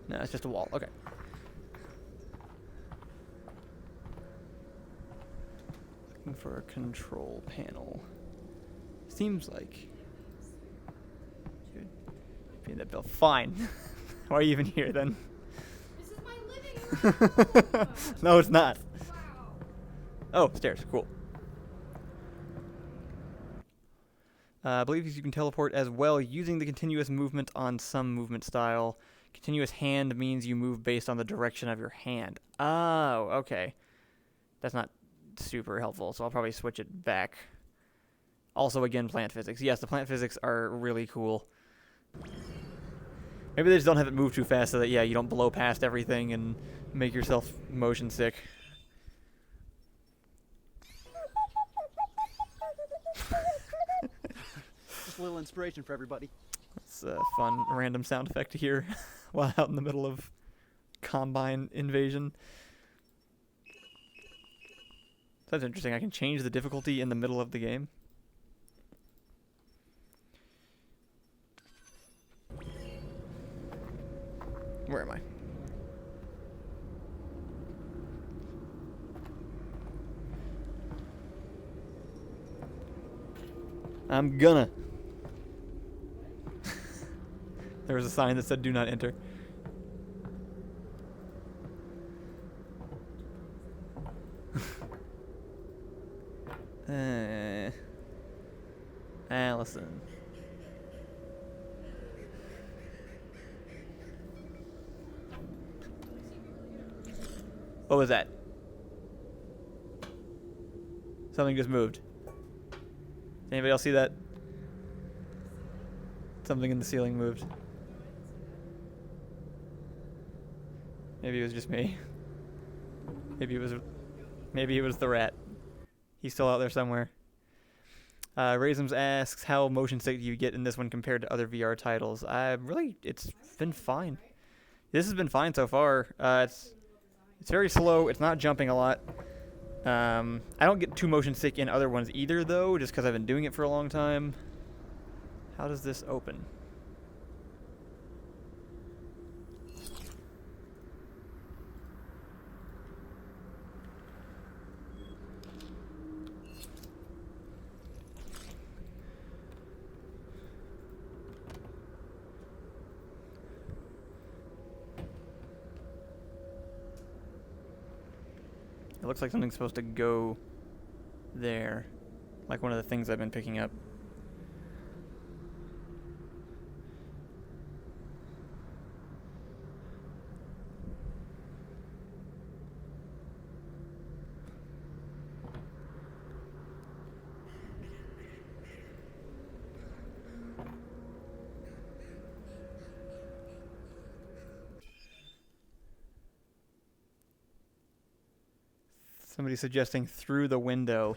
No, it's just a wall. Okay. Looking for a control panel. Seems like be in that bill. Fine. Why are you even here then? This is my living room. No, it's not. Wow. Oh, stairs. Cool. I believe you can teleport as well using the continuous movement on some movement style. Continuous hand means you move based on the direction of your hand. Oh, okay. That's not super helpful, so I'll probably switch it back. Also, again, plant physics. Yes, the plant physics are really cool. Maybe they just don't have it move too fast so that, yeah, you don't blow past everything and make yourself motion sick. Just a little inspiration for everybody. It's a fun random sound effect to hear while out in the middle of Combine invasion. That's interesting. I can change the difficulty in the middle of the game. Where am I? I'm gonna. There was a sign that said do not enter. Alison. What was that? Something just moved. Did anybody else see that? Something in the ceiling moved. Maybe it was just me. Maybe it was the rat. He's still out there somewhere. Raisins asks, how motion sick do you get in this one compared to other VR titles? It's been fine. This has been fine so far. It's very slow. It's not jumping a lot. I don't get too motion sick in other ones either, though, just because I've been doing it for a long time. How does this open? It looks like something's supposed to go there, like one of the things I've been picking up. Somebody's suggesting through the window.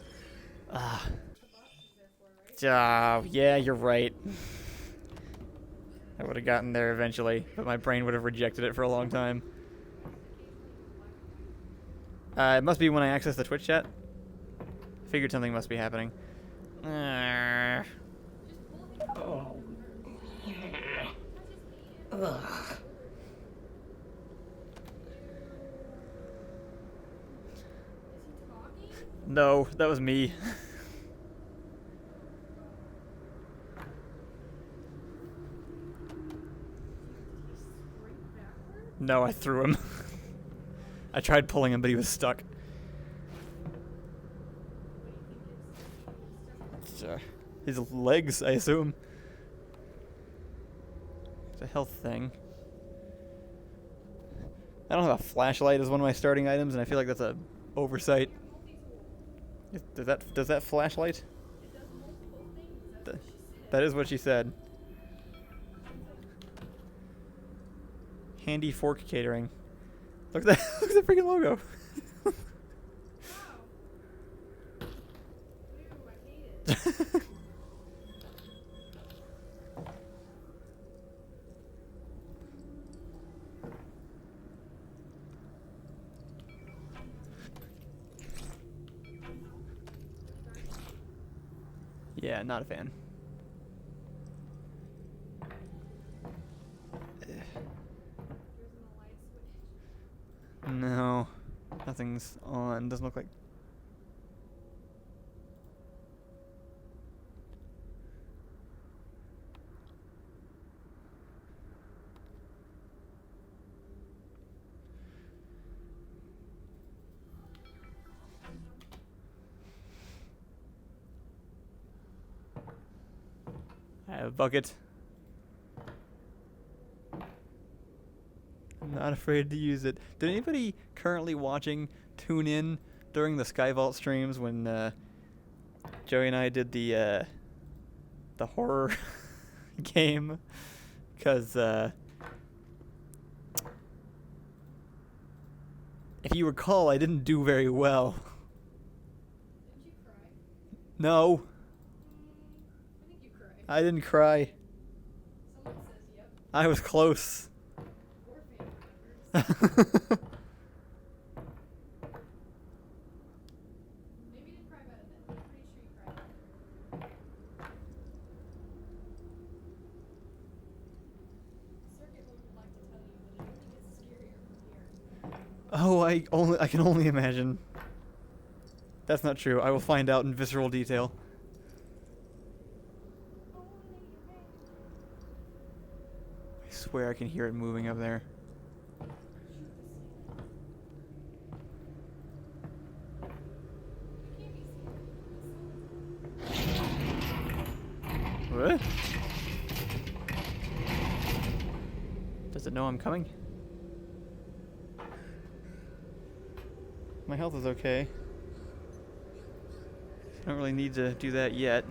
Yeah, you're right. I would have gotten there eventually, but my brain would have rejected it for a long time. It must be when I access the Twitch chat. Figured something must be happening. No, that was me. No, I threw him. I tried pulling him, but he was stuck. His legs, I assume. It's a health thing. I don't have a flashlight as one of my starting items, and I feel like that's a oversight. Does that flashlight? That is what she said. Handy Fork Catering. Look at that! Look at the freaking logo. Yeah, not a fan. No, nothing's on. Doesn't look like. I have a bucket. I'm not afraid to use it. Did anybody currently watching tune in during the Skyvault streams when Joey and I did the horror game? Because if you recall, I didn't do very well. Didn't you cry? No. I think you cried. I didn't cry. Someone says yep. I was close. Or family members. Maybe you didn't cry about it then. I'm pretty sure you cried. Circuit would like to tell you that everything gets scarier from here. Oh, I can only imagine. That's not true. I will find out in visceral detail. I swear I can hear it moving up there. What? Does it know I'm coming? My health is okay. I don't really need to do that yet.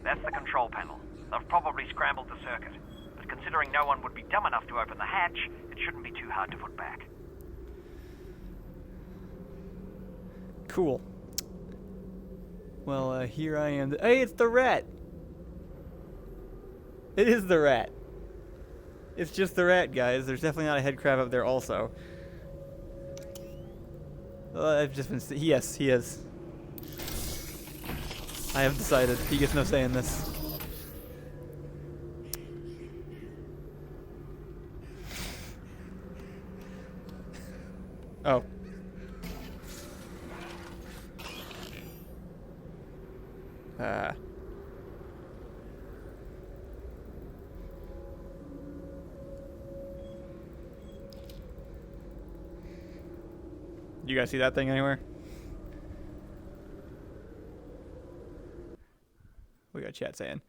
That's the control panel. They've probably scrambled the circuit. But considering no one would be dumb enough to open the hatch, it shouldn't be too hard to put back. Cool. Well, here I am. Hey, it's the rat! It is the rat. It's just the rat, guys. There's definitely not a head crab up there also. I've just been... Yes, he is. I have decided. He gets no say in this. Oh. You guys see that thing anywhere? We got chat saying,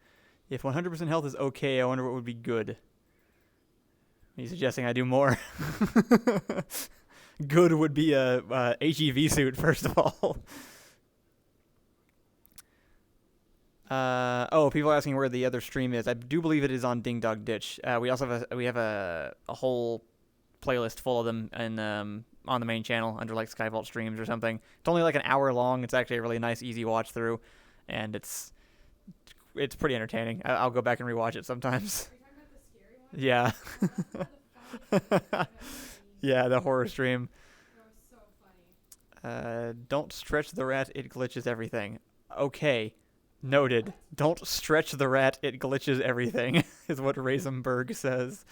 if 100% health is okay, I wonder what would be good. He's suggesting I do more. Good would be a HEV suit, first of all. Oh, people are asking where the other stream is. I do believe it is on Ding Dog Ditch. We also have a whole playlist full of them and on the main channel under like Skyvault streams or something. It's only like an hour long. It's actually a really nice, easy watch through, and it's pretty entertaining. I'll go back and rewatch it sometimes. Are you talking about the scary one? Yeah. That's one of the funniest I've ever seen. Yeah, the horror stream. That was so funny. Don't stretch the rat, it glitches everything. Okay, noted. Don't stretch the rat, it glitches everything, is what Raisenberg says.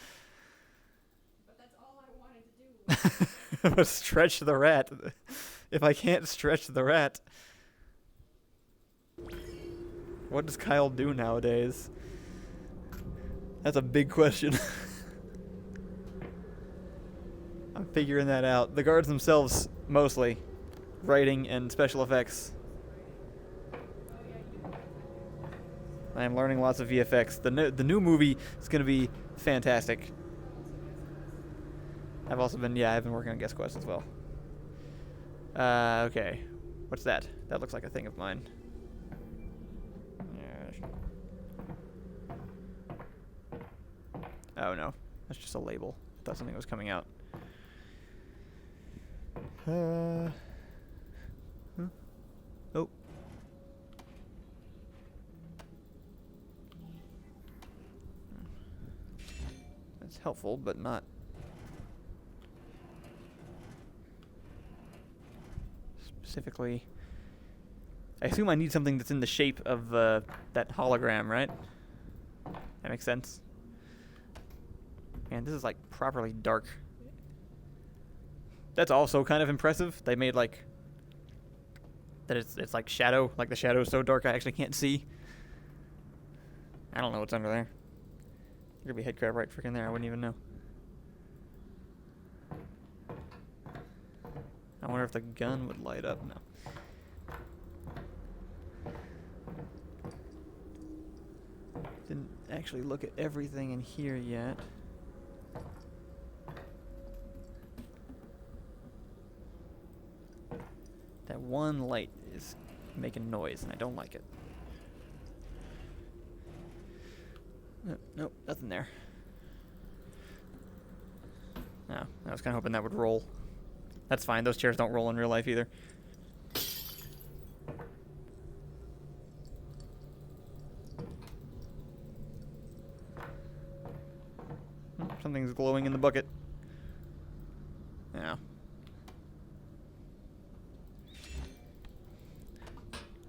But that's all I wanted to do. But stretch the rat. If I can't stretch the rat, what does Kyle do nowadays? That's a big question. I'm figuring that out. The guards themselves, mostly. Writing and special effects. I am learning lots of VFX. The new movie is going to be fantastic. I've also been, I've been working on Guest Quest as well. Okay. What's that? That looks like a thing of mine. Oh no, that's just a label. I thought something was coming out. Huh? Oh. That's helpful, but not. Specifically, I assume I need something that's in the shape of that hologram, right? That makes sense. And this is like properly dark. That's also kind of impressive. They made like that it's like shadow, like the shadow is so dark I actually can't see. I don't know what's under there. There could be a head crab right freaking there. I wouldn't even know. I wonder if the gun would light up. No. Didn't actually look at everything in here yet. That one light is making noise, and I don't like it. Nope, nothing there. No, I was kind of hoping that would roll. That's fine, those chairs don't roll in real life either. Something's glowing in the bucket. Yeah.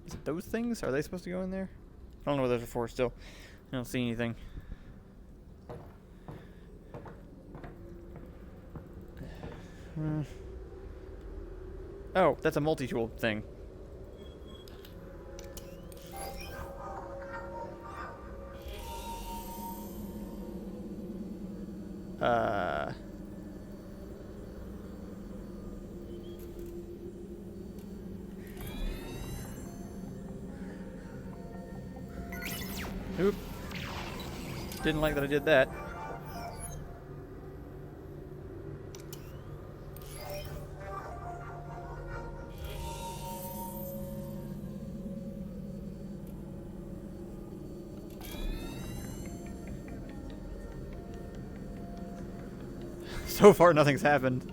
Is it those things? Are they supposed to go in there? I don't know what those are for still. I don't see anything. Oh, that's a multi-tool thing. Oop. Didn't like that I did that. So far, nothing's happened.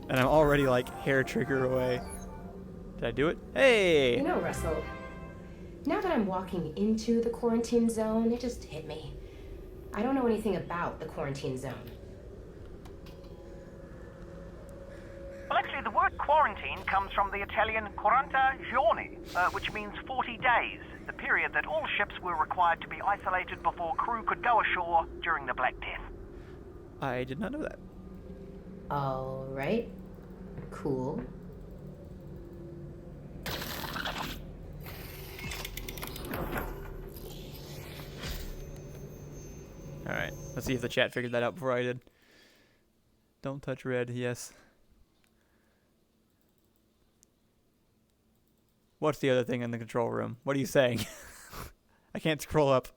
And I'm already like hair trigger away. Did I do it? Hey! You know, Russell, now that I'm walking into the quarantine zone, it just hit me. I don't know anything about the quarantine zone. Well, actually, the word quarantine comes from the Italian 40 giorni, which means 40 days, the period that all ships were required to be isolated before crew could go ashore during the Black Death. I did not know that. All right. Cool. Alright, let's see if the chat figured that out before I did. Don't touch red, yes. What's the other thing in the control room? What are you saying? I can't scroll up.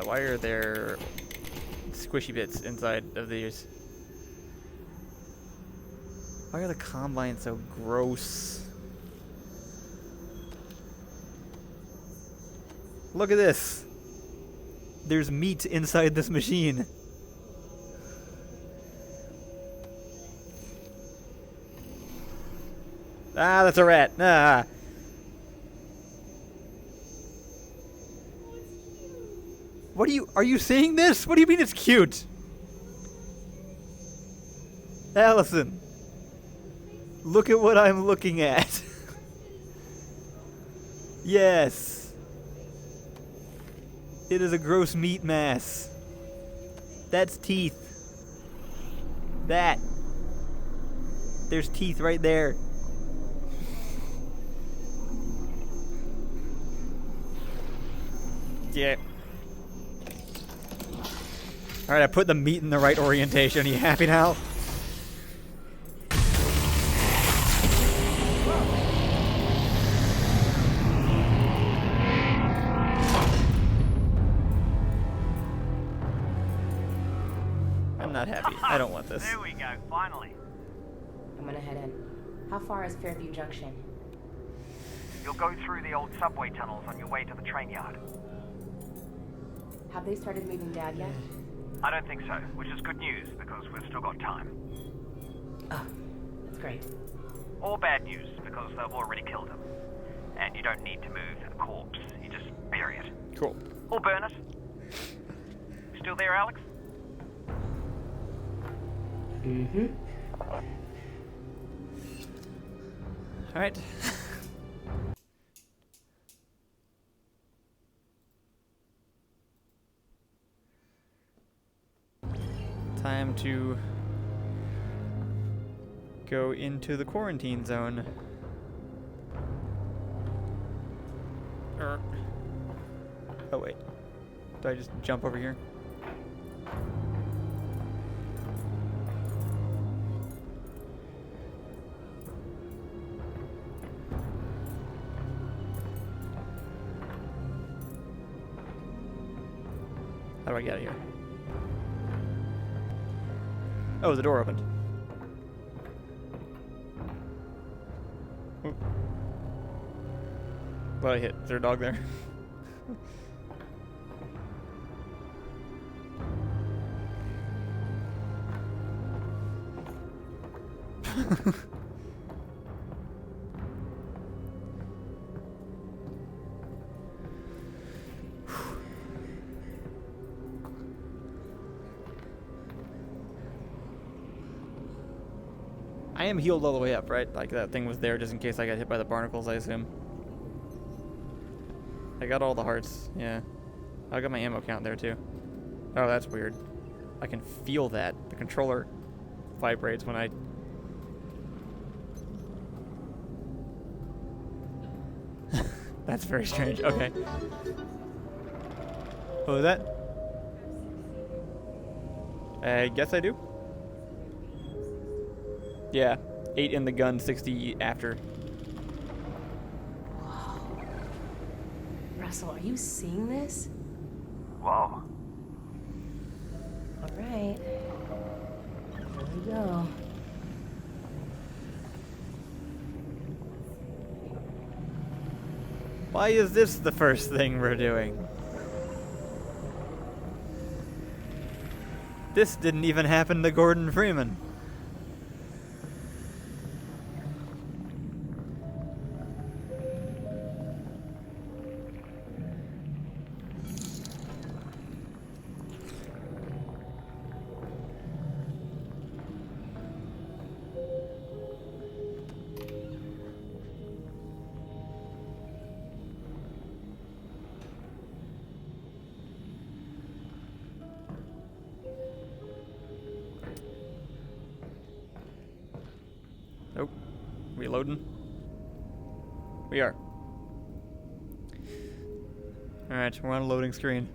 Why are there squishy bits inside of these? Why are the combines so gross? Look at this. There's meat inside this machine. Ah, that's a rat. Ah. What are you seeing this? What do you mean it's cute? Alison. Look at what I'm looking at. Yes. It is a gross meat mass. That's teeth. That. There's teeth right there. Yeah. Alright, I put the meat in the right orientation. Are you happy now? I'm not happy. I don't want this. There we go, finally. I'm gonna head in. How far is Fairview Junction? You'll go through the old subway tunnels on your way to the train yard. Have they started moving Dad yet? I don't think so, which is good news because we've still got time. Oh, that's great. Or bad news because they've already killed him. And you don't need to move a corpse, you just bury it. Cool. Or burn it. Still there, Alex? Mm-hmm. Alright. Time to go into the quarantine zone. Oh wait. Do I just jump over here? How do I get out of here? Oh, the door opened. What I hit? Is there a dog there? I am healed all the way up, right? Like that thing was there just in case I got hit by the barnacles, I assume. I got all the hearts, yeah. I got my ammo count there too. Oh, that's weird. I can feel that. The controller vibrates when I... That's very strange. Okay. What was that? I guess I do. Yeah, 8 in the gun, 60 after. Russell, are you seeing this? Whoa. All right. Here we go. Why is this the first thing we're doing? This didn't even happen to Gordon Freeman. Nope. Reloading. We are. Alright, we're on a loading screen.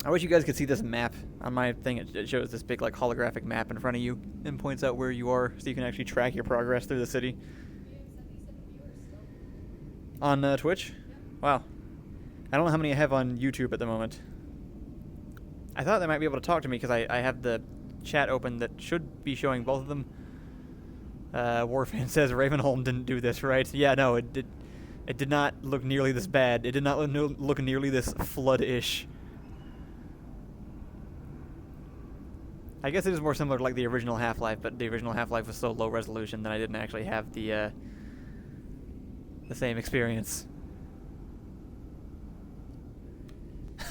I wish you guys could see this map. On my thing, it shows this big like holographic map in front of you and points out where you are so you can actually track your progress through the city. On Twitch? Wow. I don't know how many I have on YouTube at the moment. I thought they might be able to talk to me because I have the chat open that should be showing both of them. Warfan says Ravenholm didn't do this, right? Yeah, no, it did not look nearly this bad. It did not look nearly this flood-ish. I guess it is more similar to like the original Half-Life, but the original Half-Life was so low resolution that I didn't actually have the same experience.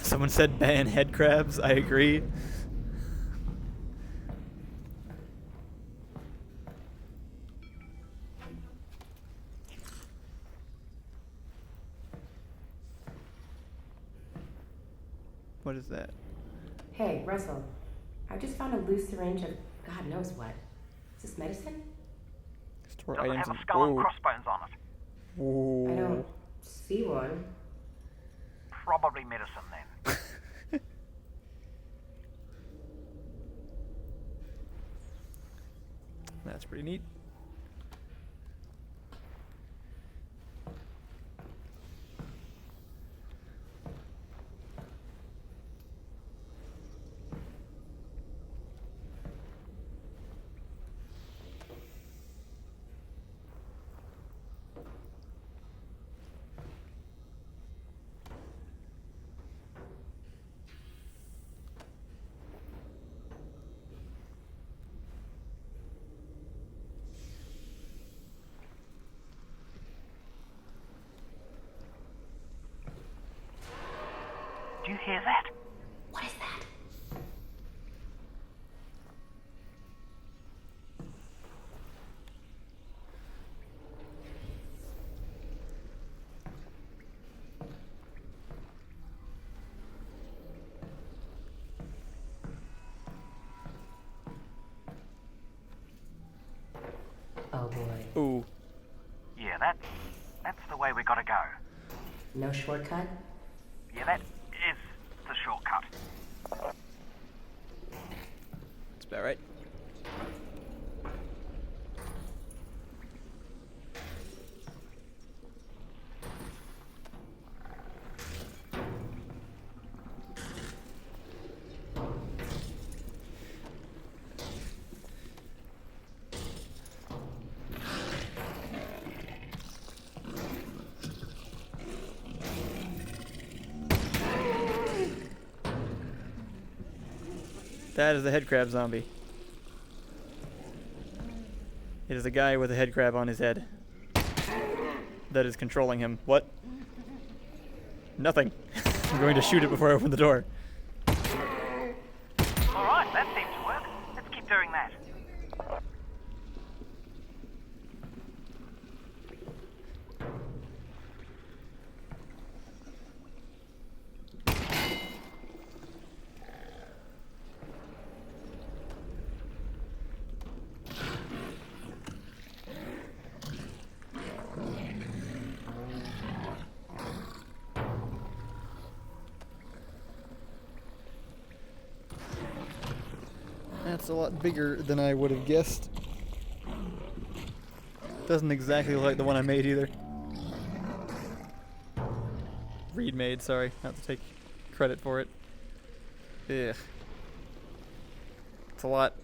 Someone said ban head crabs. I agree. What is that? Hey, Russell. I just found a loose syringe of God knows what. Is this medicine? Store Doesn't items have a and skull and crossbones on it. Whoa. I don't see one. probably medicine then. That's pretty neat. Do you hear that? What is that? Oh boy. Ooh. Yeah, that's the way we gotta go. No shortcut? Yeah, that is the shortcut. That's about right. That is the head crab zombie. It is a guy with a head crab on his head that is controlling him. What? Nothing. I'm going to shoot it before I open the door. Alright, that seems to work. Let's keep doing that. That's a lot bigger than I would have guessed. Doesn't exactly look like the one I made either. Reed made, sorry, not to take credit for it. Ugh. It's a lot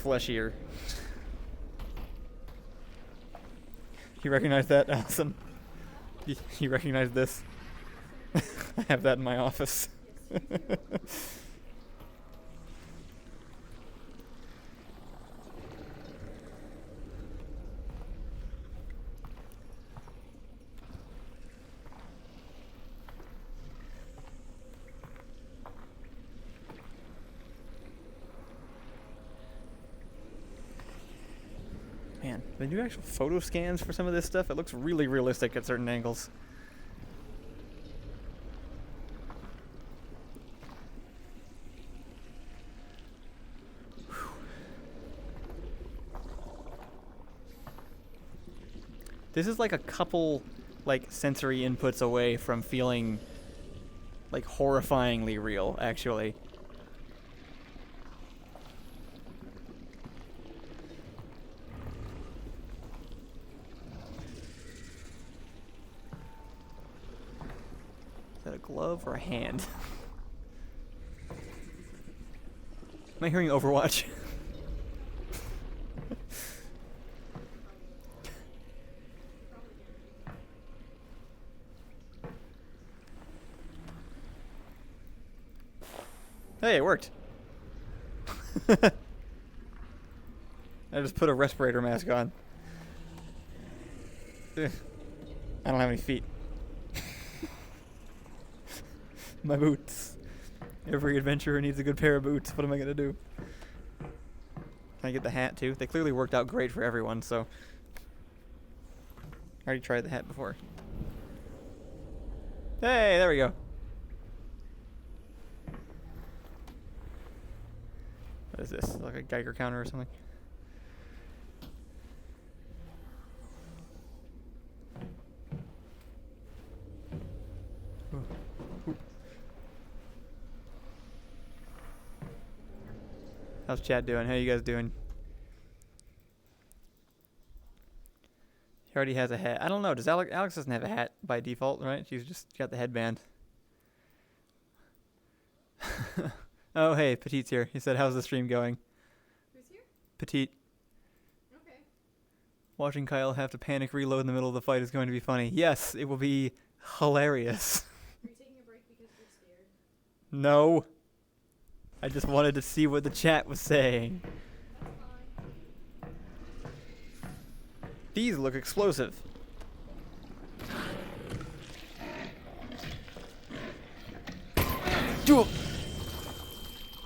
fleshier. You recognize that, Alison? You recognize this? I have that in my office. Man, they do actual photo scans for some of this stuff. It looks really realistic at certain angles. Whew. This is like a couple sensory inputs away from feeling horrifyingly real, actually. Is that a glove or a hand? Am I hearing Overwatch? Hey, it worked. I just put a respirator mask on. Ugh. I don't have any feet. My boots. Every adventurer needs a good pair of boots. What am I gonna do? Can I get the hat too? They clearly worked out great for everyone, so. I already tried the hat before. Hey, there we go. What is this? Like a Geiger counter or something? How's chat doing? How you guys doing? He already has a hat. I don't know. Does Alyx doesn't have a hat by default, right? She's just got the headband. Oh, hey, Petite's here. He said, how's the stream going? Who's here? Petite. Okay. Watching Kyle have to panic reload in the middle of the fight is going to be funny. Yes, it will be hilarious. Are you taking a break because you're scared? No. I just wanted to see what the chat was saying. These look explosive.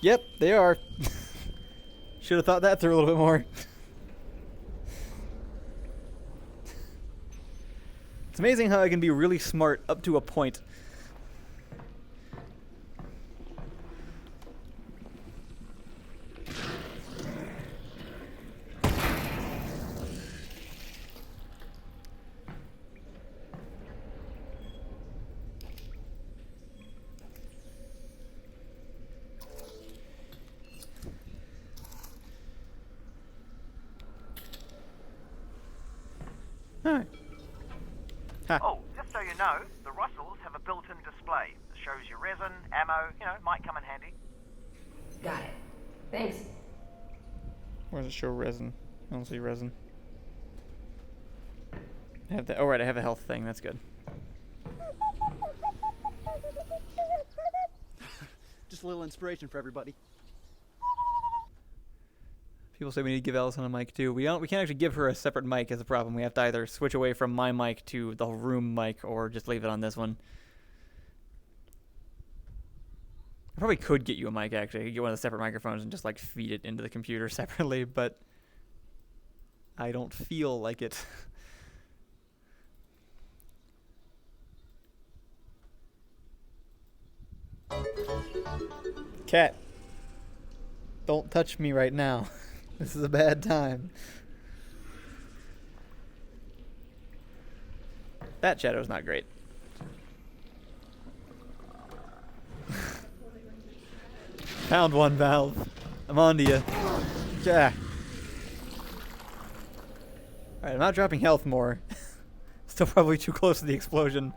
Yep, they are. Should have thought that through a little bit more. It's amazing how I can be really smart up to a point. Alright. Oh, just so you know, the Russells have a built-in display that shows your resin, ammo, might come in handy. Got it. Thanks. Where does it show resin? I don't see resin. I have that. Oh, right, I have a health thing. That's good. Just a little inspiration for everybody. People say we need to give Alison a mic too. We can't actually give her a separate mic as a problem. We have to either switch away from my mic to the room mic or just leave it on this one. I probably could get you a mic actually. I could get one of the separate microphones and just like feed it into the computer separately, but I don't feel like it. Cat, don't touch me right now. This is a bad time. That shadow's not great. Found one, Valve. I'm on to you. Yeah. Alright, I'm not dropping health more. Still probably too close to the explosion.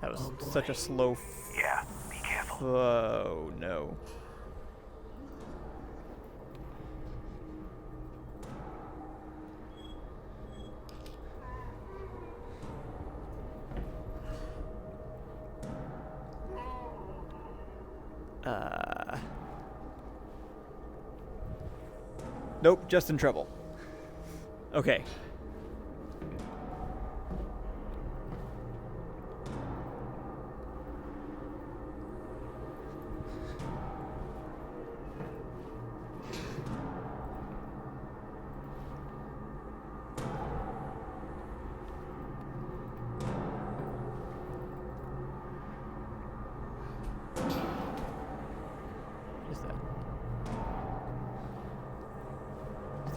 That was such a slow. Yeah, be careful. Oh no. Nope, just in trouble. Okay.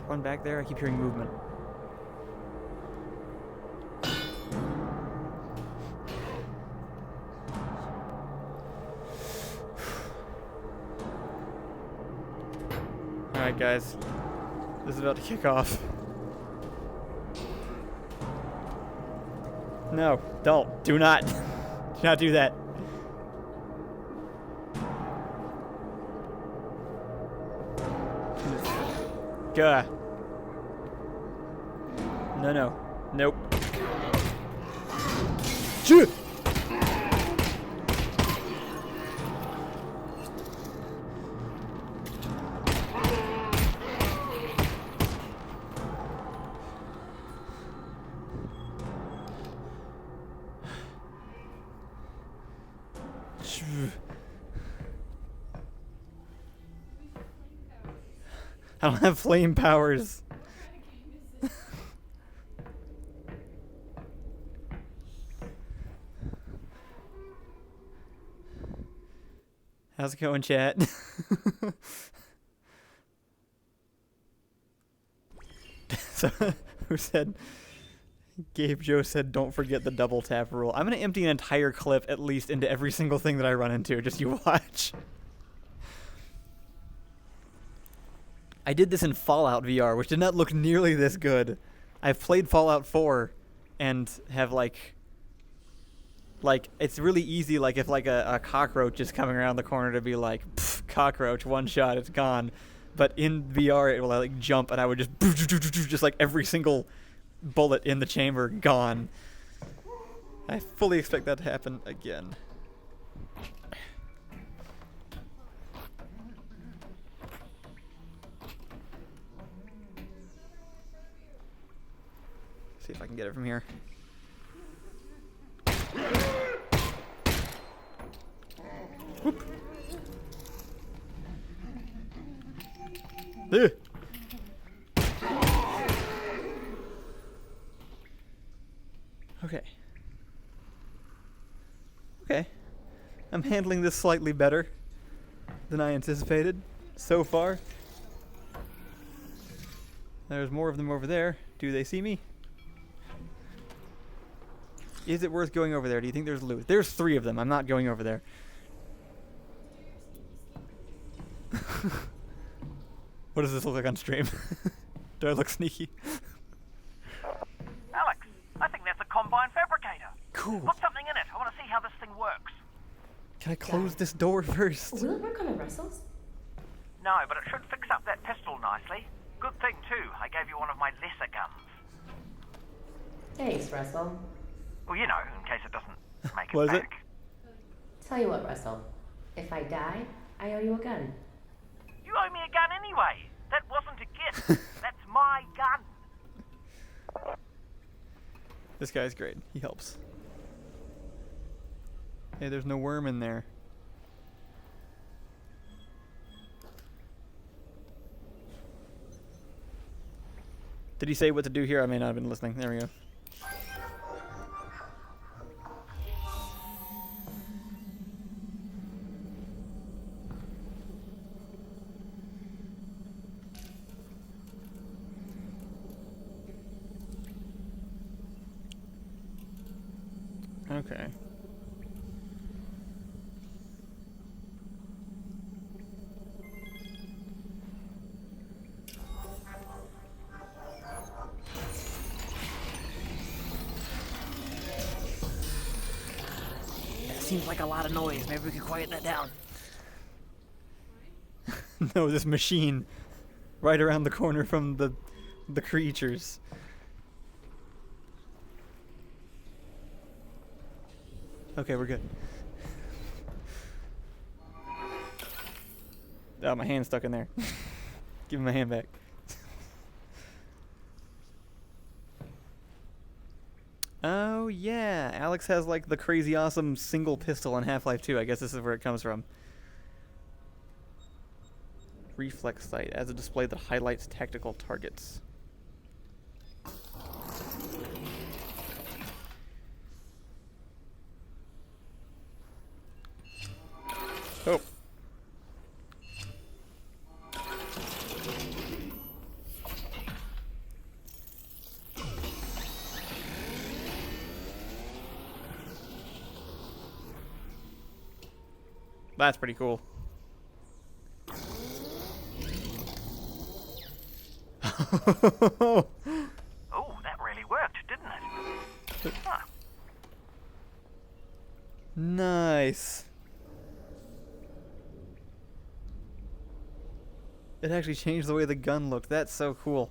One back there, I keep hearing movement. Alright guys, this is about to kick off. No, don't, do not, do not do that. Gah. No. Nope. Shit! I don't have flame powers. How's it going, chat? So, who said? Gabe Joe said, "Don't forget the double tap rule." I'm gonna empty an entire clip at least into every single thing that I run into. Just you watch. I did this in Fallout VR, which did not look nearly this good. I've played Fallout 4, and have like it's really easy. Like if like a cockroach is coming around the corner to be like, cockroach, one shot, it's gone. But in VR, it will like jump, and I would just like every single bullet in the chamber gone. I fully expect that to happen again. See if I can get it from here. Whoop. Ugh. Okay. Okay. I'm handling this slightly better than I anticipated so far. There's more of them over there. Do they see me? Is it worth going over there? Do you think there's loot? There's 3 of them. I'm not going over there. What does this look like on stream? Do I look sneaky? Alyx, I think that's a combine fabricator. Cool. Put something in it. I want to see how this thing works. Can I close this door first? Will it work on the Russells? No, but it should fix up that pistol nicely. Good thing, too. I gave you one of my lesser guns. Thanks, Russell. Well, you know, in case it doesn't make it Was back. Tell you what, Russell. If I die, I owe you a gun. You owe me a gun anyway. That wasn't a gift. That's my gun. This guy's great. He helps. Hey, there's no worm in there. Did he say what to do here? I may not have been listening. There we go. Okay. That seems like a lot of noise. Maybe we can quiet that down. No, this machine right around the corner from the creatures. Okay, we're good. Oh, my hand's stuck in there. Give me my hand back. Oh, yeah. Alyx has, like, the crazy awesome single pistol in Half-Life 2. I guess this is where it comes from. Reflex sight as a display that highlights tactical targets. Oh. That's pretty cool. Oh, that really worked, didn't it? Huh. Nice. It actually changed the way the gun looked. That's so cool.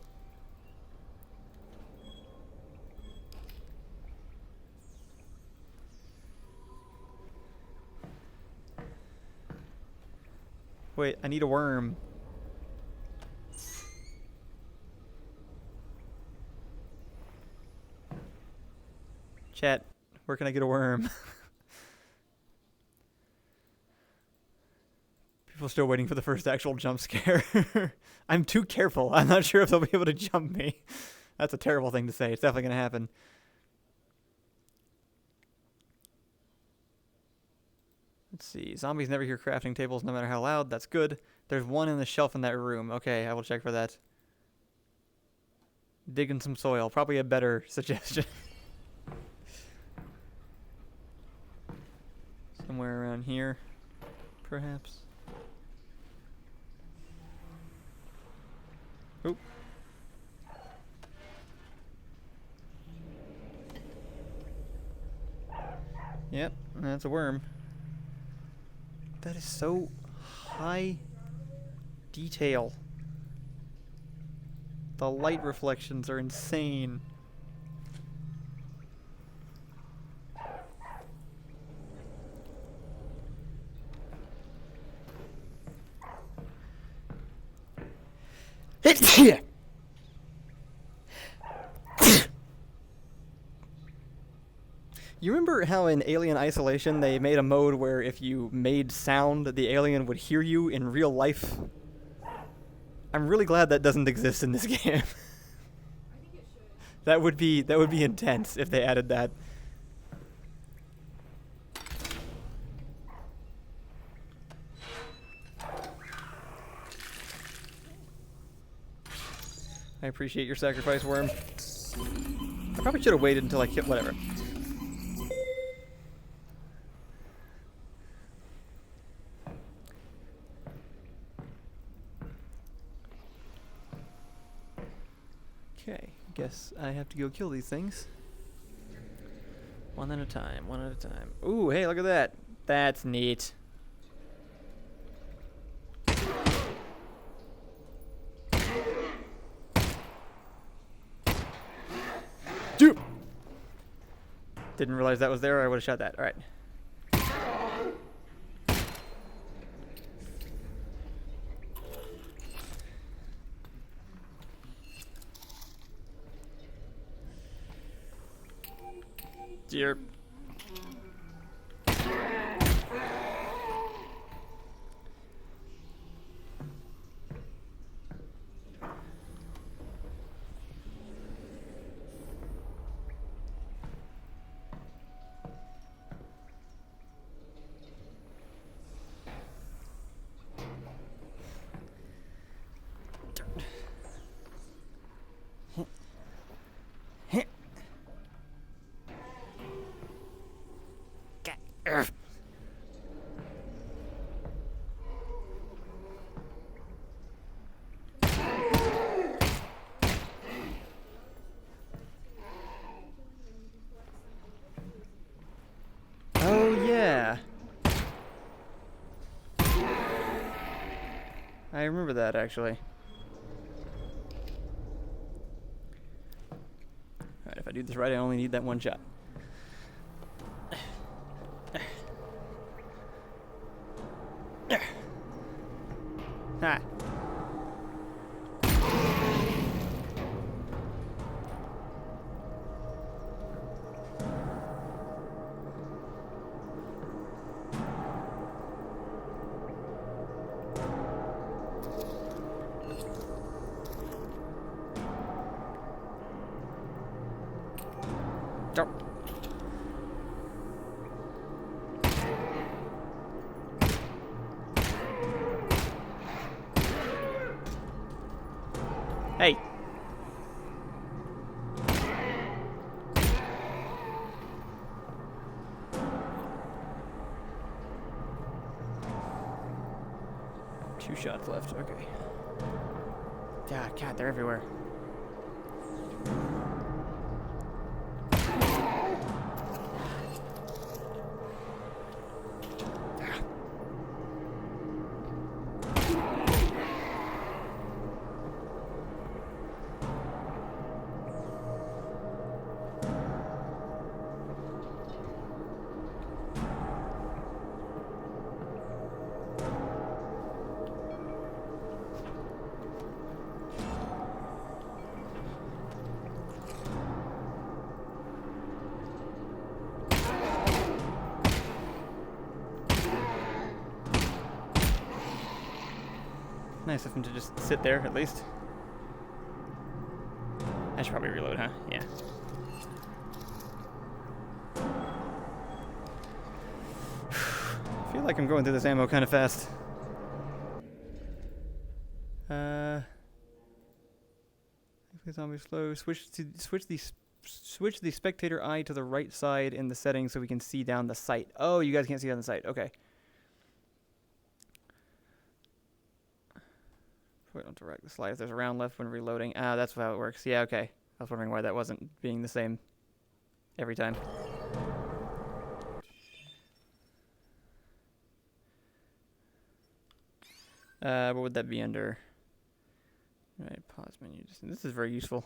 Wait, I need a worm. Chat, where can I get a worm? People still waiting for the first actual jump scare. I'm too careful. I'm not sure if they'll be able to jump me. That's a terrible thing to say. It's definitely going to happen. Let's see. Zombies never hear crafting tables no matter how loud. That's good. There's one in the shelf in that room. Okay, I will check for that. Digging some soil. Probably a better suggestion. Somewhere around here, perhaps. Oop. Yep, that's a worm. That is so high detail. The light reflections are insane. You remember how in Alien Isolation they made a mode where if you made sound, the alien would hear you in real life? I'm really glad that doesn't exist in this game. That would be intense if they added that. I appreciate your sacrifice, worm. I probably should have waited until I killed whatever. Okay, guess I have to go kill these things. One at a time, one at a time. Ooh, hey, look at that. That's neat. Dude! Didn't realize that was there, or I would have shot that. Alright. Dear. Oh, yeah. I remember that, actually. Alright, if I do this right, I only need that one shot. Ha! Jump. Hey. Two shots left. Okay. Yeah, God, they're everywhere. Nice of him to just sit there, at least. I should probably reload, huh? Yeah. I feel like I'm going through this ammo kind of fast. Zombie slow. Switch the spectator eye to the right side in the settings so we can see down the sight. Oh, you guys can't see down the sight. Okay. Point on direct the slide if there's a round left when reloading. Ah, that's how it works. Yeah, okay. I was wondering why that wasn't being the same every time. What would that be under? Right, pause menu. This is very useful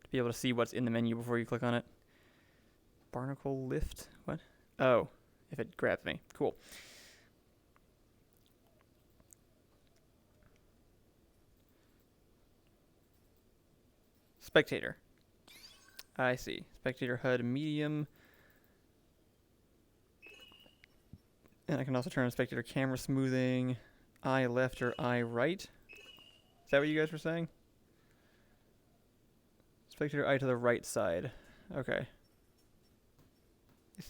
to be able to see what's in the menu before you click on it. Barnacle lift? What? Oh, if it grabs me. Cool. Spectator. I see. Spectator HUD medium. And I can also turn on spectator camera smoothing. Eye left or eye right. Is that what you guys were saying? Spectator eye to the right side. Okay.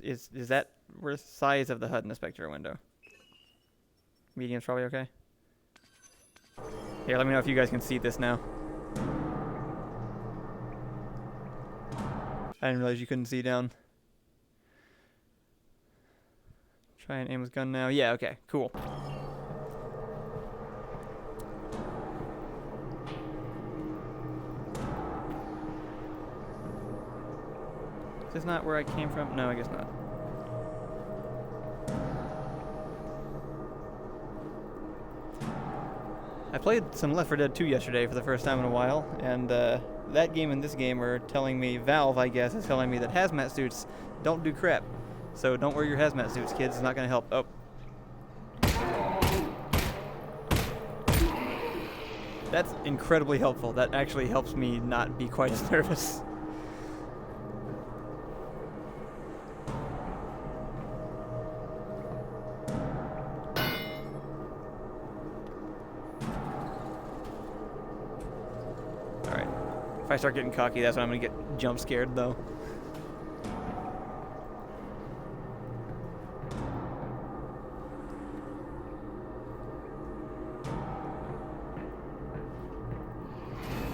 Is that where's the size of the HUD in the spectator window? Medium's probably okay. Here, let me know if you guys can see this now. I didn't realize you couldn't see down. Try and aim with gun now. Yeah, okay, cool. Is this not where I came from? No, I guess not. I played some Left 4 Dead 2 yesterday for the first time in a while, and that game and this game are telling me, Valve, I guess, is telling me that hazmat suits don't do crap. So don't wear your hazmat suits, kids. It's not going to help. Oh. That's incredibly helpful. That actually helps me not be quite as nervous. Alright. If I start getting cocky, that's when I'm going to get jump scared, though.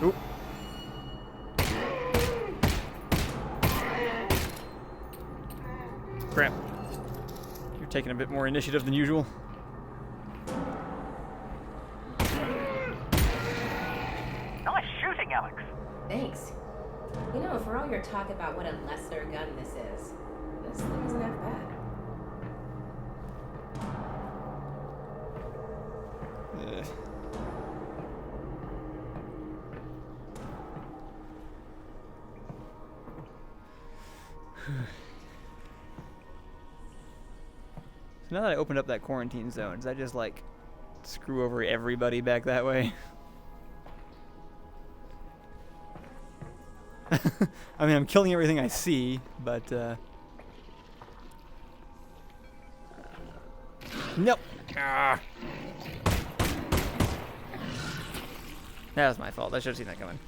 Oop. Crap. You're taking a bit more initiative than usual. Nice shooting, Alyx. Thanks. You know, for all your talk about what a lesser gun this thing isn't that bad. So now that I opened up that quarantine zone, does that just like screw over everybody back that way? I mean, I'm killing everything I see, but nope. Ah. That was my fault. I should have seen that coming.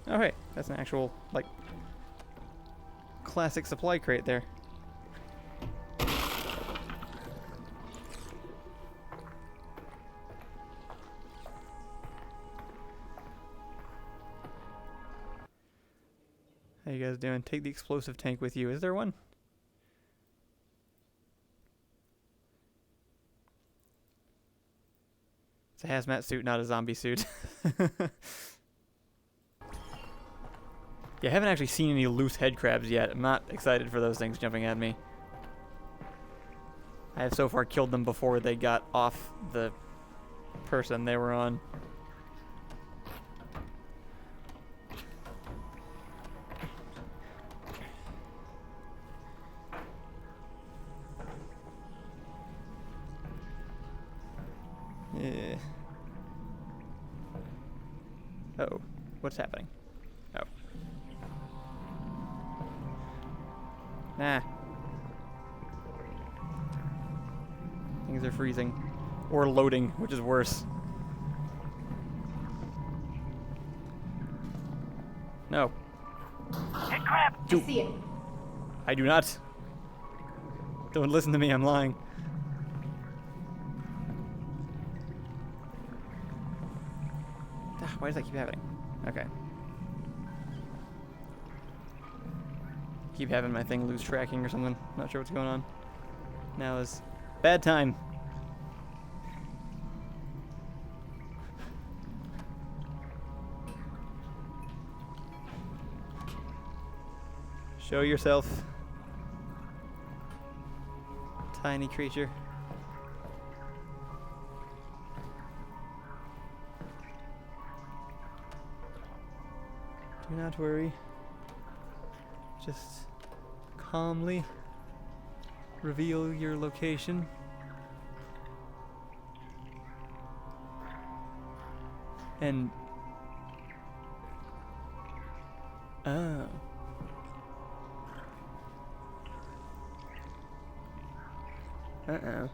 Oh, hey, that's an actual, like, classic supply crate there. How you guys doing? Take the explosive tank with you. Is there one? It's a hazmat suit, not a zombie suit. Yeah, I haven't actually seen any loose head crabs yet. I'm not excited for those things jumping at me. I have so far killed them before they got off the person they were on. Yeah. Uh-oh. What's happening? Oh. Nah. Things are freezing. Or loading, which is worse. No. Head crab! I see it. I do not. Don't listen to me, I'm lying. Why does that keep happening? Okay. Keep having my thing lose tracking or something. Not sure what's going on. Now is bad time. Show yourself, tiny creature. Do not worry. Just calmly reveal your location. And oh. Uh-oh.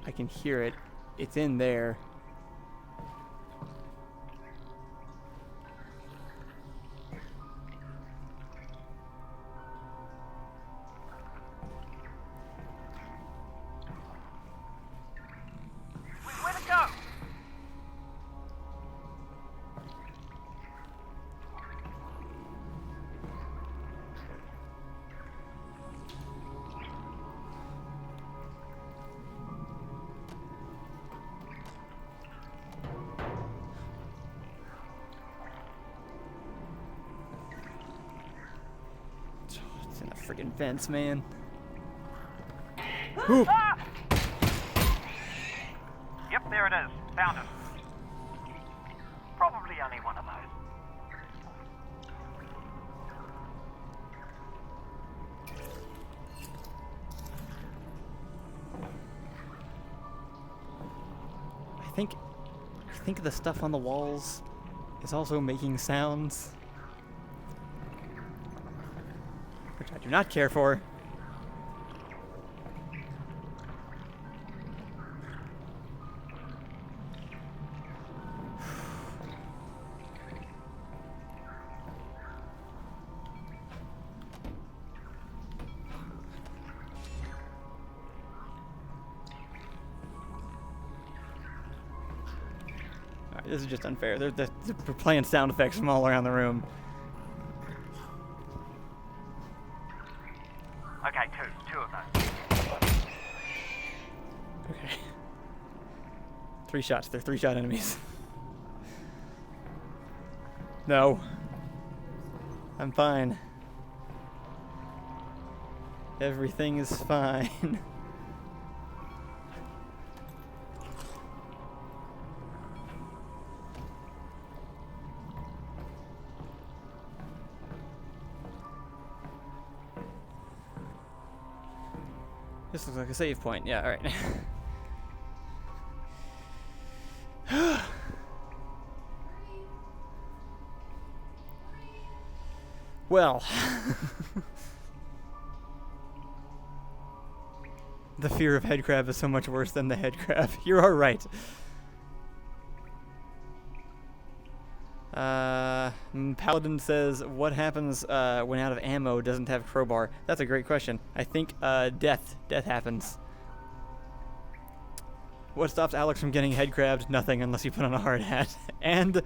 I can hear it. It's in there. Where to go? It's in the friggin' vents, man. Oop. Ah! Yep, there it is. Found it. Probably only one of those. I think the stuff on the walls is also making sounds, which I do not care for. This is just unfair. They're playing sound effects from all around the room. Okay, two of those. Okay. 3 shots. They're 3-shot enemies. No. I'm fine. Everything is fine. This looks like a save point. Yeah, alright. Well. The fear of head crab is so much worse than the head crab. You are right. Paladin says, what happens when out of ammo doesn't have crowbar? That's a great question. I think death. Death happens. What stops Alyx from getting head crabbed? Nothing, unless you put on a hard hat. and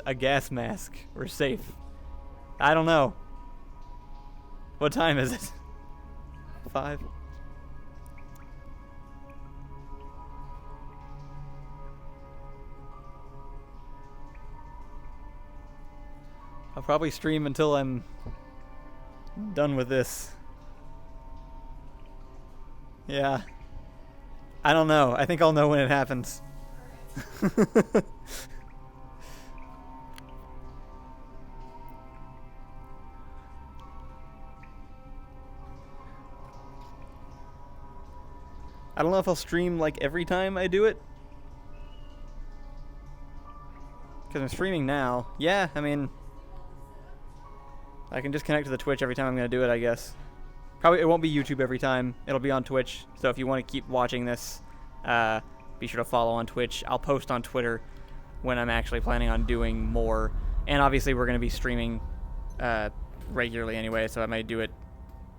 a gas mask. We're safe. I don't know. What time is it? 5? I'll probably stream until I'm done with this. Yeah. I don't know. I think I'll know when it happens. I don't know if I'll stream like every time I do it. Because I'm streaming now. Yeah, I mean, I can just connect to the Twitch every time I'm going to do it, I guess. Probably it won't be YouTube every time. It'll be on Twitch. So if you want to keep watching this, be sure to follow on Twitch. I'll post on Twitter when I'm actually planning on doing more. And obviously we're going to be streaming regularly anyway, so I might do it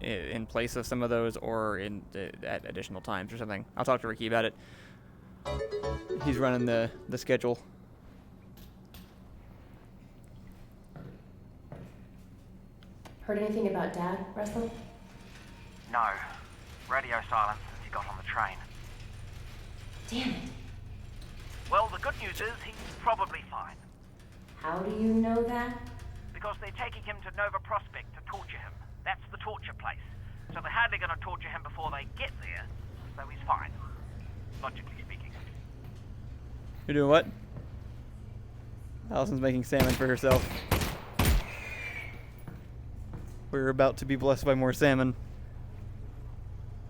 in place of some of those or at additional times or something. I'll talk to Ricky about it. He's running the schedule. Heard anything about Dad, Russell? No. Radio silence since he got on the train. Damn it. Well, the good news is he's probably fine. How do you know that? Because they're taking him to Nova Prospect to torture him. That's the torture place. So they're hardly going to torture him before they get there. So he's fine. Logically speaking. You're doing what? Alison's making salmon for herself. We're about to be blessed by more salmon.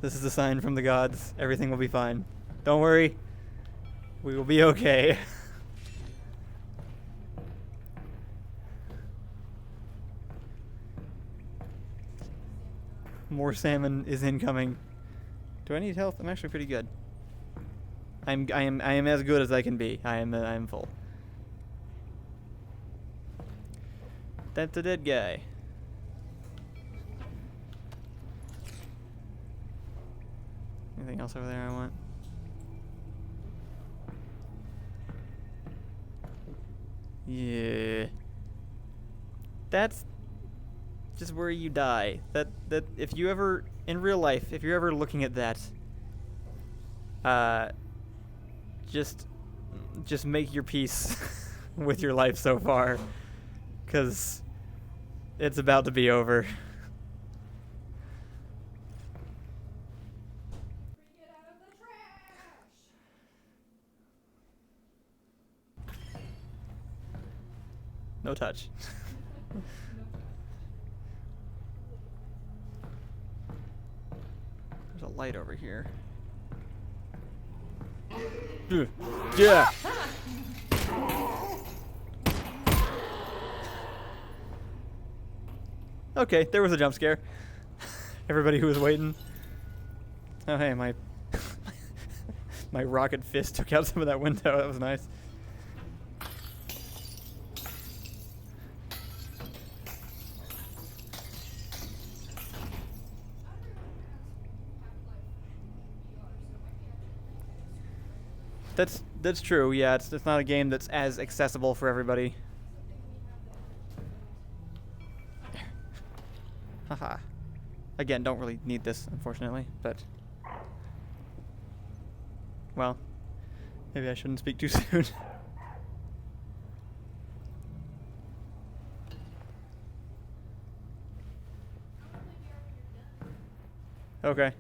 This is a sign from the gods. Everything will be fine. Don't worry. We will be okay. More salmon is incoming. Do I need health? I'm actually pretty good. I am as good as I can be. I am full. That's a dead guy. Anything else over there I want? Yeah. That's just where you die. That if you ever in real life, if you're ever looking at that, just make your peace with your life so far, 'cause it's about to be over. No touch. There's a light over here. Yeah. Okay, there was a jump scare. Everybody who was waiting. Oh hey, my my rocket fist took out some of that window. That was nice. That's true. Yeah, it's not a game that's as accessible for everybody. Haha. Again, don't really need this, unfortunately, but well, maybe I shouldn't speak too soon. Okay.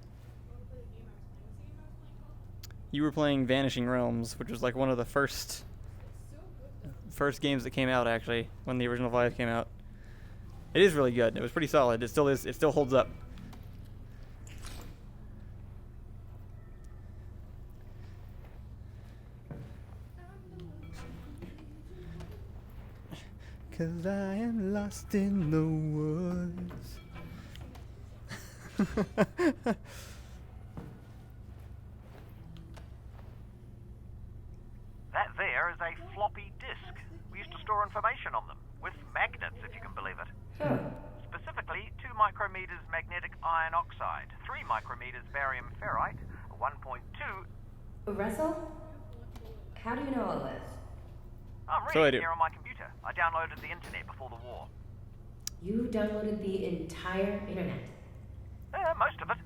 You were playing Vanishing Realms, which was like one of the first games that came out, actually, when the original Vive came out. It is really good. It was pretty solid. It still is. It still holds up. "'Cause I am lost in the woods." That there is a floppy disk. We used to store information on them, with magnets, if you can believe it. Specifically, 2 micrometers magnetic iron oxide, 3 micrometers barium ferrite, 1.2... Russell? How do you know all this? I'm reading here on my computer. I downloaded the internet before the war. You downloaded the entire internet? Most of it.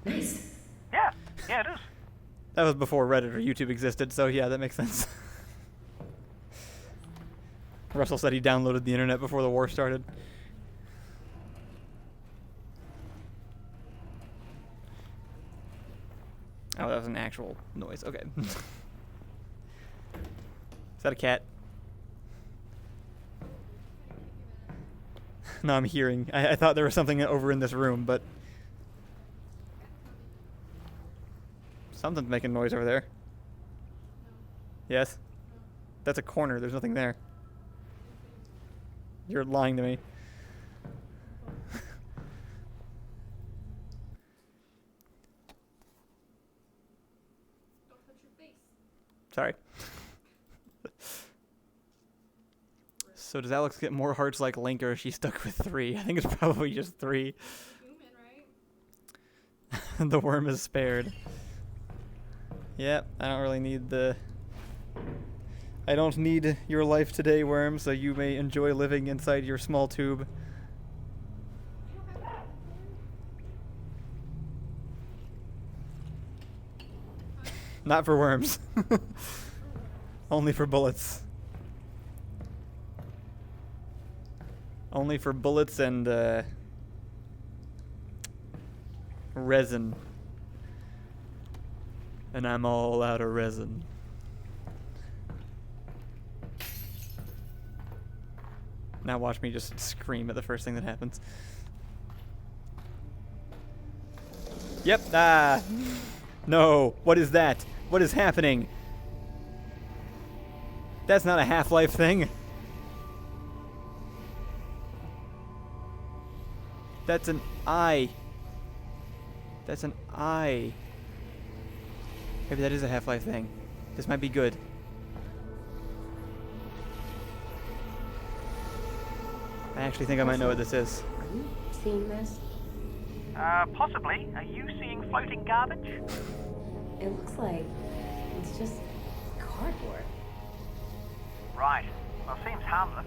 Nice. Yeah, it is. That was before Reddit or YouTube existed, so yeah, that makes sense. Russell said he downloaded the internet before the war started. Oh, that was an actual noise. Okay. Is that a cat? No, I'm hearing. I thought there was something over in this room, but something's making noise over there. Yes? That's a corner. There's nothing there. You're lying to me. Don't touch your face. Sorry. So does Alyx get more hearts like Link, or is she stuck with 3? I think it's probably just 3. Human, right? The worm is spared. Yep, I don't really need the... I don't need your life today, worm, so you may enjoy living inside your small tube. Not for worms. Only for bullets. Only for bullets and resin. And I'm all out of resin. Now watch me just scream at the first thing that happens. Yep, ah! No, what is that? What is happening? That's not a Half-Life thing. That's an eye. That's an eye. Maybe that is a Half-Life thing. This might be good. I actually think I might know what this is. Are you seeing this? Possibly. Are you seeing floating garbage? It looks like it's just cardboard. Right. Well, seems harmless.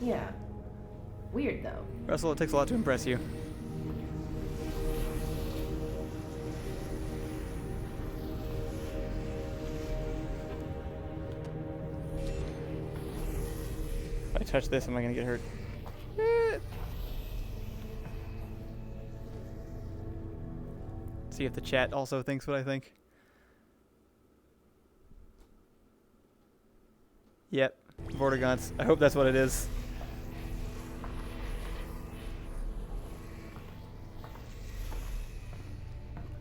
Yeah. Weird though. Russell, it takes a lot to impress you. If I touch this, am I gonna get hurt? See if the chat also thinks what I think. Yep, Vortigaunts. I hope that's what it is.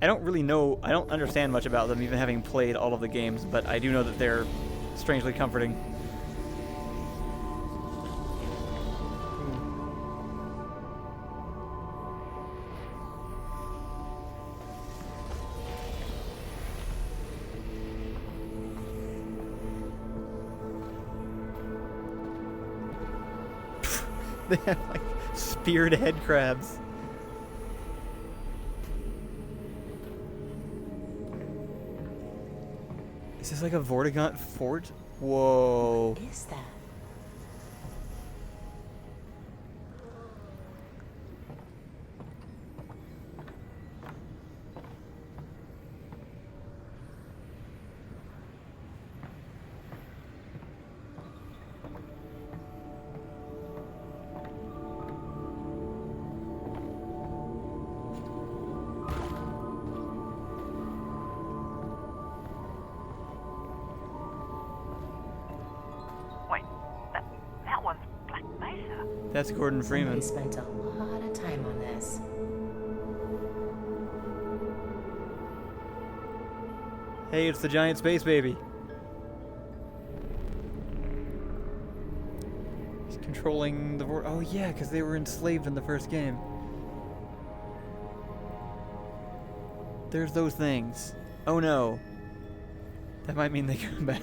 I don't really know, I don't understand much about them, even having played all of the games, but I do know that they're strangely comforting. They have like speared head crabs. Is this like a Vortigaunt fort? Whoa. What is that? That's Gordon Freeman. Somebody spent a lot of time on this. Hey, it's the giant space baby. He's controlling the oh yeah, because they were enslaved in the first game. There's those things. Oh no. That might mean they come back.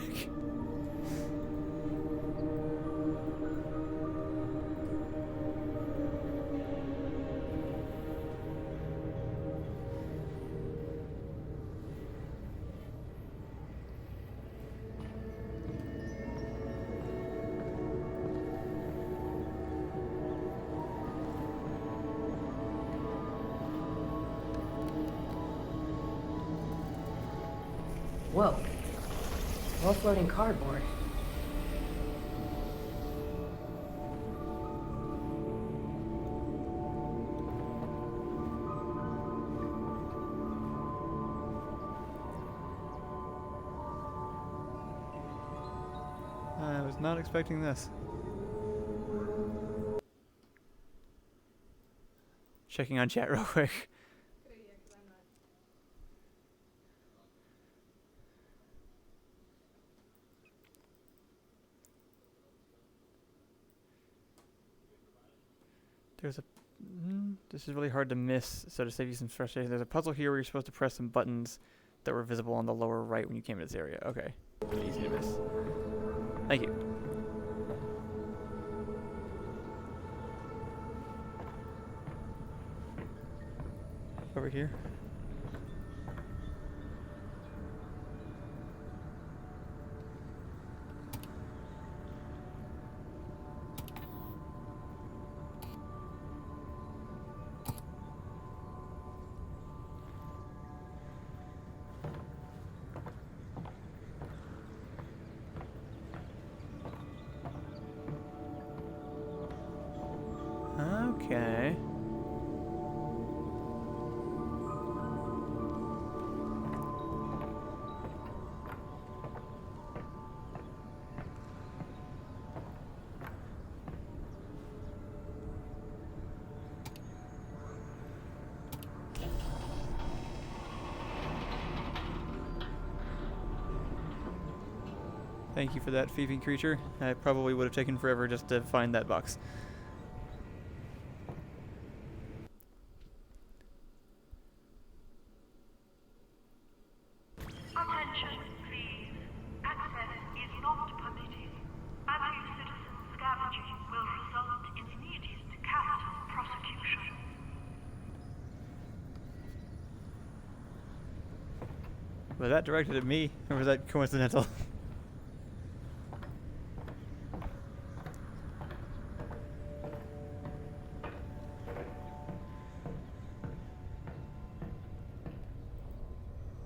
Whoa. More floating cardboard. I was not expecting this. Checking on chat real quick. There's a... this is really hard to miss, so to save you some frustration, there's a puzzle here where you're supposed to press some buttons that were visible on the lower right when you came to this area. Okay. Easy to miss. Thank you. Over here. Okay. Thank you for that, thieving creature. I probably would have taken forever just to find that box. Attention, please. Access is not permitted. Anti-citizen scavenging will result in immediate capital prosecution. Was that directed at me, or was that coincidental?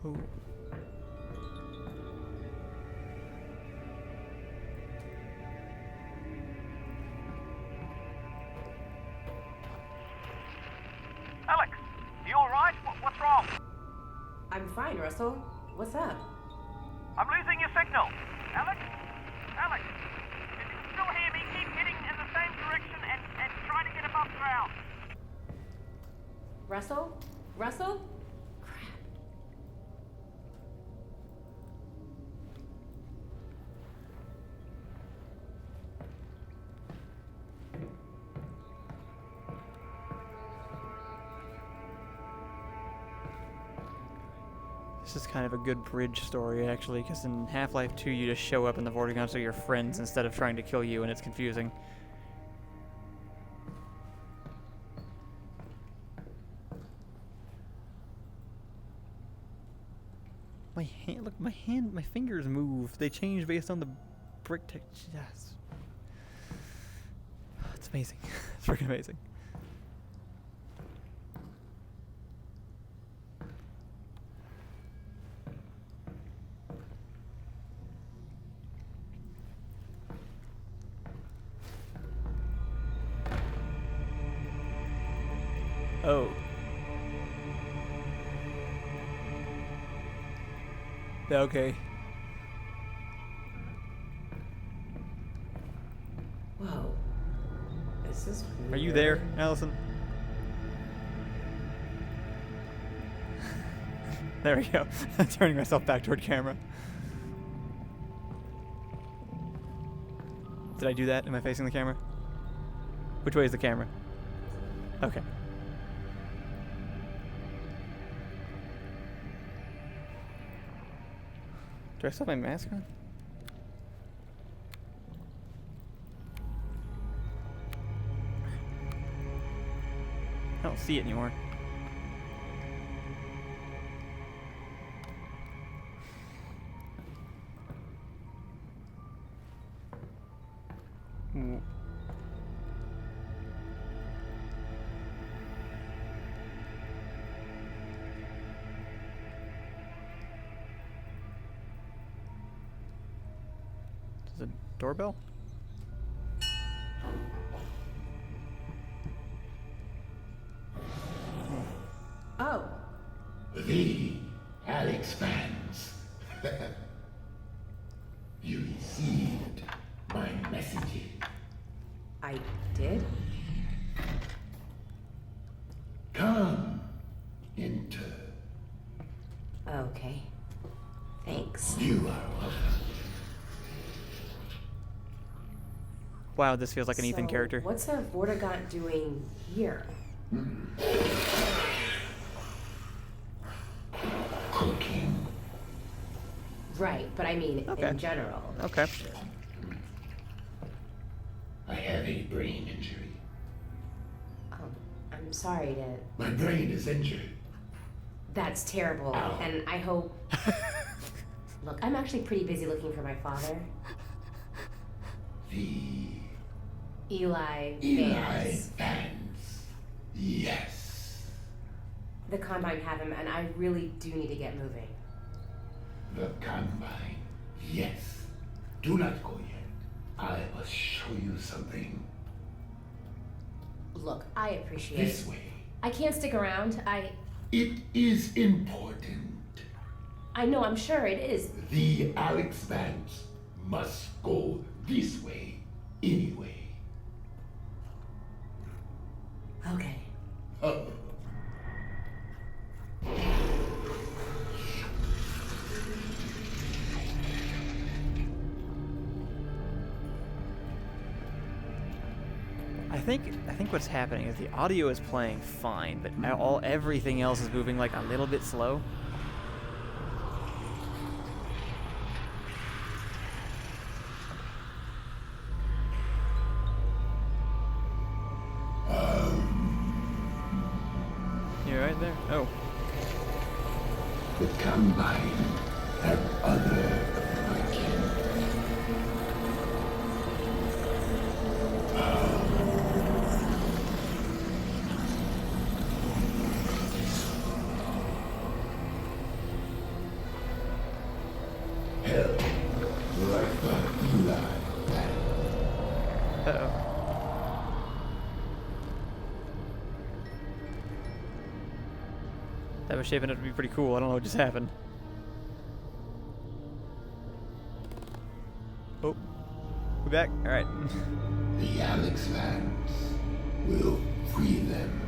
Ooh. Alyx, you alright? What's wrong? I'm fine, Russell. What's up? I'm losing your signal. Alyx? Alyx? If you can still hear me, keep heading in the same direction and try to get above ground. Russell? Russell? This is kind of a good bridge story, actually, because in Half-Life 2 you just show up and the Vortigaunts are your friends instead of trying to kill you, and it's confusing. My hand, look, my fingers move. They change based on the brick texture. Yes. It's amazing. It's freaking amazing. Oh. Okay. Whoa. This is weird. Are you there, Alison? There we go. I'm turning myself back toward camera. Did I do that? Am I facing the camera? Which way is the camera? Okay. Do I still have my mask on? I don't see it anymore. Ooh. Is it a doorbell? Oh. The Alyx fans. You received my messages. I did? Come, enter. Okay. Thanks. You are welcome. Wow, this feels like an Ethan character. What's a Vortigaunt doing here? Cooking. Right, but I mean in general. Okay. I have a brain injury. I'm sorry to... My brain is injured. That's terrible, and I hope... Look, I'm actually pretty busy looking for my father. Eli Vance. Vance. Yes. The Combine have him, and I really do need to get moving. The Combine. Yes. Do not go yet. I must show you something. Look, I appreciate This way. I can't stick around. It is important. I know, I'm sure it is. The Alyx Vance must go this way anyway. Okay. I think what's happening is the audio is playing fine, but everything else is moving like a little bit slow. You're right there. Oh. The Combine have other of my kin. Hell, like the Eli. Uh-oh. That was shaping up to be pretty cool. I don't know what just happened. Oh. We back? Alright. The Alyx Vance will free them.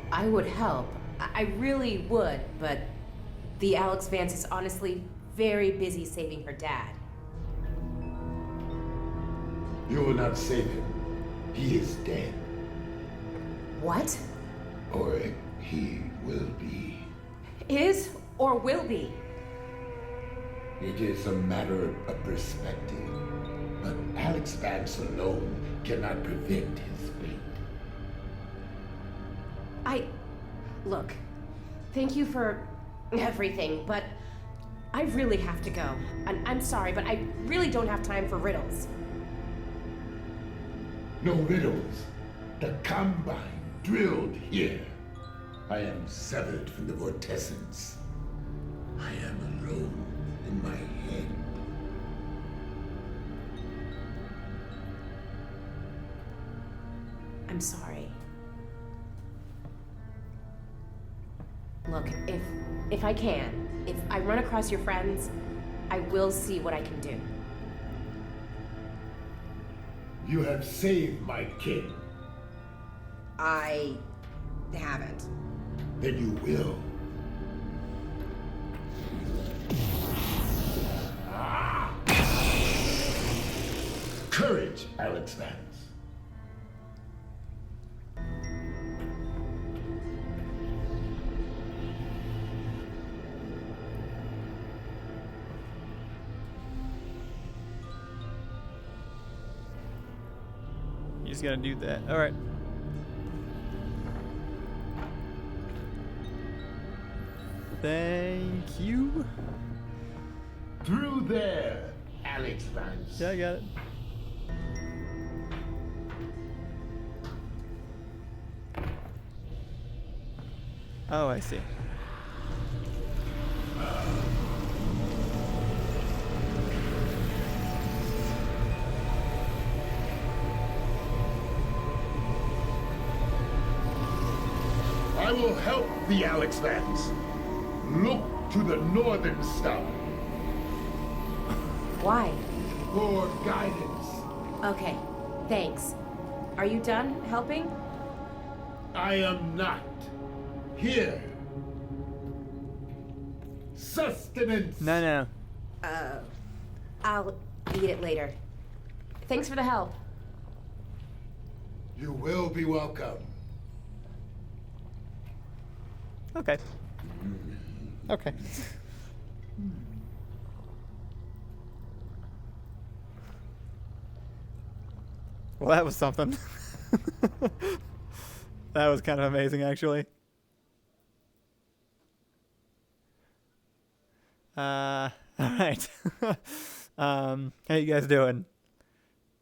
I would help. I really would, but the Alyx Vance is honestly very busy saving her dad. You will not save him. He is dead. What? Or he will be. Is or will be? It is a matter of perspective. But Alyx Vance alone cannot prevent his fate. Look, thank you for everything, but I really have to go. I'm sorry, but I really don't have time for riddles. No riddles. The Combine drilled here. I am severed from the vortessence. I am alone in my head. I'm sorry. Look, if I can, if I run across your friends, I will see what I can do. You have saved my kin. I haven't. Then you will. Courage, Alyx Vance. He's gonna do that. Alright. Thank you. Through there, Alyx Vance. Yeah, I got it. Oh, I see. I will help the Alyx Vance. Look to the northern star. Why? For guidance. Okay, thanks. Are you done helping? I am not. Here. Sustenance. No. I'll eat it later. Thanks for the help. You will be welcome. Okay. Okay. Well, that was something. That was kind of amazing, actually. All right. How you guys doing?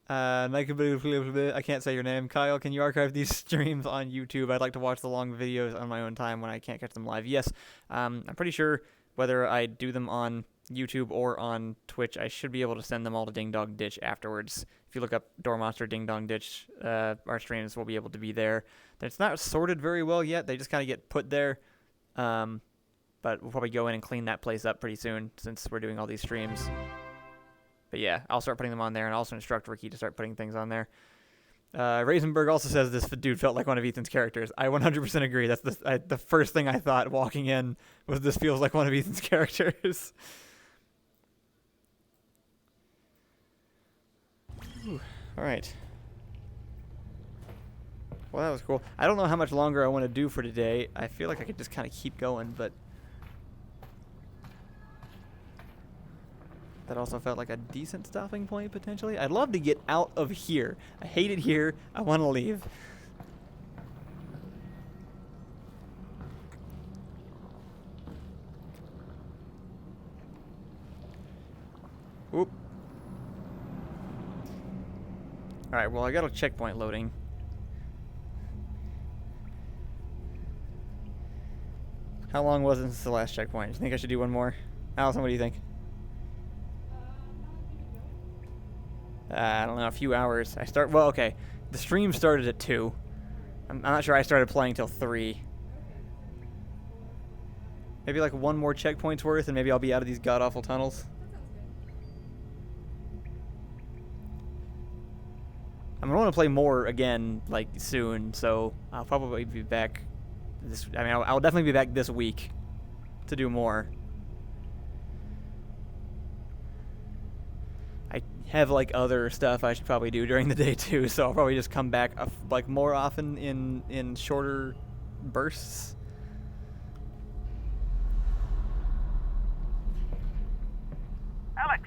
I can't say your name. Kyle, can you archive these streams on YouTube? I'd like to watch the long videos on my own time when I can't catch them live. Yes, I'm pretty sure whether I do them on YouTube or on Twitch, I should be able to send them all to Ding Dong Ditch afterwards. If you look up Door Monster Ding Dong Ditch, our streams will be able to be there. It's not sorted very well yet. They just kind of get put there. But we'll probably go in and clean that place up pretty soon since we're doing all these streams. But yeah, I'll start putting them on there, and also instruct Ricky to start putting things on there. Raisenberg also says this dude felt like one of Ethan's characters. I 100% agree. That's the first thing I thought walking in was this feels like one of Ethan's characters. All right. Well, that was cool. I don't know how much longer I want to do for today. I feel like I could just kind of keep going, but that also felt like a decent stopping point, potentially. I'd love to get out of here. I hate it here. I want to leave. Oop. Alright, well, I got a checkpoint loading. How long was it since the last checkpoint? Do you think I should do one more? Allison, what do you think? I don't know, a few hours. Well, okay. The stream started at 2. I'm not sure I started playing till 3. Maybe like one more checkpoint's worth, and maybe I'll be out of these god-awful tunnels. I'm going to want to play more again, like, soon, so I'll probably be back I'll definitely be back this week to do more. I have like other stuff I should probably do during the day too, so I'll probably just come back like more often in shorter bursts. Alyx,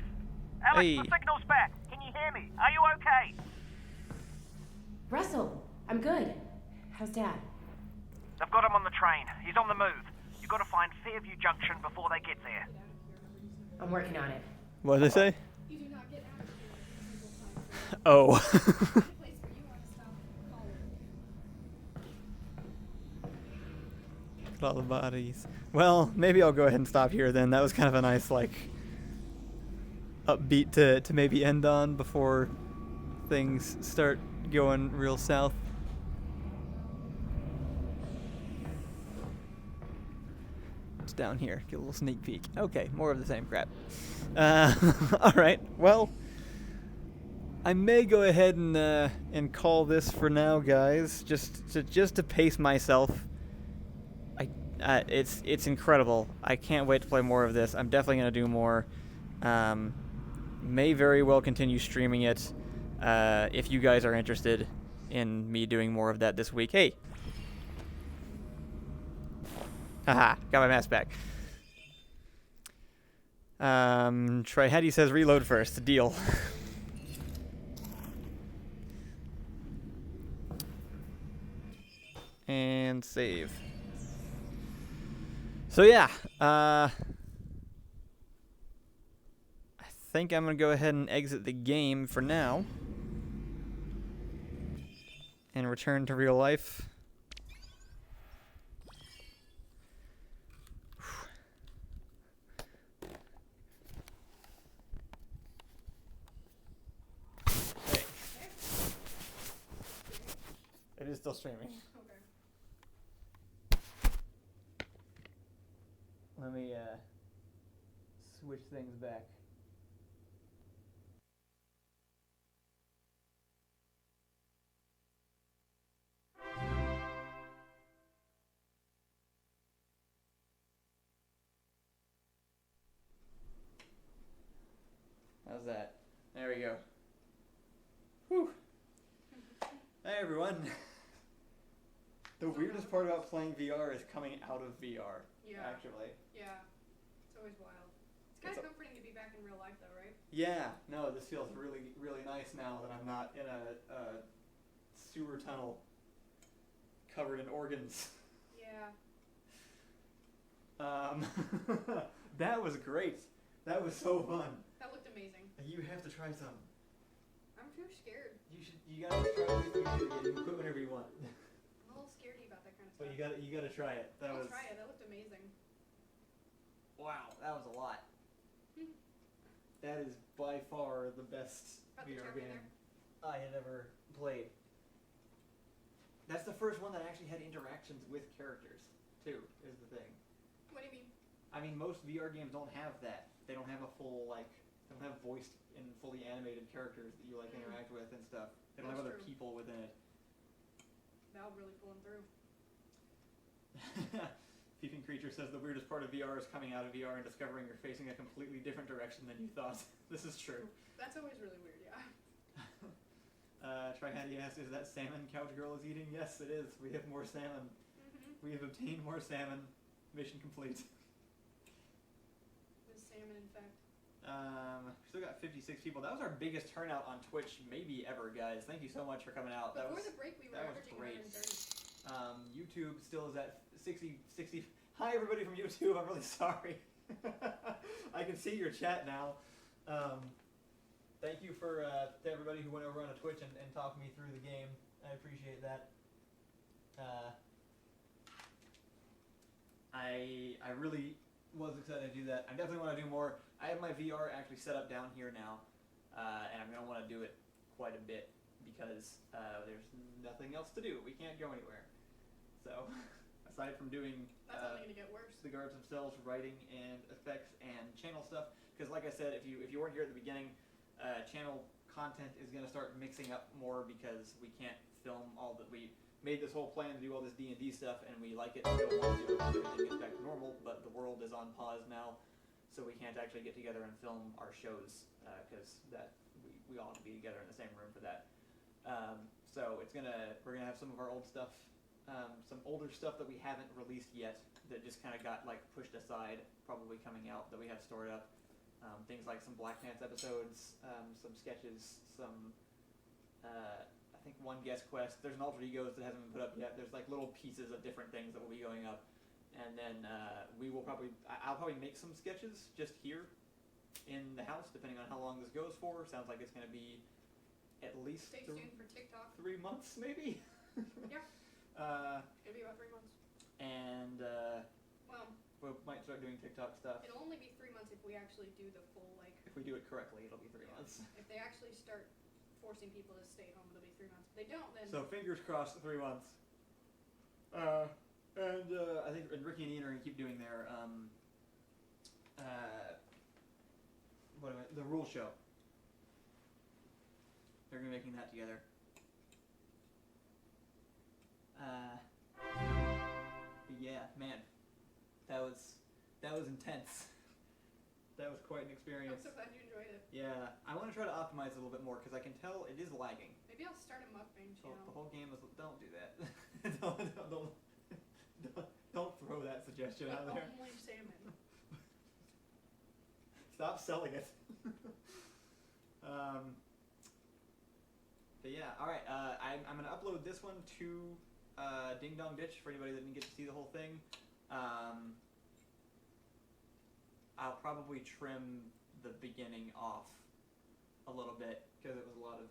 Hey. the signal's back. Can you hear me? Are you okay? Russell, I'm good. How's Dad? They've got him on the train. He's on the move. You've got to find Fairview Junction before they get there. I'm working on it. What did they say? Oh. Look at all the bodies. Well, maybe I'll go ahead and stop here then. That was kind of a nice, like, upbeat to maybe end on before things start going real south. It's down here. Get a little sneak peek. Okay, more of the same crap. Alright, well, I may go ahead and call this for now, guys. Just to pace myself. It's incredible. I can't wait to play more of this. I'm definitely gonna do more. May very well continue streaming it. If you guys are interested in me doing more of that this week. Hey. Haha, got my mask back. Trihedi says reload first. Deal. And save. So yeah, I think I'm gonna go ahead and exit the game for now and return to real life. It is still streaming. Okay. Let me switch things back. How's that? There we go. everyone. The weirdest part about playing VR is coming out of VR. Yeah. Actually. Yeah. It's always wild. It's kind of comforting to be back in real life, though, right? Yeah. No, this feels really, really nice now that I'm not in a sewer tunnel covered in organs. Yeah. That was great. That was so fun. That looked amazing. You have to try some. I'm too scared. You gotta try it. You can quit whenever you want. I'm a little scaredy about that kind of stuff. But you gotta try it. I'll try it. That looked amazing. Wow, that was a lot. That is by far the best VR game I had ever played. That's the first one that actually had interactions with characters, too, is the thing. What do you mean? I mean, most VR games don't have that. They don't have a full, like, they don't have voiced and fully animated characters that you, like, interact with and stuff. They don't have other people within it. That'll really pull them through. Peeping Creature says the weirdest part of VR is coming out of VR and discovering you're facing a completely different direction than you thought. This is true. That's always really weird, yeah. Trihandy asks, is that salmon Couch Girl is eating? Yes, it is. We have more salmon. We have obtained more salmon. Mission complete. The salmon, in fact. We still got 56 people. That was our biggest turnout on Twitch maybe ever, guys. Thank you so much for coming out. Before the break, we were averaging 130. YouTube still is at 60. Hi, everybody from YouTube. I'm really sorry. I can see your chat now. Thank you for to everybody who went over on Twitch and talked me through the game. I appreciate that. I really was excited to do that. I definitely want to do more. I have my VR actually set up down here now, and I'm going to want to do it quite a bit because there's nothing else to do. We can't go anywhere. So, aside from doing that's only going to get worse. The guards themselves, writing and effects and channel stuff, because like I said, if you weren't here at the beginning, channel content is going to start mixing up more because we can't film all that. We made this whole plan to do all this D&D stuff, and we like it, still want to, everything gets back to normal, but the world is on pause now, so we can't actually get together and film our shows, because we all have to be together in the same room for that. So we're gonna have some of our old stuff, some older stuff that we haven't released yet, that just kind of got like pushed aside, probably coming out, that we have stored up. Things like some Black Pants episodes, some sketches, some I think one guest quest. There's an Alter Egos that hasn't been put up yet. There's like little pieces of different things that will be going up, and then I'll probably make some sketches just here in the house, depending on how long this goes for. Sounds like it's going to be at least Stay tuned for TikTok. 3 months, maybe. Yeah. It'll be about 3 months. And well, we might start doing TikTok stuff. It'll only be 3 months if we actually do the full like. If we do it correctly, it'll be 3 months. If they actually start forcing people to stay home, it'll be 3 months. If they don't, then. So fingers crossed, 3 months. I think Ricky and Ian are gonna keep doing their the rule show. They're gonna be making that together. But yeah, man, that was intense. That was quite an experience. I'm so glad you enjoyed it. Yeah, I want to try to optimize it a little bit more because I can tell it is lagging. Maybe I'll start a mukbang channel. The whole game is. Don't do that. don't throw that suggestion out there. Only salmon. Stop selling it. But yeah, all right. I'm gonna upload this one to Ding Dong Ditch for anybody that didn't get to see the whole thing. I'll probably trim the beginning off a little bit because it was a lot of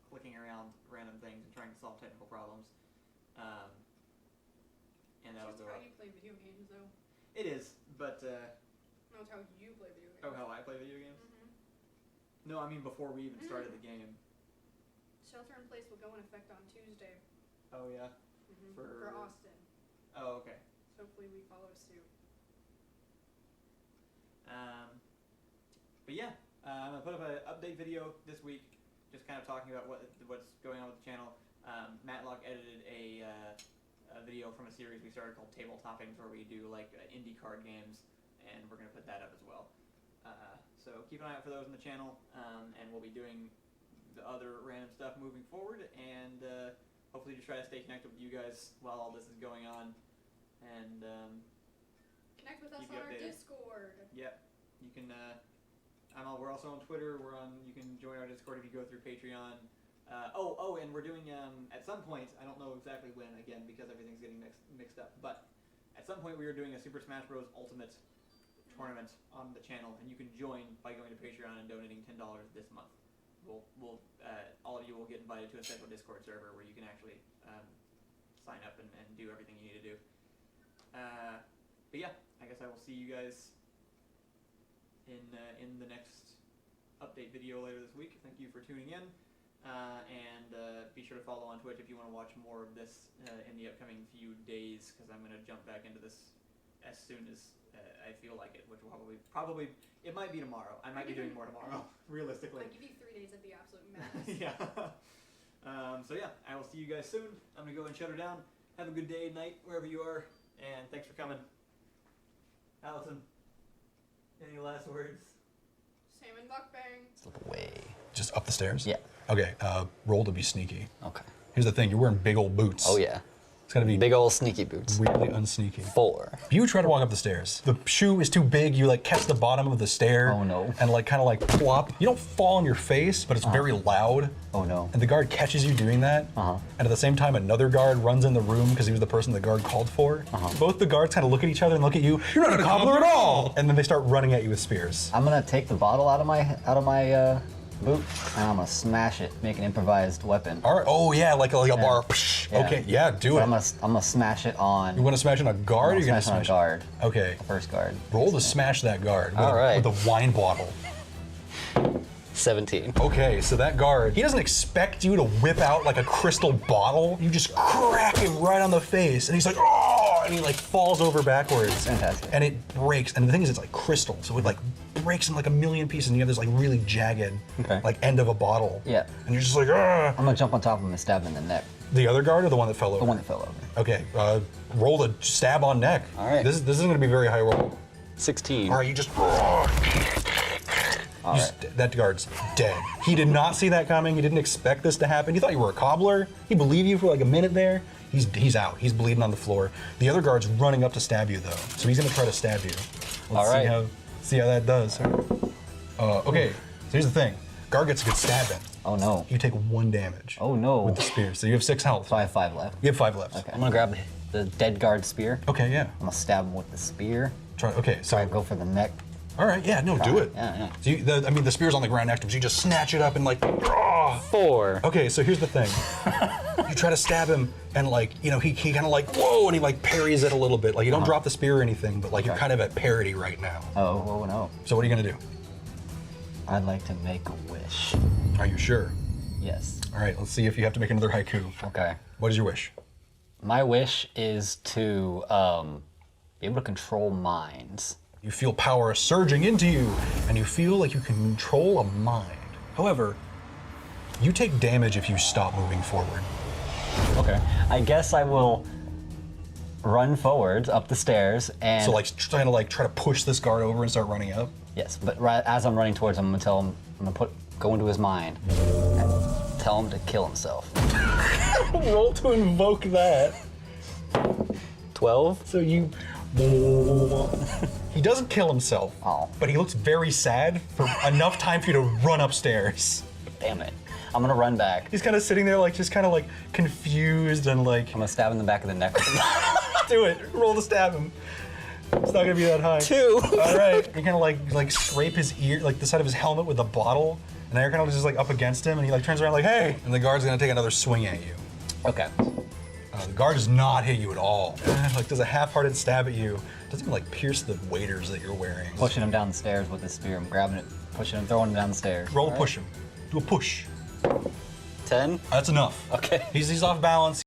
clicking around random things and trying to solve technical problems. And that'll It's go just up. how you play video games, though. It is, but No, it's how you play video games. oh, how I play video games? Mm-hmm. No, I mean before we even started the game. Shelter in place will go in effect on Tuesday. Oh yeah. For Austin. Oh, okay. So hopefully we follow suit. But yeah, I'm gonna put up an update video this week, just kind of talking about what's going on with the channel. Matlock edited a video from a series we started called Table Toppings, where we do like indie card games, and we're gonna put that up as well. So keep an eye out for those on the channel, and we'll be doing the other random stuff moving forward. And hopefully just try to stay connected with you guys while all this is going on, and connect with us keep on you our updated. Discord. Yep, you can. We're also on Twitter. You can join our Discord if you go through Patreon. And we're doing at some point. I don't know exactly when, again, because everything's getting mixed up. But at some point, we are doing a Super Smash Bros. Ultimate tournament on the channel, and you can join by going to Patreon and donating $10 this month. We'll all of you will get invited to a special Discord server where you can actually sign up and do everything you need to do. But yeah, I guess I will see you guys in the next update video later this week. Thank you for tuning in, and be sure to follow on Twitch if you want to watch more of this in the upcoming few days, because I'm going to jump back into this as soon as I feel like it, which will probably it might be tomorrow. I might be doing more tomorrow, realistically. I'll give you 3 days at the absolute max. Yeah. So yeah, I will see you guys soon. I'm gonna go and shut her down. Have a good day, night, wherever you are, and thanks for coming. Alison, any last words? Salmon mukbang. Way. Just up the stairs? Yeah. Okay, roll to be sneaky. Okay. Here's the thing, you're wearing big old boots. Oh yeah. It's gotta be big old sneaky boots. Weirdly unsneaky. 4. You try to walk up the stairs. The shoe is too big, you like catch the bottom of the stair. Oh no. And like kind of like plop. You don't fall on your face, but it's very loud. Oh no. And the guard catches you doing that. And at the same time, another guard runs in the room because he was the person the guard called for. Both the guards kind of look at each other and look at you. You're not a cobbler at all! And then they start running at you with spears. I'm gonna take the bottle out of my boot, and I'm gonna smash it, make an improvised weapon. All right. Oh yeah, like a bar. Yeah. Okay, yeah, do it. I'm gonna smash it on. You want to smash on a guard? Or you're gonna smash on a guard. Okay. The first guard. Roll to smash that guard. All right. With a wine bottle. 17. Okay, so that guard, he doesn't expect you to whip out like a crystal bottle. You just crack him right on the face, and he's like, oh, and he like falls over backwards. Fantastic. And it breaks, and the thing is, it's like crystal, so it like breaks in like a million pieces, and you have this like really jagged, like end of a bottle. Yeah. And you're just like, ah. I'm gonna jump on top of him and stab him in the neck. The other guard or the one that fell over? The one that fell over. Okay, roll to stab on neck. All right. This isn't gonna be a very high roll. 16. All right, you just. That guard's dead. He did not see that coming. He didn't expect this to happen. He thought you were a cobbler. He believed you for like a minute there. He's out. He's bleeding on the floor. The other guard's running up to stab you though, so he's gonna try to stab you. Let's see how that does. Okay, so here's the thing. Guard gets a good stab in. Oh no. You take 1 damage. Oh no. With the spear, so you have 6 health. So I have 5 left. You have 5 left. Okay. I'm gonna grab the dead guard spear. Okay, yeah. I'm gonna stab him with the spear. Okay, so I go for the neck. All right, yeah, no, do it. Yeah. So the spear's on the ground next to him, so you just snatch it up and like, 4. Okay, so here's the thing. You try to stab him, and like, you know, he kind of like, whoa, and he like parries it a little bit. Like you don't drop the spear or anything, but like you're kind of at parity right now. Oh no. So what are you gonna do? I'd like to make a wish. Are you sure? Yes. All right, let's see if you have to make another haiku. Okay. What is your wish? My wish is to be able to control minds. You feel power surging into you, and you feel like you can control a mind. However, you take damage if you stop moving forward. Okay. I guess I will run forwards up the stairs and. So like trying to try to push this guard over and start running up. Yes, but as I'm running towards him, I'm gonna tell him. I'm gonna go into his mind and tell him to kill himself. Roll to invoke that. 12. So you. He doesn't kill himself, but he looks very sad for enough time for you to run upstairs. Damn it. I'm gonna run back. He's kind of sitting there like just kind of like confused and like. I'm gonna stab him in the back of the neck. Do it. Roll to stab him. It's not gonna be that high. 2. All right. You're gonna like scrape his ear, like the side of his helmet with a bottle, and now you're kind of just like up against him, and he like turns around like, hey, and the guard's gonna take another swing at you. Okay. The guard does not hit you at all. Like does a half-hearted stab at you. Doesn't even like pierce the waders that you're wearing. Pushing him down the stairs with his spear. I'm grabbing it, pushing him, throwing him down the stairs. Roll to push him. Do a push. 10. That's enough. Okay. He's off balance.